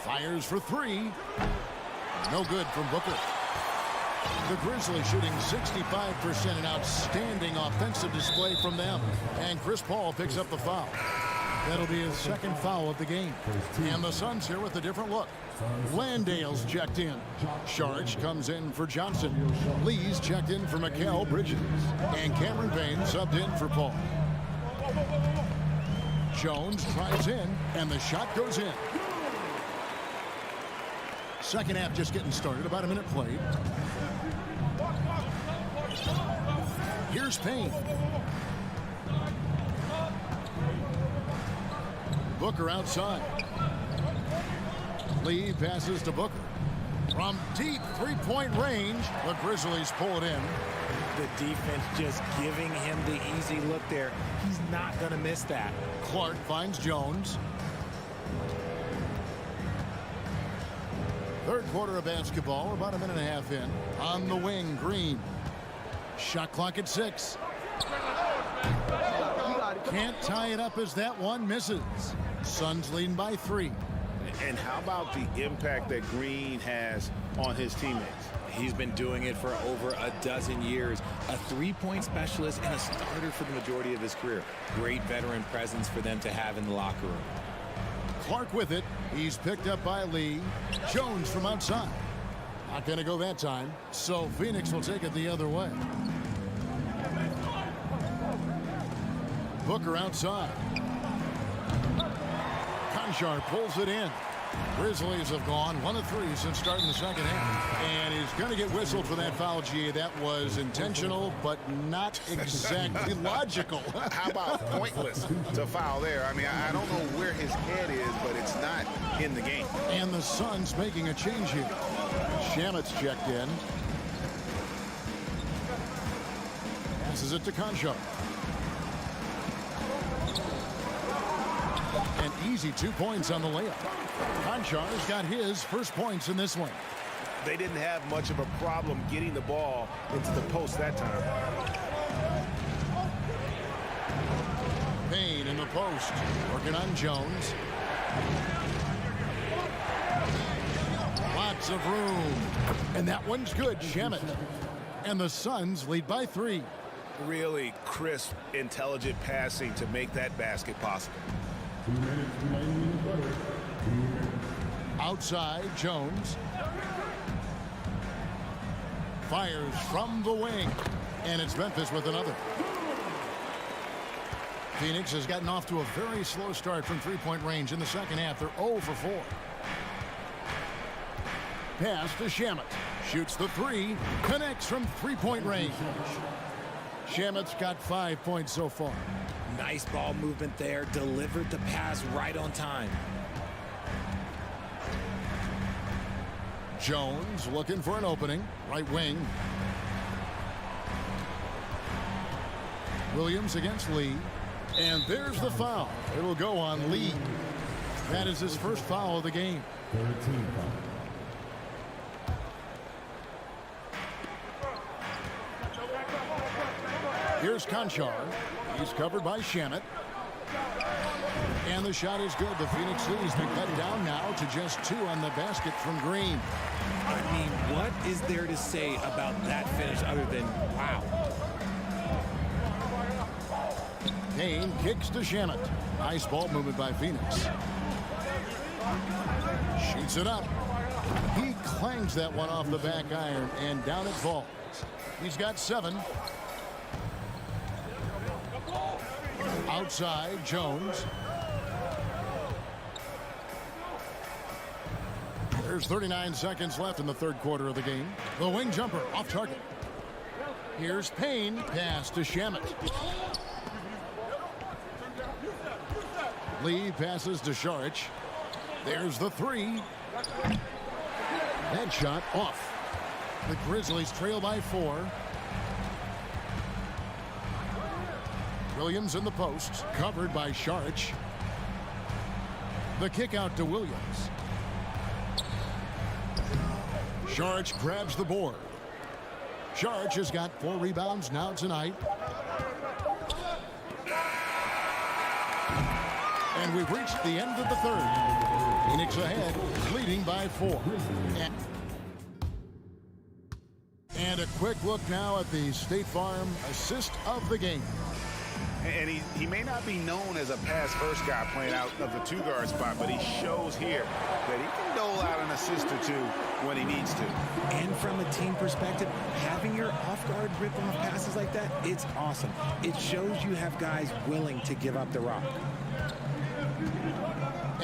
Fires for 3. No good from Booker. The Grizzlies shooting 65%, an outstanding offensive display from them. And Chris Paul picks up the foul. That'll be his second foul of the game. And the Suns here with a different look. Landale's checked in. Sharge comes in for Johnson. Lee's checked in for Mikal Bridges. And Cameron Payne subbed in for Paul. Jones tries in, and the shot goes in. Second half just getting started, about a minute played. Here's Payne. Booker outside. Lee passes to Booker. From deep three-point range, the Grizzlies pull it in.
The defense just giving him the easy look there. He's not going to miss that.
Clark finds Jones. Third quarter of basketball, about a minute and a half in. On the wing, Green. Shot clock at 6. Can't tie it up as that one misses. Suns leading by 3.
And how about the impact that Green has on his teammates?
He's been doing it for over a dozen years. A three-point specialist and a starter for the majority of his career. Great veteran presence for them to have in the locker room.
Clark with it. He's picked up by Lee. Jones from outside. Not going to go that time. So Phoenix will take it the other way. Booker outside. Conchar pulls it in. Grizzlies have gone 1 of 3 since starting the second half. And he's going to get whistled for that foul, G. That was intentional, but not exactly logical.
How about pointless to foul there? I mean, I don't know where his head is, but it's not in the game.
And the Suns making a change here. Shamet's checked in. Passes it to Concho. An easy 2 points on the layup. Conchar's got his first points in this one.
They didn't have much of a problem getting the ball into the post that time.
Payne in the post, working on Jones. Lots of room. And that one's good, Shamet. And the Suns lead by 3.
Really crisp, intelligent passing to make that basket possible.
Outside, Jones. Fires from the wing. And it's Memphis with another. Phoenix has gotten off to a very slow start from three-point range in the second half. They're 0 for 4. Pass to Shamet. Shoots the 3. Connects from three-point range. Shamet's got 5 points so far.
Nice ball movement there. Delivered the pass right on time.
Jones looking for an opening. Right wing. Williams against Lee. And there's the foul. It'll go on Lee. That is his first foul of the game.
13 foul.
Here's Conchar. He's covered by Shamet. And the shot is good. The Phoenix lead has been cut down now to just 2 on the basket from Green.
I mean, what is there to say about that finish other than wow?
Payne kicks to Shamet. Nice ball movement by Phoenix. Shoots it up. He clangs that one off the back iron, and down it falls. He's got 7. Outside, Jones. There's 39 seconds left in the third quarter of the game. The wing jumper off target. Here's Payne. Pass to Shamet. Lee passes to Šarić. There's the 3. That shot off. The Grizzlies trail by 4. Williams in the post, covered by Šarić. The kick out to Williams. Šarić grabs the board. Šarić has got 4 rebounds now tonight. And we've reached the end of the third. Phoenix ahead, leading by 4. And a quick look now at the State Farm assist of the game.
And he may not be known as a pass-first guy playing out of the 2-guard spot, but he shows here that he can dole out an assist or 2 when he needs to.
And from a team perspective, having your off-guard rip-off passes like that, it's awesome. It shows you have guys willing to give up the rock.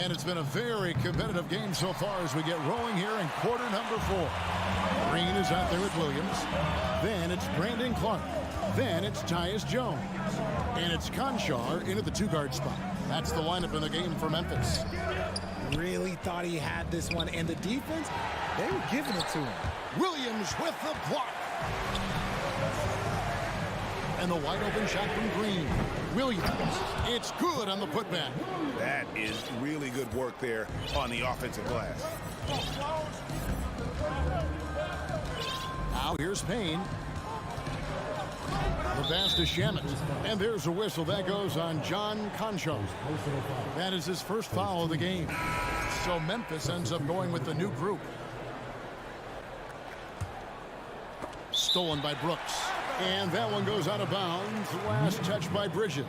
And it's been a very competitive game so far as we get rolling here in quarter number 4. Green is out there with Williams. Then it's Brandon Clark. Then it's Tyus Jones. And it's Conchar in at the 2-guard spot. That's the lineup in the game for Memphis.
Really thought he had this one. And the defense, they were giving it to him.
Williams with the block. And the wide open shot from Green. Williams. It's good on the putback.
That is really good work there on the offensive glass.
Now here's Payne. The pass to Shamet. And there's a whistle. That goes on John Concho. That is his first foul of the game. So Memphis ends up going with the new group. Stolen by Brooks. And that one goes out of bounds. Last touch by Bridges.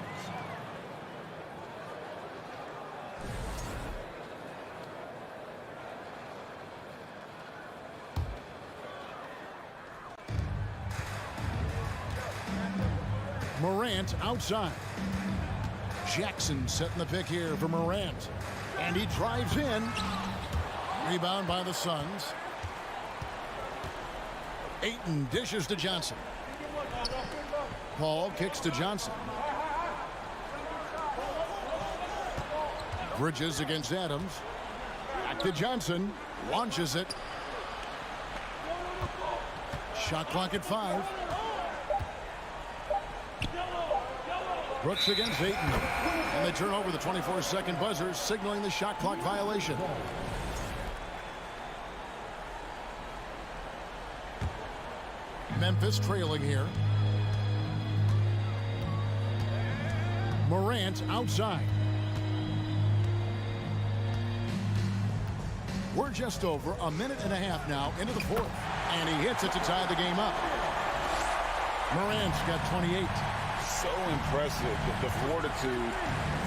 Morant outside. Jackson setting the pick here for Morant. And he drives in. Rebound by the Suns. Ayton dishes to Johnson. Paul kicks to Johnson. Bridges against Adams. Back to Johnson. Launches it. Shot clock at 5. Brooks against Ayton. And they turn over the 24-second buzzer, signaling the shot clock violation. Memphis trailing here. Morant outside. We're just over a minute and a half now into the fourth. And he hits it to tie the game up. Morant's got 28.
So impressive, the fortitude,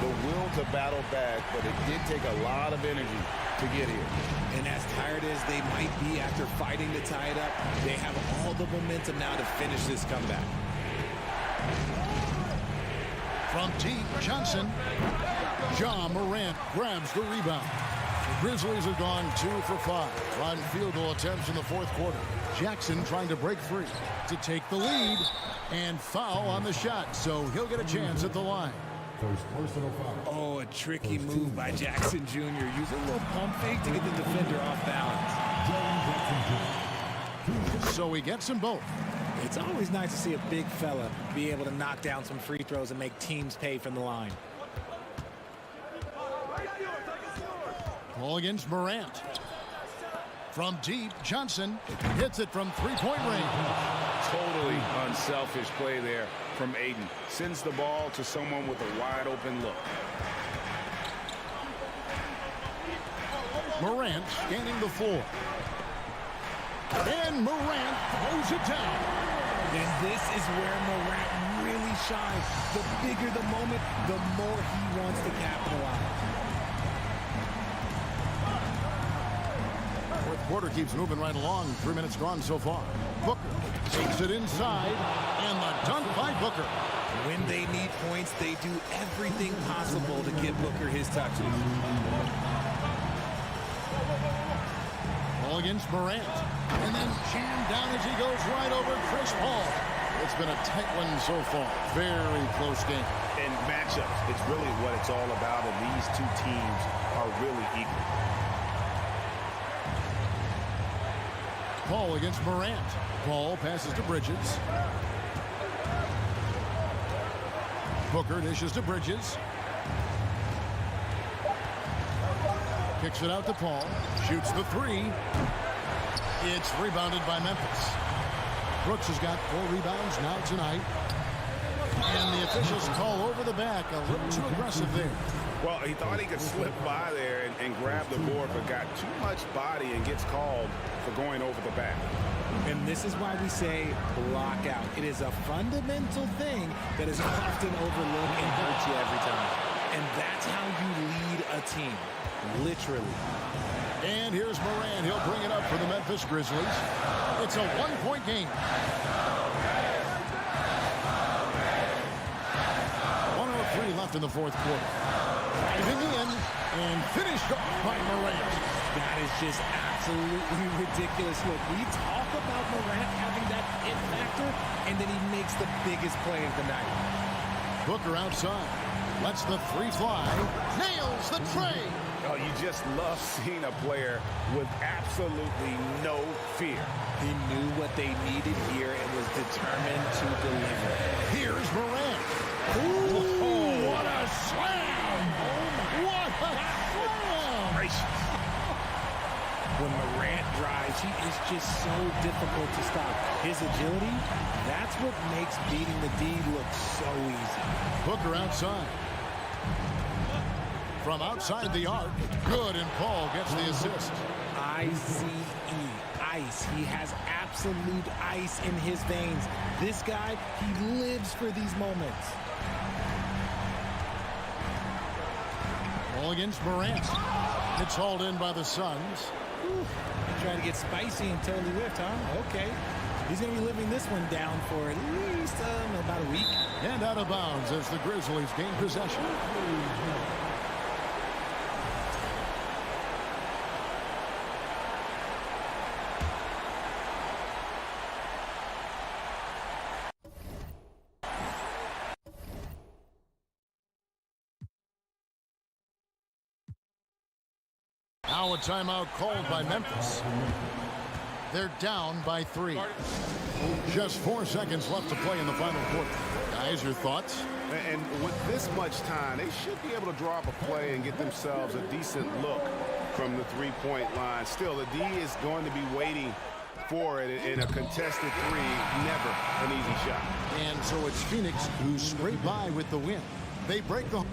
the will to battle back, but it did take a lot of energy to get here.
And as tired as they might be after fighting to tie it up, they have all the momentum now to finish this comeback.
From deep, Johnson. Ja Morant grabs the rebound. The Grizzlies have gone 2 for 5 on field goal attempts in the fourth quarter. Jackson trying to break free to take the lead and foul on the shot, so he'll get a chance at the line.
First personal foul.
Oh, a tricky move by Jackson Jr. Use a little pump fake to get the defender off balance.
So he gets them both.
It's always nice to see a big fella be able to knock down some free throws and make teams pay from the line.
Ball against Morant. From deep, Johnson hits it from three-point range.
Totally unselfish play there from Ayton. Sends the ball to someone with a wide-open look.
Morant scanning the floor. And Morant throws it down.
And this is where Morant really shines. The bigger the moment, the more he wants to capitalize.
Fourth quarter keeps moving right along. 3 minutes gone so far. Booker takes it inside, and the dunk by Booker.
When they need points, they do everything possible to get Booker his touches.
Ball against Morant. And then jammed down as he goes right over Chris Paul. It's been a tight one so far. Very close game.
And matchups, it's really what it's all about, and these two teams are really equal.
Paul against Morant. Paul passes to Bridges. Booker dishes to Bridges. Kicks it out to Paul. Shoots the three. It's rebounded by Memphis. Brooks has got 4 rebounds now tonight. And the officials call over the back. A little too aggressive there.
Well, he thought he could slip by there and grab the board, but got too much body and gets called for going over the back.
And this is why we say block out. It is a fundamental thing that is often overlooked and hurts you every time. And that's how you lead a team, literally.
And here's Morant. He'll bring it up for the Memphis Grizzlies. It's a 1-point game. 1:03 left in the fourth quarter. Driving in and finished off by Morant.
That is just absolutely ridiculous. Look, we talk about Morant having that it factor, and then he makes the biggest play of the night.
Booker outside. Lets the three fly. Nails the tray.
Oh, you just love seeing a player with absolutely no fear.
He knew what they needed here and was determined to deliver.
Here's Morant. Ooh, what a slam! What a slam!
When Morant drives, he is just so difficult to stop. His agility, that's what makes beating the D look so easy.
Booker outside. From outside the arc, good, and Paul gets the assist.
I-C-E, ice. He has absolute ice in his veins. This guy, he lives for these moments.
Ball against Morant. It's hauled in by the Suns.
Trying to get spicy and totally whiffed, huh? Okay. He's going to be living this one down for at least about a week.
And out of bounds as the Grizzlies gain possession. Now a timeout called by Memphis. They're down by 3. Just 4 seconds left to play in the final quarter. Guys, your thoughts?
And with this much time, they should be able to draw up a play and get themselves a decent look from the three-point line. Still, the D is going to be waiting for it in a contested three. Never an easy shot.
And so it's Phoenix who scrape by with the win. They break the...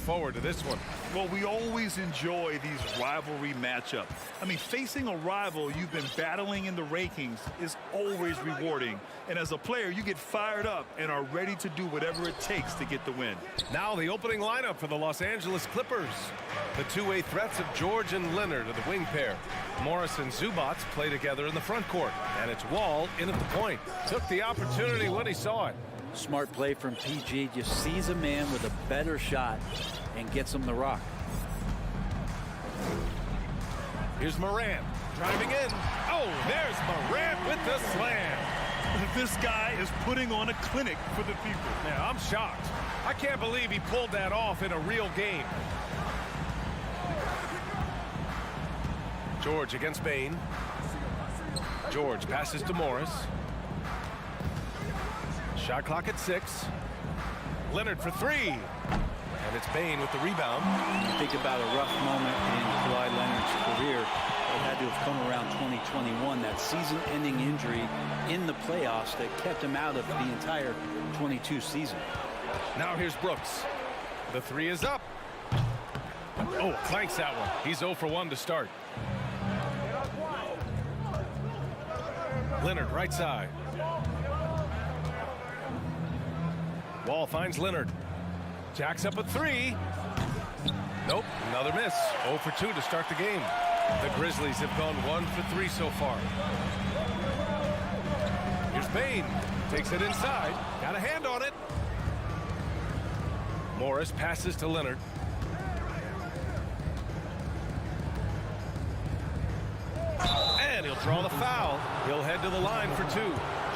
forward to this one.
Well, we always enjoy these rivalry matchups. I mean, facing a rival you've been battling in the rankings is always rewarding. And as a player, you get fired up and are ready to do whatever it takes to get the win.
Now the opening lineup for the Los Angeles Clippers. The two-way threats of George and Leonard are the wing pair. Morris and Zubats play together in the front court. And it's Wall in at the point. Took the opportunity when he saw it.
Smart play from PG. Just sees a man with a better shot and gets him the rock.
Here's Morant driving in. Oh, there's Morant with the slam.
This guy is putting on a clinic for the people.
Yeah, I'm shocked. I can't believe he pulled that off in a real game. George against Bain. George passes to Morris. Shot clock at 6. Leonard for 3. And it's Bain with the rebound.
Think about a rough moment in Kawhi Leonard's career. It had to have come around 2021, that season-ending injury in the playoffs that kept him out of the entire 22 season.
Now here's Brooks. The 3 is up. Oh, clanks that one. He's 0 for 1 to start. Leonard right side. Wall finds Leonard. Jacks up a 3. Nope, another miss. 0 for 2 to start the game. The Grizzlies have gone 1 for 3 so far. Here's Bain. Takes it inside. Got a hand on it. Morris passes to Leonard. And he'll draw the foul. He'll head to the line for 2.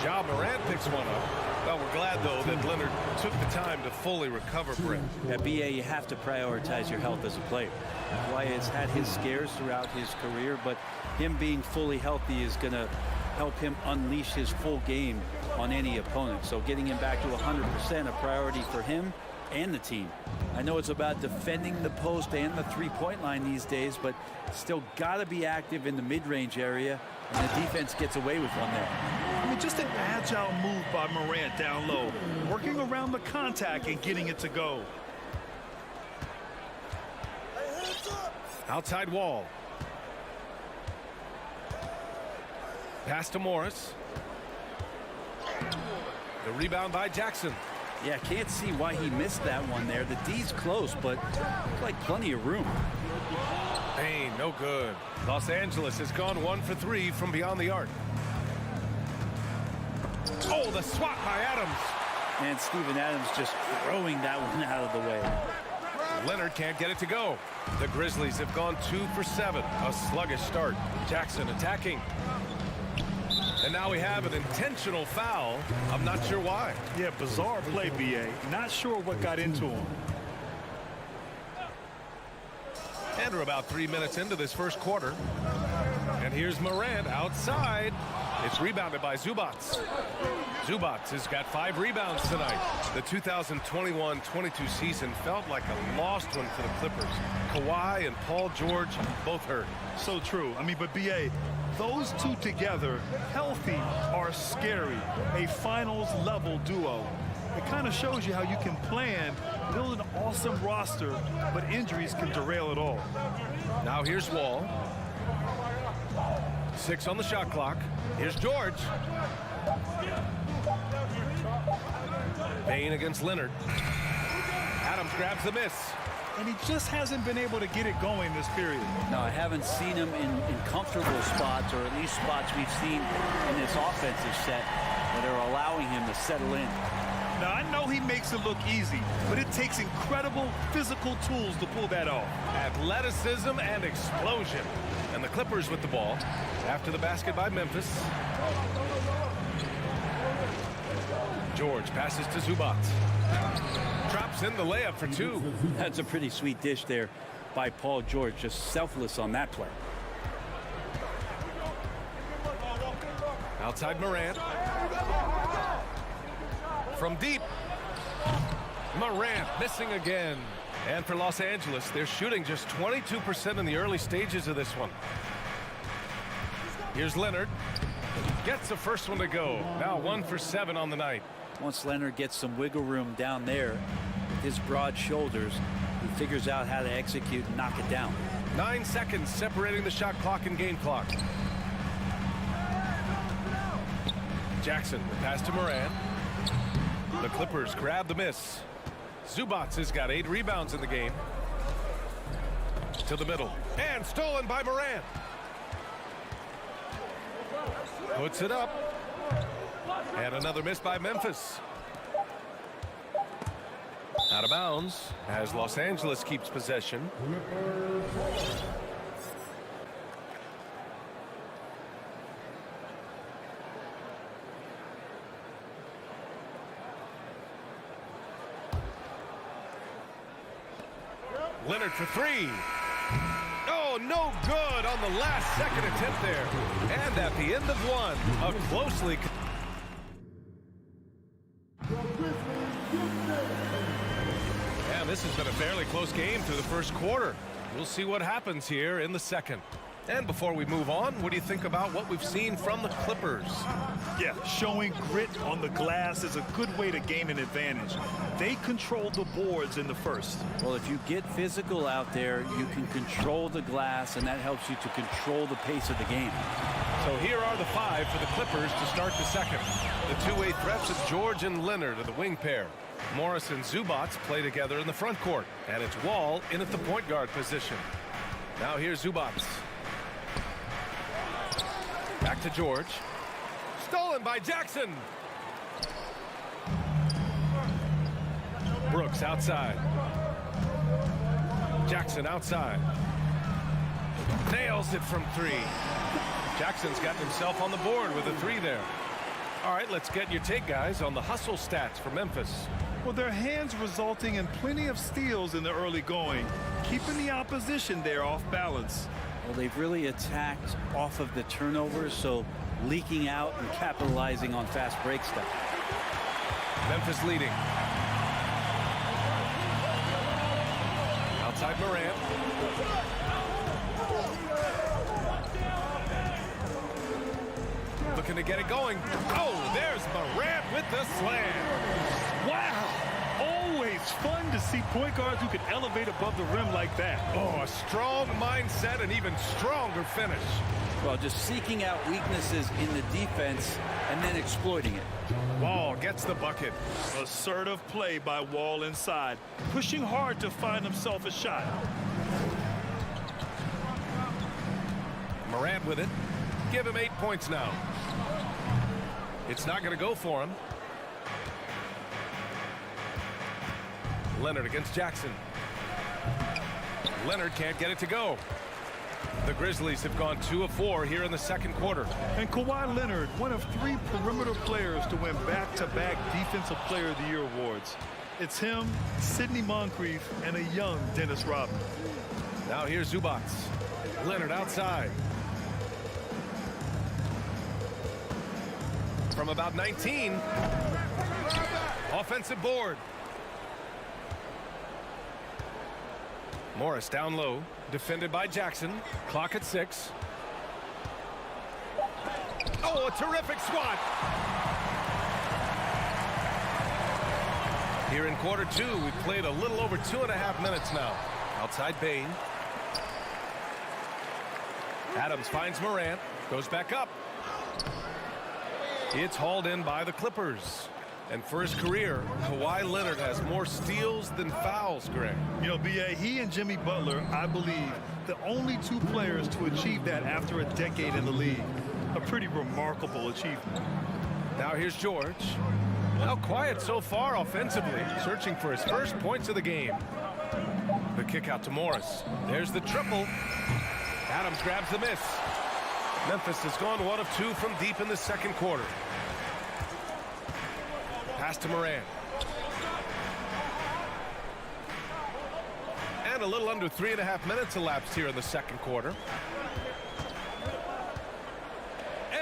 Ja Morant picks one up. Well, we're glad, though, that Leonard took the time to fully recover, Brett.
At BA, you have to prioritize your health as a player. Kawhi has had his scares throughout his career, but him being fully healthy is going to help him unleash his full game on any opponent. So getting him back to 100% a priority for him and the team. I know it's about defending the post and the three-point line these days, but still got to be active in the mid-range area, and the defense gets away with one there.
I mean, just an agile move by Morant down low, working around the contact and getting it to go.
Outside Wall. Pass to Morris. The rebound by Jackson.
Yeah, can't see why he missed that one there. The D's close, but looked like plenty of room.
Bain, no good. Los Angeles has gone 1 for 3 from beyond the arc. Oh, the swat by Adams.
And Steven Adams just throwing that one out of the way.
Leonard can't get it to go. The Grizzlies have gone 2 for 7. A sluggish start. Jackson attacking. And now we have an intentional foul. I'm not sure why.
Yeah, bizarre play, BA. Not sure what got into him.
And we're about 3 minutes into this first quarter. And here's Morant outside. It's rebounded by Zubats. Zubats has got 5 rebounds tonight. The 2021-22 season felt like a lost one for the Clippers. Kawhi and Paul George both hurt.
So true. I mean, but BA, those two together, healthy, are scary. A finals-level duo. It kind of shows you how you can plan, build an awesome roster, but injuries can derail it all.
Now here's Wall. 6 on the shot clock. Here's George. Bain against Leonard. Adams grabs the miss.
And he just hasn't been able to get it going this period.
No, I haven't seen him in comfortable spots, or at least spots we've seen in this offensive set that are allowing him to settle in.
Now, I know he makes it look easy, but it takes incredible physical tools to pull that off.
Athleticism and explosion. And the Clippers with the ball. After the basket by Memphis. George passes to Zubats. Drops in the layup for 2.
That's a pretty sweet dish there by Paul George. Just selfless on that play.
Outside Morant. From deep. Morant missing again. And for Los Angeles, they're shooting just 22% in the early stages of this one. Here's Leonard. Gets the first one to go. Now 1 for 7 on the night.
Once Leonard gets some wiggle room down there with his broad shoulders, He figures out how to execute and knock it down.
9 seconds separating the shot clock and game clock. Jackson, the pass to Morant. The Clippers grab the miss. Zubac has got 8 rebounds in the game. To the middle. And stolen by Morant. Puts it up. And another miss by Memphis. Out of bounds as Los Angeles keeps possession. Leonard for 3. Oh, no good on the last second attempt there. And at the end of one, a closely... And this has been a fairly close game through the first quarter. We'll see what happens here in the second. And before we move on, what do you think about what we've seen from the Clippers?
Yeah, showing grit on the glass is a good way to gain an advantage. They control the boards in the first.
Well, if you get physical out there, you can control the glass, and that helps you to control the pace of the game.
So here are the 5 for the Clippers to start the second. The two-way threats of George and Leonard are the wing pair. Morris and Zubac play together in the front court, and it's Wall in at the point guard position. Now here's Zubac. Back to George. Stolen by Jackson. Brooks outside. Jackson outside. Nails it from 3. Jackson's got himself on the board with a 3 there. All right, let's get your take, guys, on the hustle stats for Memphis.
Well, their hands resulting in plenty of steals in the early going, keeping the opposition there off balance.
Well, they've really attacked off of the turnovers, so leaking out and capitalizing on fast break stuff.
Memphis leading. Outside Morant. Looking to get it going. Oh, there's Morant with the slam.
Wow. Always fun to see point guards who can elevate above the rim like that.
Oh, a strong mindset and even stronger finish.
Well, just seeking out weaknesses in the defense and then exploiting it.
Wall gets the bucket.
Assertive play by Wall inside, pushing hard to find himself a shot.
Morant with it. Give him 8 points now. It's not going to go for him. Leonard against Jackson. Leonard can't get it to go. The Grizzlies have gone 2 of 4 here in the second quarter.
And Kawhi Leonard, one of 3 perimeter players to win back-to-back Defensive Player of the Year awards. It's him, Sidney Moncrief, and a young Dennis Rodman.
Now here's Zubac. Leonard outside. From about 19. Offensive board. Morris down low, defended by Jackson. Clock at 6. Oh, a terrific swat. Here in quarter 2, we've played a little over 2.5 minutes now. Outside Bane. Adams finds Morant, goes back up. It's hauled in by the Clippers. And for his career, Kawhi Leonard has more steals than fouls, Greg.
You know, B.A., he and Jimmy Butler, I believe, the only 2 players to achieve that after a decade in the league. A pretty remarkable achievement.
Now here's George. Well, quiet so far offensively, searching for his first points of the game. The kick out to Morris. There's the triple. Adams grabs the miss. Memphis has gone 1 of 2 from deep in the second quarter. Pass to Morant. And a little under 3.5 minutes elapsed here in the second quarter.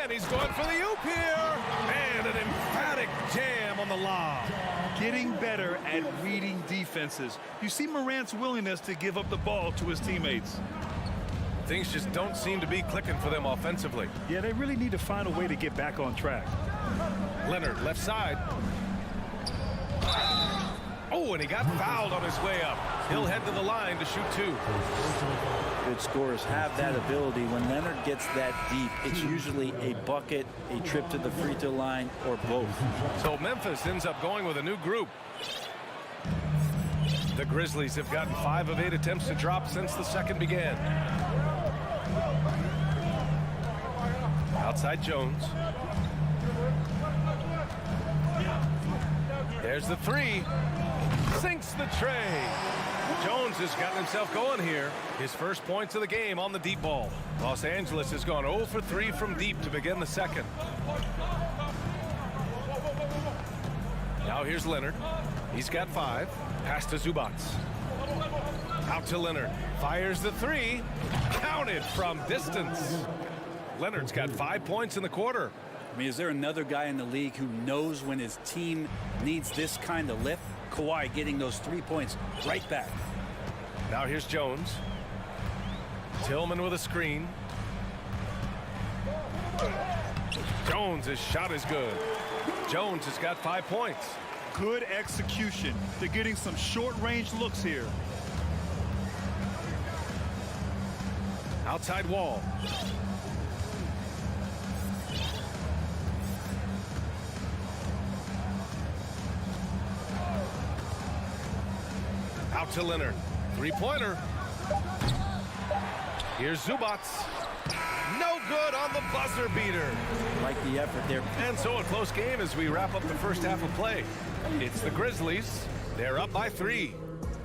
And he's going for the oop here. And an emphatic jam on the lob.
Getting better at reading defenses. You see Morant's willingness to give up the ball to his teammates.
Things just don't seem to be clicking for them offensively.
Yeah, they really need to find a way to get back on track.
Leonard left side. Oh, Oh, and he got fouled on his way up. He'll head to the line to shoot 2.
Good scorers have that ability. When Leonard gets that deep, it's usually a bucket, a trip to the free throw line, or both.
So Memphis ends up going with a new group. The Grizzlies have gotten 5 of 8 attempts to drop since the second began. Outside Jones. There's the 3. Sinks the tray. Jones has gotten himself going here. His first points of the game on the deep ball. Los Angeles has gone 0 for 3 from deep to begin the second. Now here's Leonard. He's got 5. Pass to Zubac. Out to Leonard. Fires the 3. Counted from distance. Leonard's got 5 points in the quarter.
I mean, is there another guy in the league who knows when his team needs this kind of lift? Kawhi getting those 3 points right back.
Now here's Jones. Tillman with a screen. Jones' shot is good. Jones has got 5 points.
Good execution. They're getting some short-range looks here.
Outside Wall. Out to Leonard. 3-pointer. Here's Zubac. No good on the buzzer beater.
Like the effort there.
And so a close game as we wrap up the first half of play. It's the Grizzlies. They're up by 3.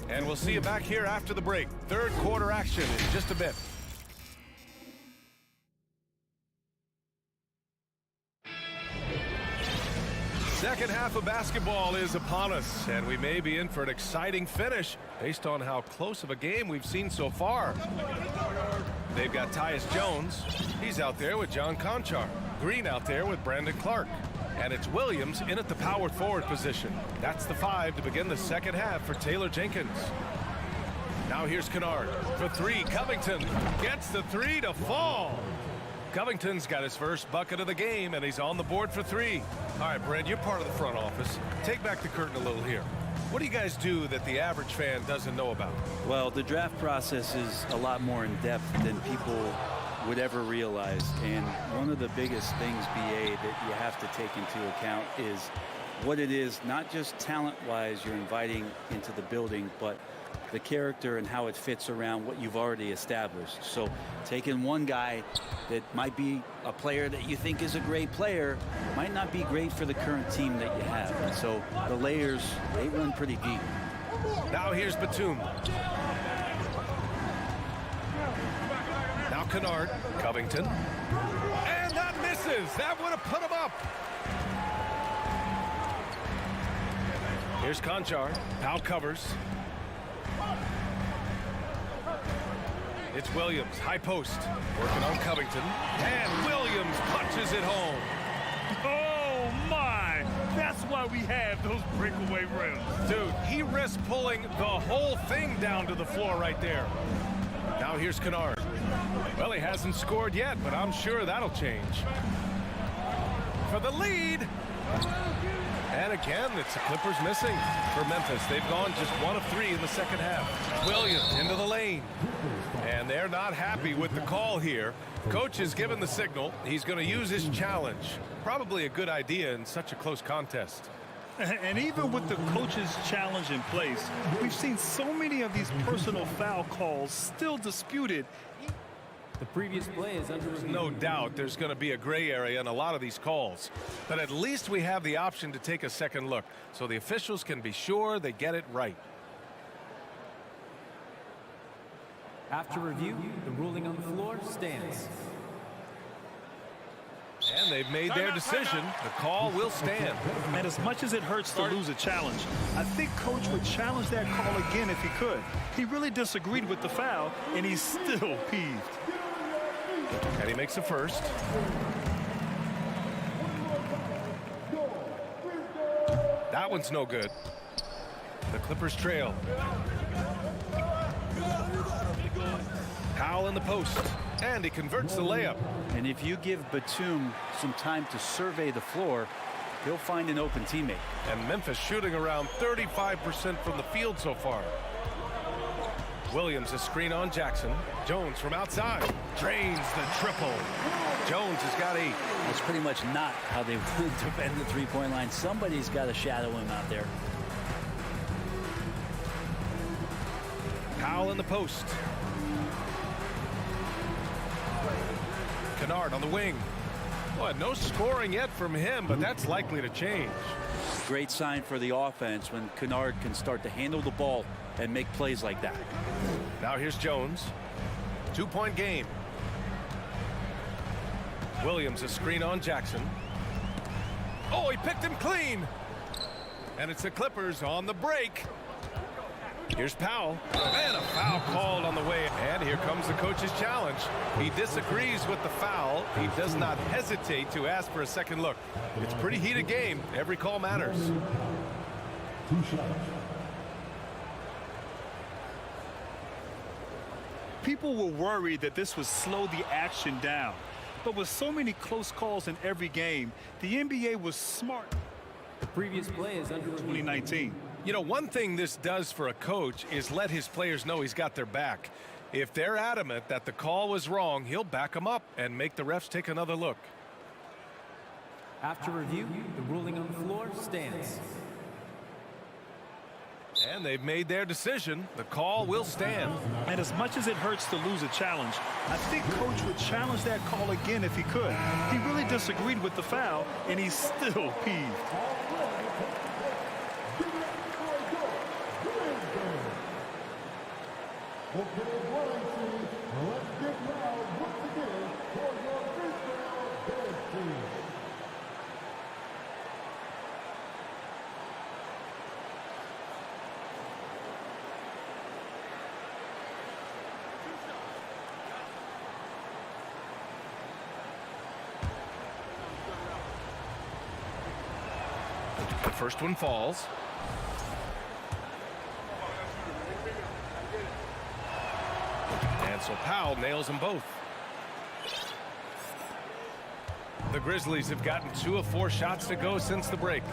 And we'll see you back here after the break. Third quarter action in just a bit. Second half of basketball is upon us, and we may be in for an exciting finish based on how close of a game we've seen so far. They've got Tyus Jones. He's out there with John Conchar. Green out there with Brandon Clark. And it's Williams in at the power forward position. That's the 5 to begin the second half for Taylor Jenkins. Now here's Kennard for 3. Covington gets the 3 to fall. Covington's got his first bucket of the game, and he's on the board for 3. All right, Brent, you're part of the front office. Take back the curtain a little here. What do you guys do that the average fan doesn't know about?
Well, the draft process is a lot more in depth than people would ever realize. And one of the biggest things, BA, that you have to take into account is what it is, not just talent-wise you're inviting into the building, but the character and how it fits around what you've already established. So taking one guy that might be a player that you think is a great player might not be great for the current team that you have. And so the layers, they run pretty deep.
Now here's Batum. Now Kennard. Covington. And that misses. That would have put him up. Here's Conchar. Powell covers. It's Williams, high post, working on Covington, and Williams punches it home.
Oh, my! That's why we have those breakaway rims.
Dude, he risked pulling the whole thing down to the floor right there. Now here's Kennard. Well, he hasn't scored yet, but I'm sure that'll change. For the lead. And again, it's the Clippers missing for Memphis. They've gone just 1 of 3 in the second half. Williams into the lane. And they're not happy with the call here. Coach has given the signal. He's going to use his challenge. Probably a good idea in such a close contest.
And even with the coach's challenge in place, we've seen so many of these personal foul calls still disputed.
The previous play is under review.
No doubt there's going to be a gray area in a lot of these calls. But at least we have the option to take a second look so the officials can be sure they get it right.
After review, the ruling on the floor stands.
And they've made their decision. The call will stand.
And as much as it hurts to lose a challenge, I think Coach would challenge that call again if he could. He really disagreed with the foul, and he's still peeved.
And he makes the first. That one's no good. The Clippers trail. Powell in the post. And he converts the layup.
And if you give Batum some time to survey the floor, he'll find an open teammate.
And Memphis shooting around 35% from the field so far. Williams a screen on Jackson. Jones from outside drains the triple. Jones has got 8.
That's pretty much not how they defend the three-point line. Somebody's got to shadow him out there.
Powell in the post. Kennard on the wing. Boy, no scoring yet from him, but that's likely to change.
Great sign for the offense when Kennard can start to handle the ball and make plays like that.
Now here's Jones. 2-point game. Williams a screen on Jackson. Oh, he picked him clean. And it's the Clippers on the break. Here's Powell. And a foul called on the way. And here comes the coach's challenge. He disagrees with the foul. He does not hesitate to ask for a second look. It's a pretty heated game. Every call matters.
2 shots.
People were worried that this would slow the action down. But with so many close calls in every game, the NBA was smart.
The previous play is under
2019.
You know, one thing this does for a coach is let his players know he's got their back. If they're adamant that the call was wrong, he'll back them up and make the refs take another look.
After review, the ruling on the floor stands.
And they've made their decision. The call will stand.
And as much as it hurts to lose a challenge, I think Coach would challenge that call again if he could. He really disagreed with the foul, and he's still peeved.
The first one falls. And so Powell nails them both. The Grizzlies have gotten 2 of 4 shots to go since the break.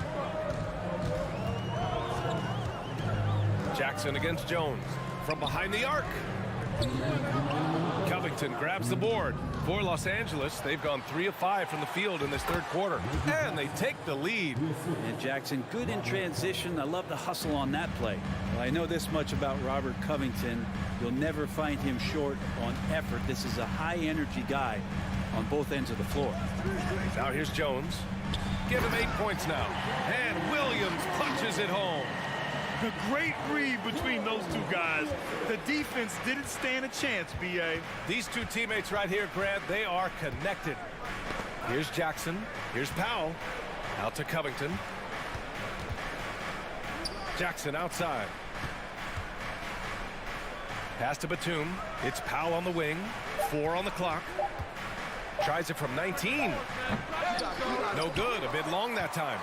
Jackson against Jones from behind the arc. Covington grabs the board. For Los Angeles, they've gone 3 of 5 from the field in this third quarter. And they take the lead.
And Jackson, good in transition. I love the hustle on that play. Well, I know this much about Robert Covington. You'll never find him short on effort. This is a high-energy guy on both ends of the floor.
Now here's Jones. Give him 8 points now. And Williams punches it home.
A great read between those two guys. The defense didn't stand a chance, B.A.
These two teammates right here, Grant, they are connected. Here's Jackson. Here's Powell. Out to Covington. Jackson outside. Pass to Batum. It's Powell on the wing. 4 on the clock. Tries it from 19. No good. A bit long that time.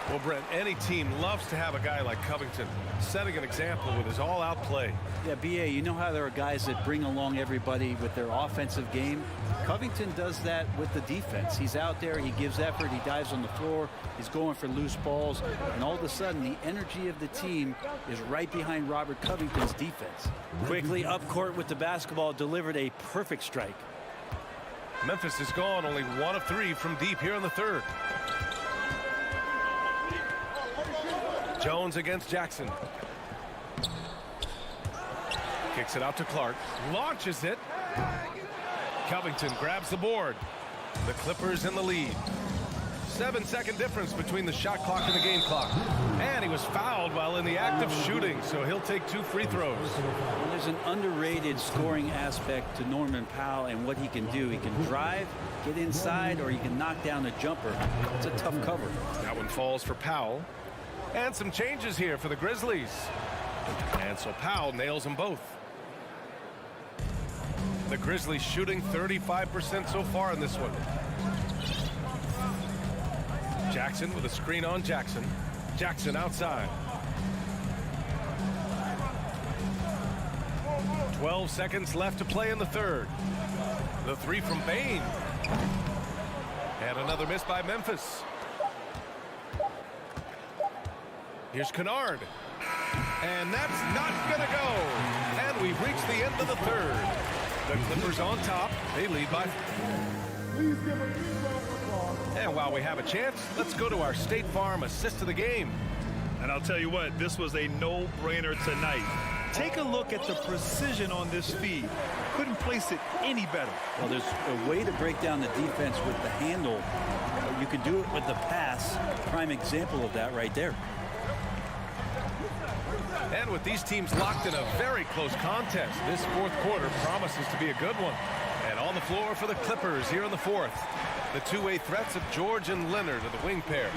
Well, Brent, any team loves to have a guy like Covington setting an example with his all-out play.
Yeah, B.A., you know how there are guys that bring along everybody with their offensive game? Covington does that with the defense. He's out there, he gives effort, he dives on the floor, he's going for loose balls, and all of a sudden the energy of the team is right behind Robert Covington's defense. Quickly up court with the basketball, delivered a perfect strike.
Memphis is gone only 1 of 3 from deep here in the third. Jones against Jackson. Kicks it out to Clark. Launches it. Covington grabs the board. The Clippers in the lead. 7-second difference between the shot clock and the game clock. And he was fouled while in the act of shooting, so he'll take 2 free throws.
Well, there's an underrated scoring aspect to Norman Powell and what he can do. He can drive, get inside, or he can knock down a jumper. It's a tough cover.
That one falls for Powell. And some changes here for the Grizzlies. And so Powell nails them both. The Grizzlies shooting 35% so far in this one. Jackson with a screen on Jackson. Jackson outside. 12 seconds left to play in the third. The 3 from Bane. And another miss by Memphis. Here's Kennard. And that's not going to go. And we've reached the end of the third. The Clippers on top. They lead by. And while we have a chance, let's go to our State Farm assist of the game.
And I'll tell you what, this was a no-brainer tonight. Take a look at the precision on this feed. Couldn't place it any better.
Well, there's a way to break down the defense with the handle. You can do it with the pass. Prime example of that right there.
And with these teams locked in a very close contest, this fourth quarter promises to be a good one. And on the floor for the Clippers here in the fourth. The two-way threats of George and Leonard are the wing pair.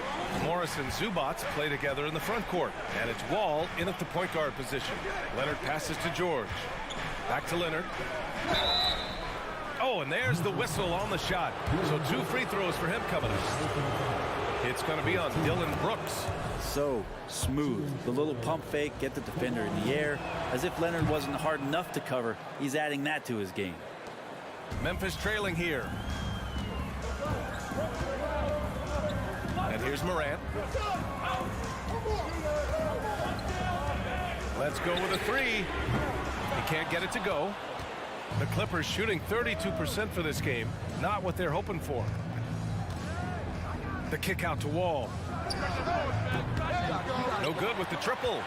Morris and Zubats play together in the front court. And it's Wall in at the point guard position. Leonard passes to George. Back to Leonard. Oh, and there's the whistle on the shot. So 2 free throws for him coming up. It's going to be on Dylan Brooks.
So smooth. The little pump fake, get the defender in the air. As if Leonard wasn't hard enough to cover, he's adding that to his game.
Memphis trailing here. And here's Morant. Let's go with a 3. He can't get it to go. The Clippers shooting 32% for this game. Not what they're hoping for. The kick out to Wall. No good with the triple.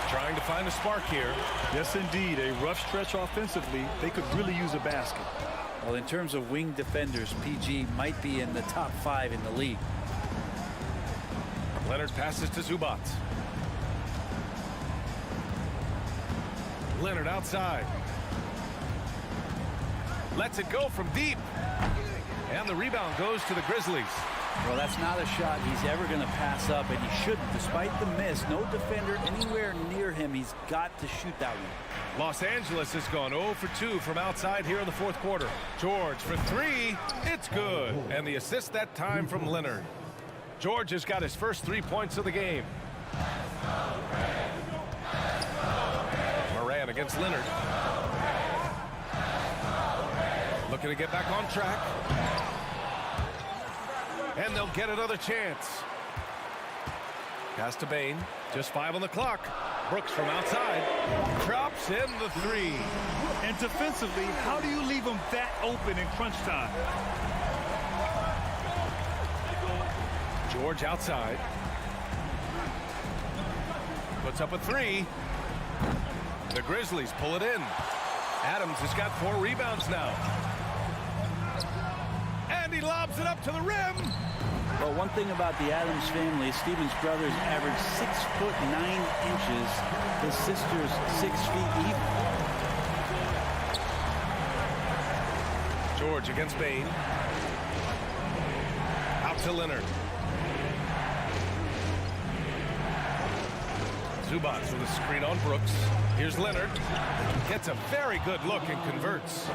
Trying to find a spark here.
Yes, indeed. A rough stretch offensively. They could really use a basket.
Well, in terms of wing defenders, PG might be in the top 5 in the league.
Leonard passes to Zubats. Leonard outside. Lets it go from deep. And the rebound goes to the Grizzlies.
Well, that's not a shot he's ever going to pass up, and he shouldn't. Despite the miss, no defender anywhere near him. He's got to shoot that one.
Los Angeles has gone 0 for 2 from outside here in the fourth quarter. George for 3. It's good. And the assist that time from Leonard. George has got his first 3 points of the game. Moran against Leonard. Looking to get back on track. And they'll get another chance. Pass to Bain. Just 5 on the clock. Brooks from outside. Drops in the 3.
And defensively, how do you leave them that open in crunch time?
George outside. Puts up a 3. The Grizzlies pull it in. Adams has got 4 rebounds now. And he lobs it up to the rim.
Well, one thing about the Adams family, Stevens' brothers average 6'9" his sister's 6 feet even.
George against Bain. Out to Leonard. Zubats with a screen on Brooks. Here's Leonard. Gets a very good look and converts.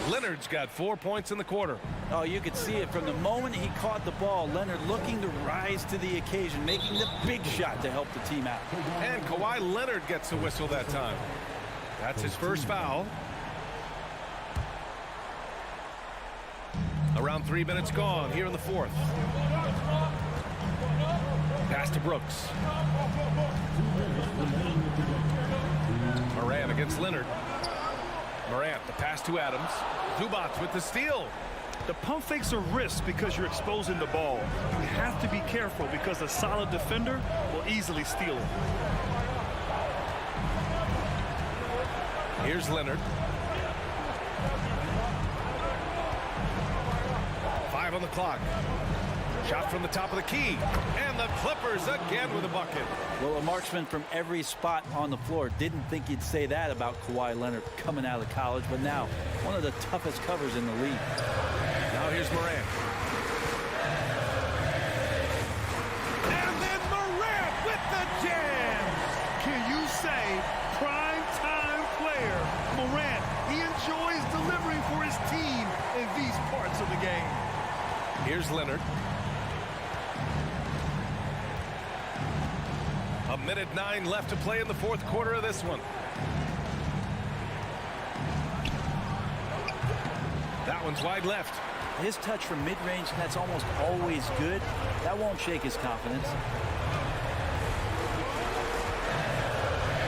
Leonard's got 4 points in the quarter.
Oh, you could see it from the moment he caught the ball. Leonard looking to rise to the occasion, making the big shot to help the team out.
And Kawhi Leonard gets a whistle that time. That's his first foul. Around 3 minutes gone here in the fourth. Pass to Brooks. Morant against Leonard. Morant, the pass to Adams. Zubats with the steal.
The pump fakes are risks because you're exposing the ball. You have to be careful because a solid defender will easily steal it.
Here's Leonard. 5 on the clock. Shot from the top of the key. And the Clippers again with a bucket.
Well, a marksman from every spot on the floor. Didn't think you'd say that about Kawhi Leonard coming out of college, but now one of the toughest covers in the league.
Now here's Morant. And then Morant with the jam.
Can you say prime time player? Morant, he enjoys delivering for his team in these parts of the game.
Here's Leonard. A minute 9 left to play in the fourth quarter of this one. That one's wide left.
his touch from mid-range, that's almost always good. That won't shake his confidence.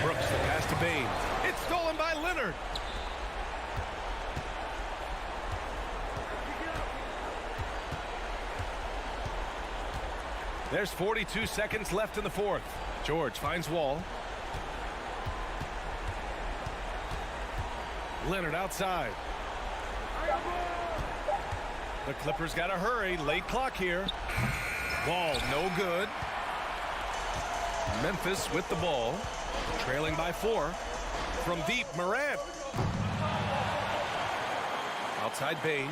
Brooks, the pass to Bain. It's stolen by Leonard. There's 42 seconds left in the fourth. George finds Wall. Leonard outside. The Clippers got to hurry. Late clock here. Wall no good. Memphis with the ball. Trailing by 4. From deep, Morant. Outside Bain.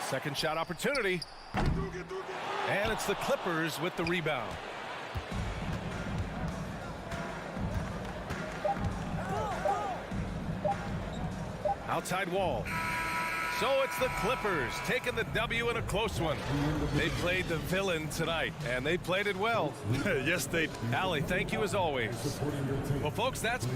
Second shot opportunity. And it's the Clippers with the rebound. Outside Wall. So it's the Clippers taking the W in a close one. They played the villain tonight, and they played it well.
Yes, they.
Allie, thank you as always. Well, folks, that's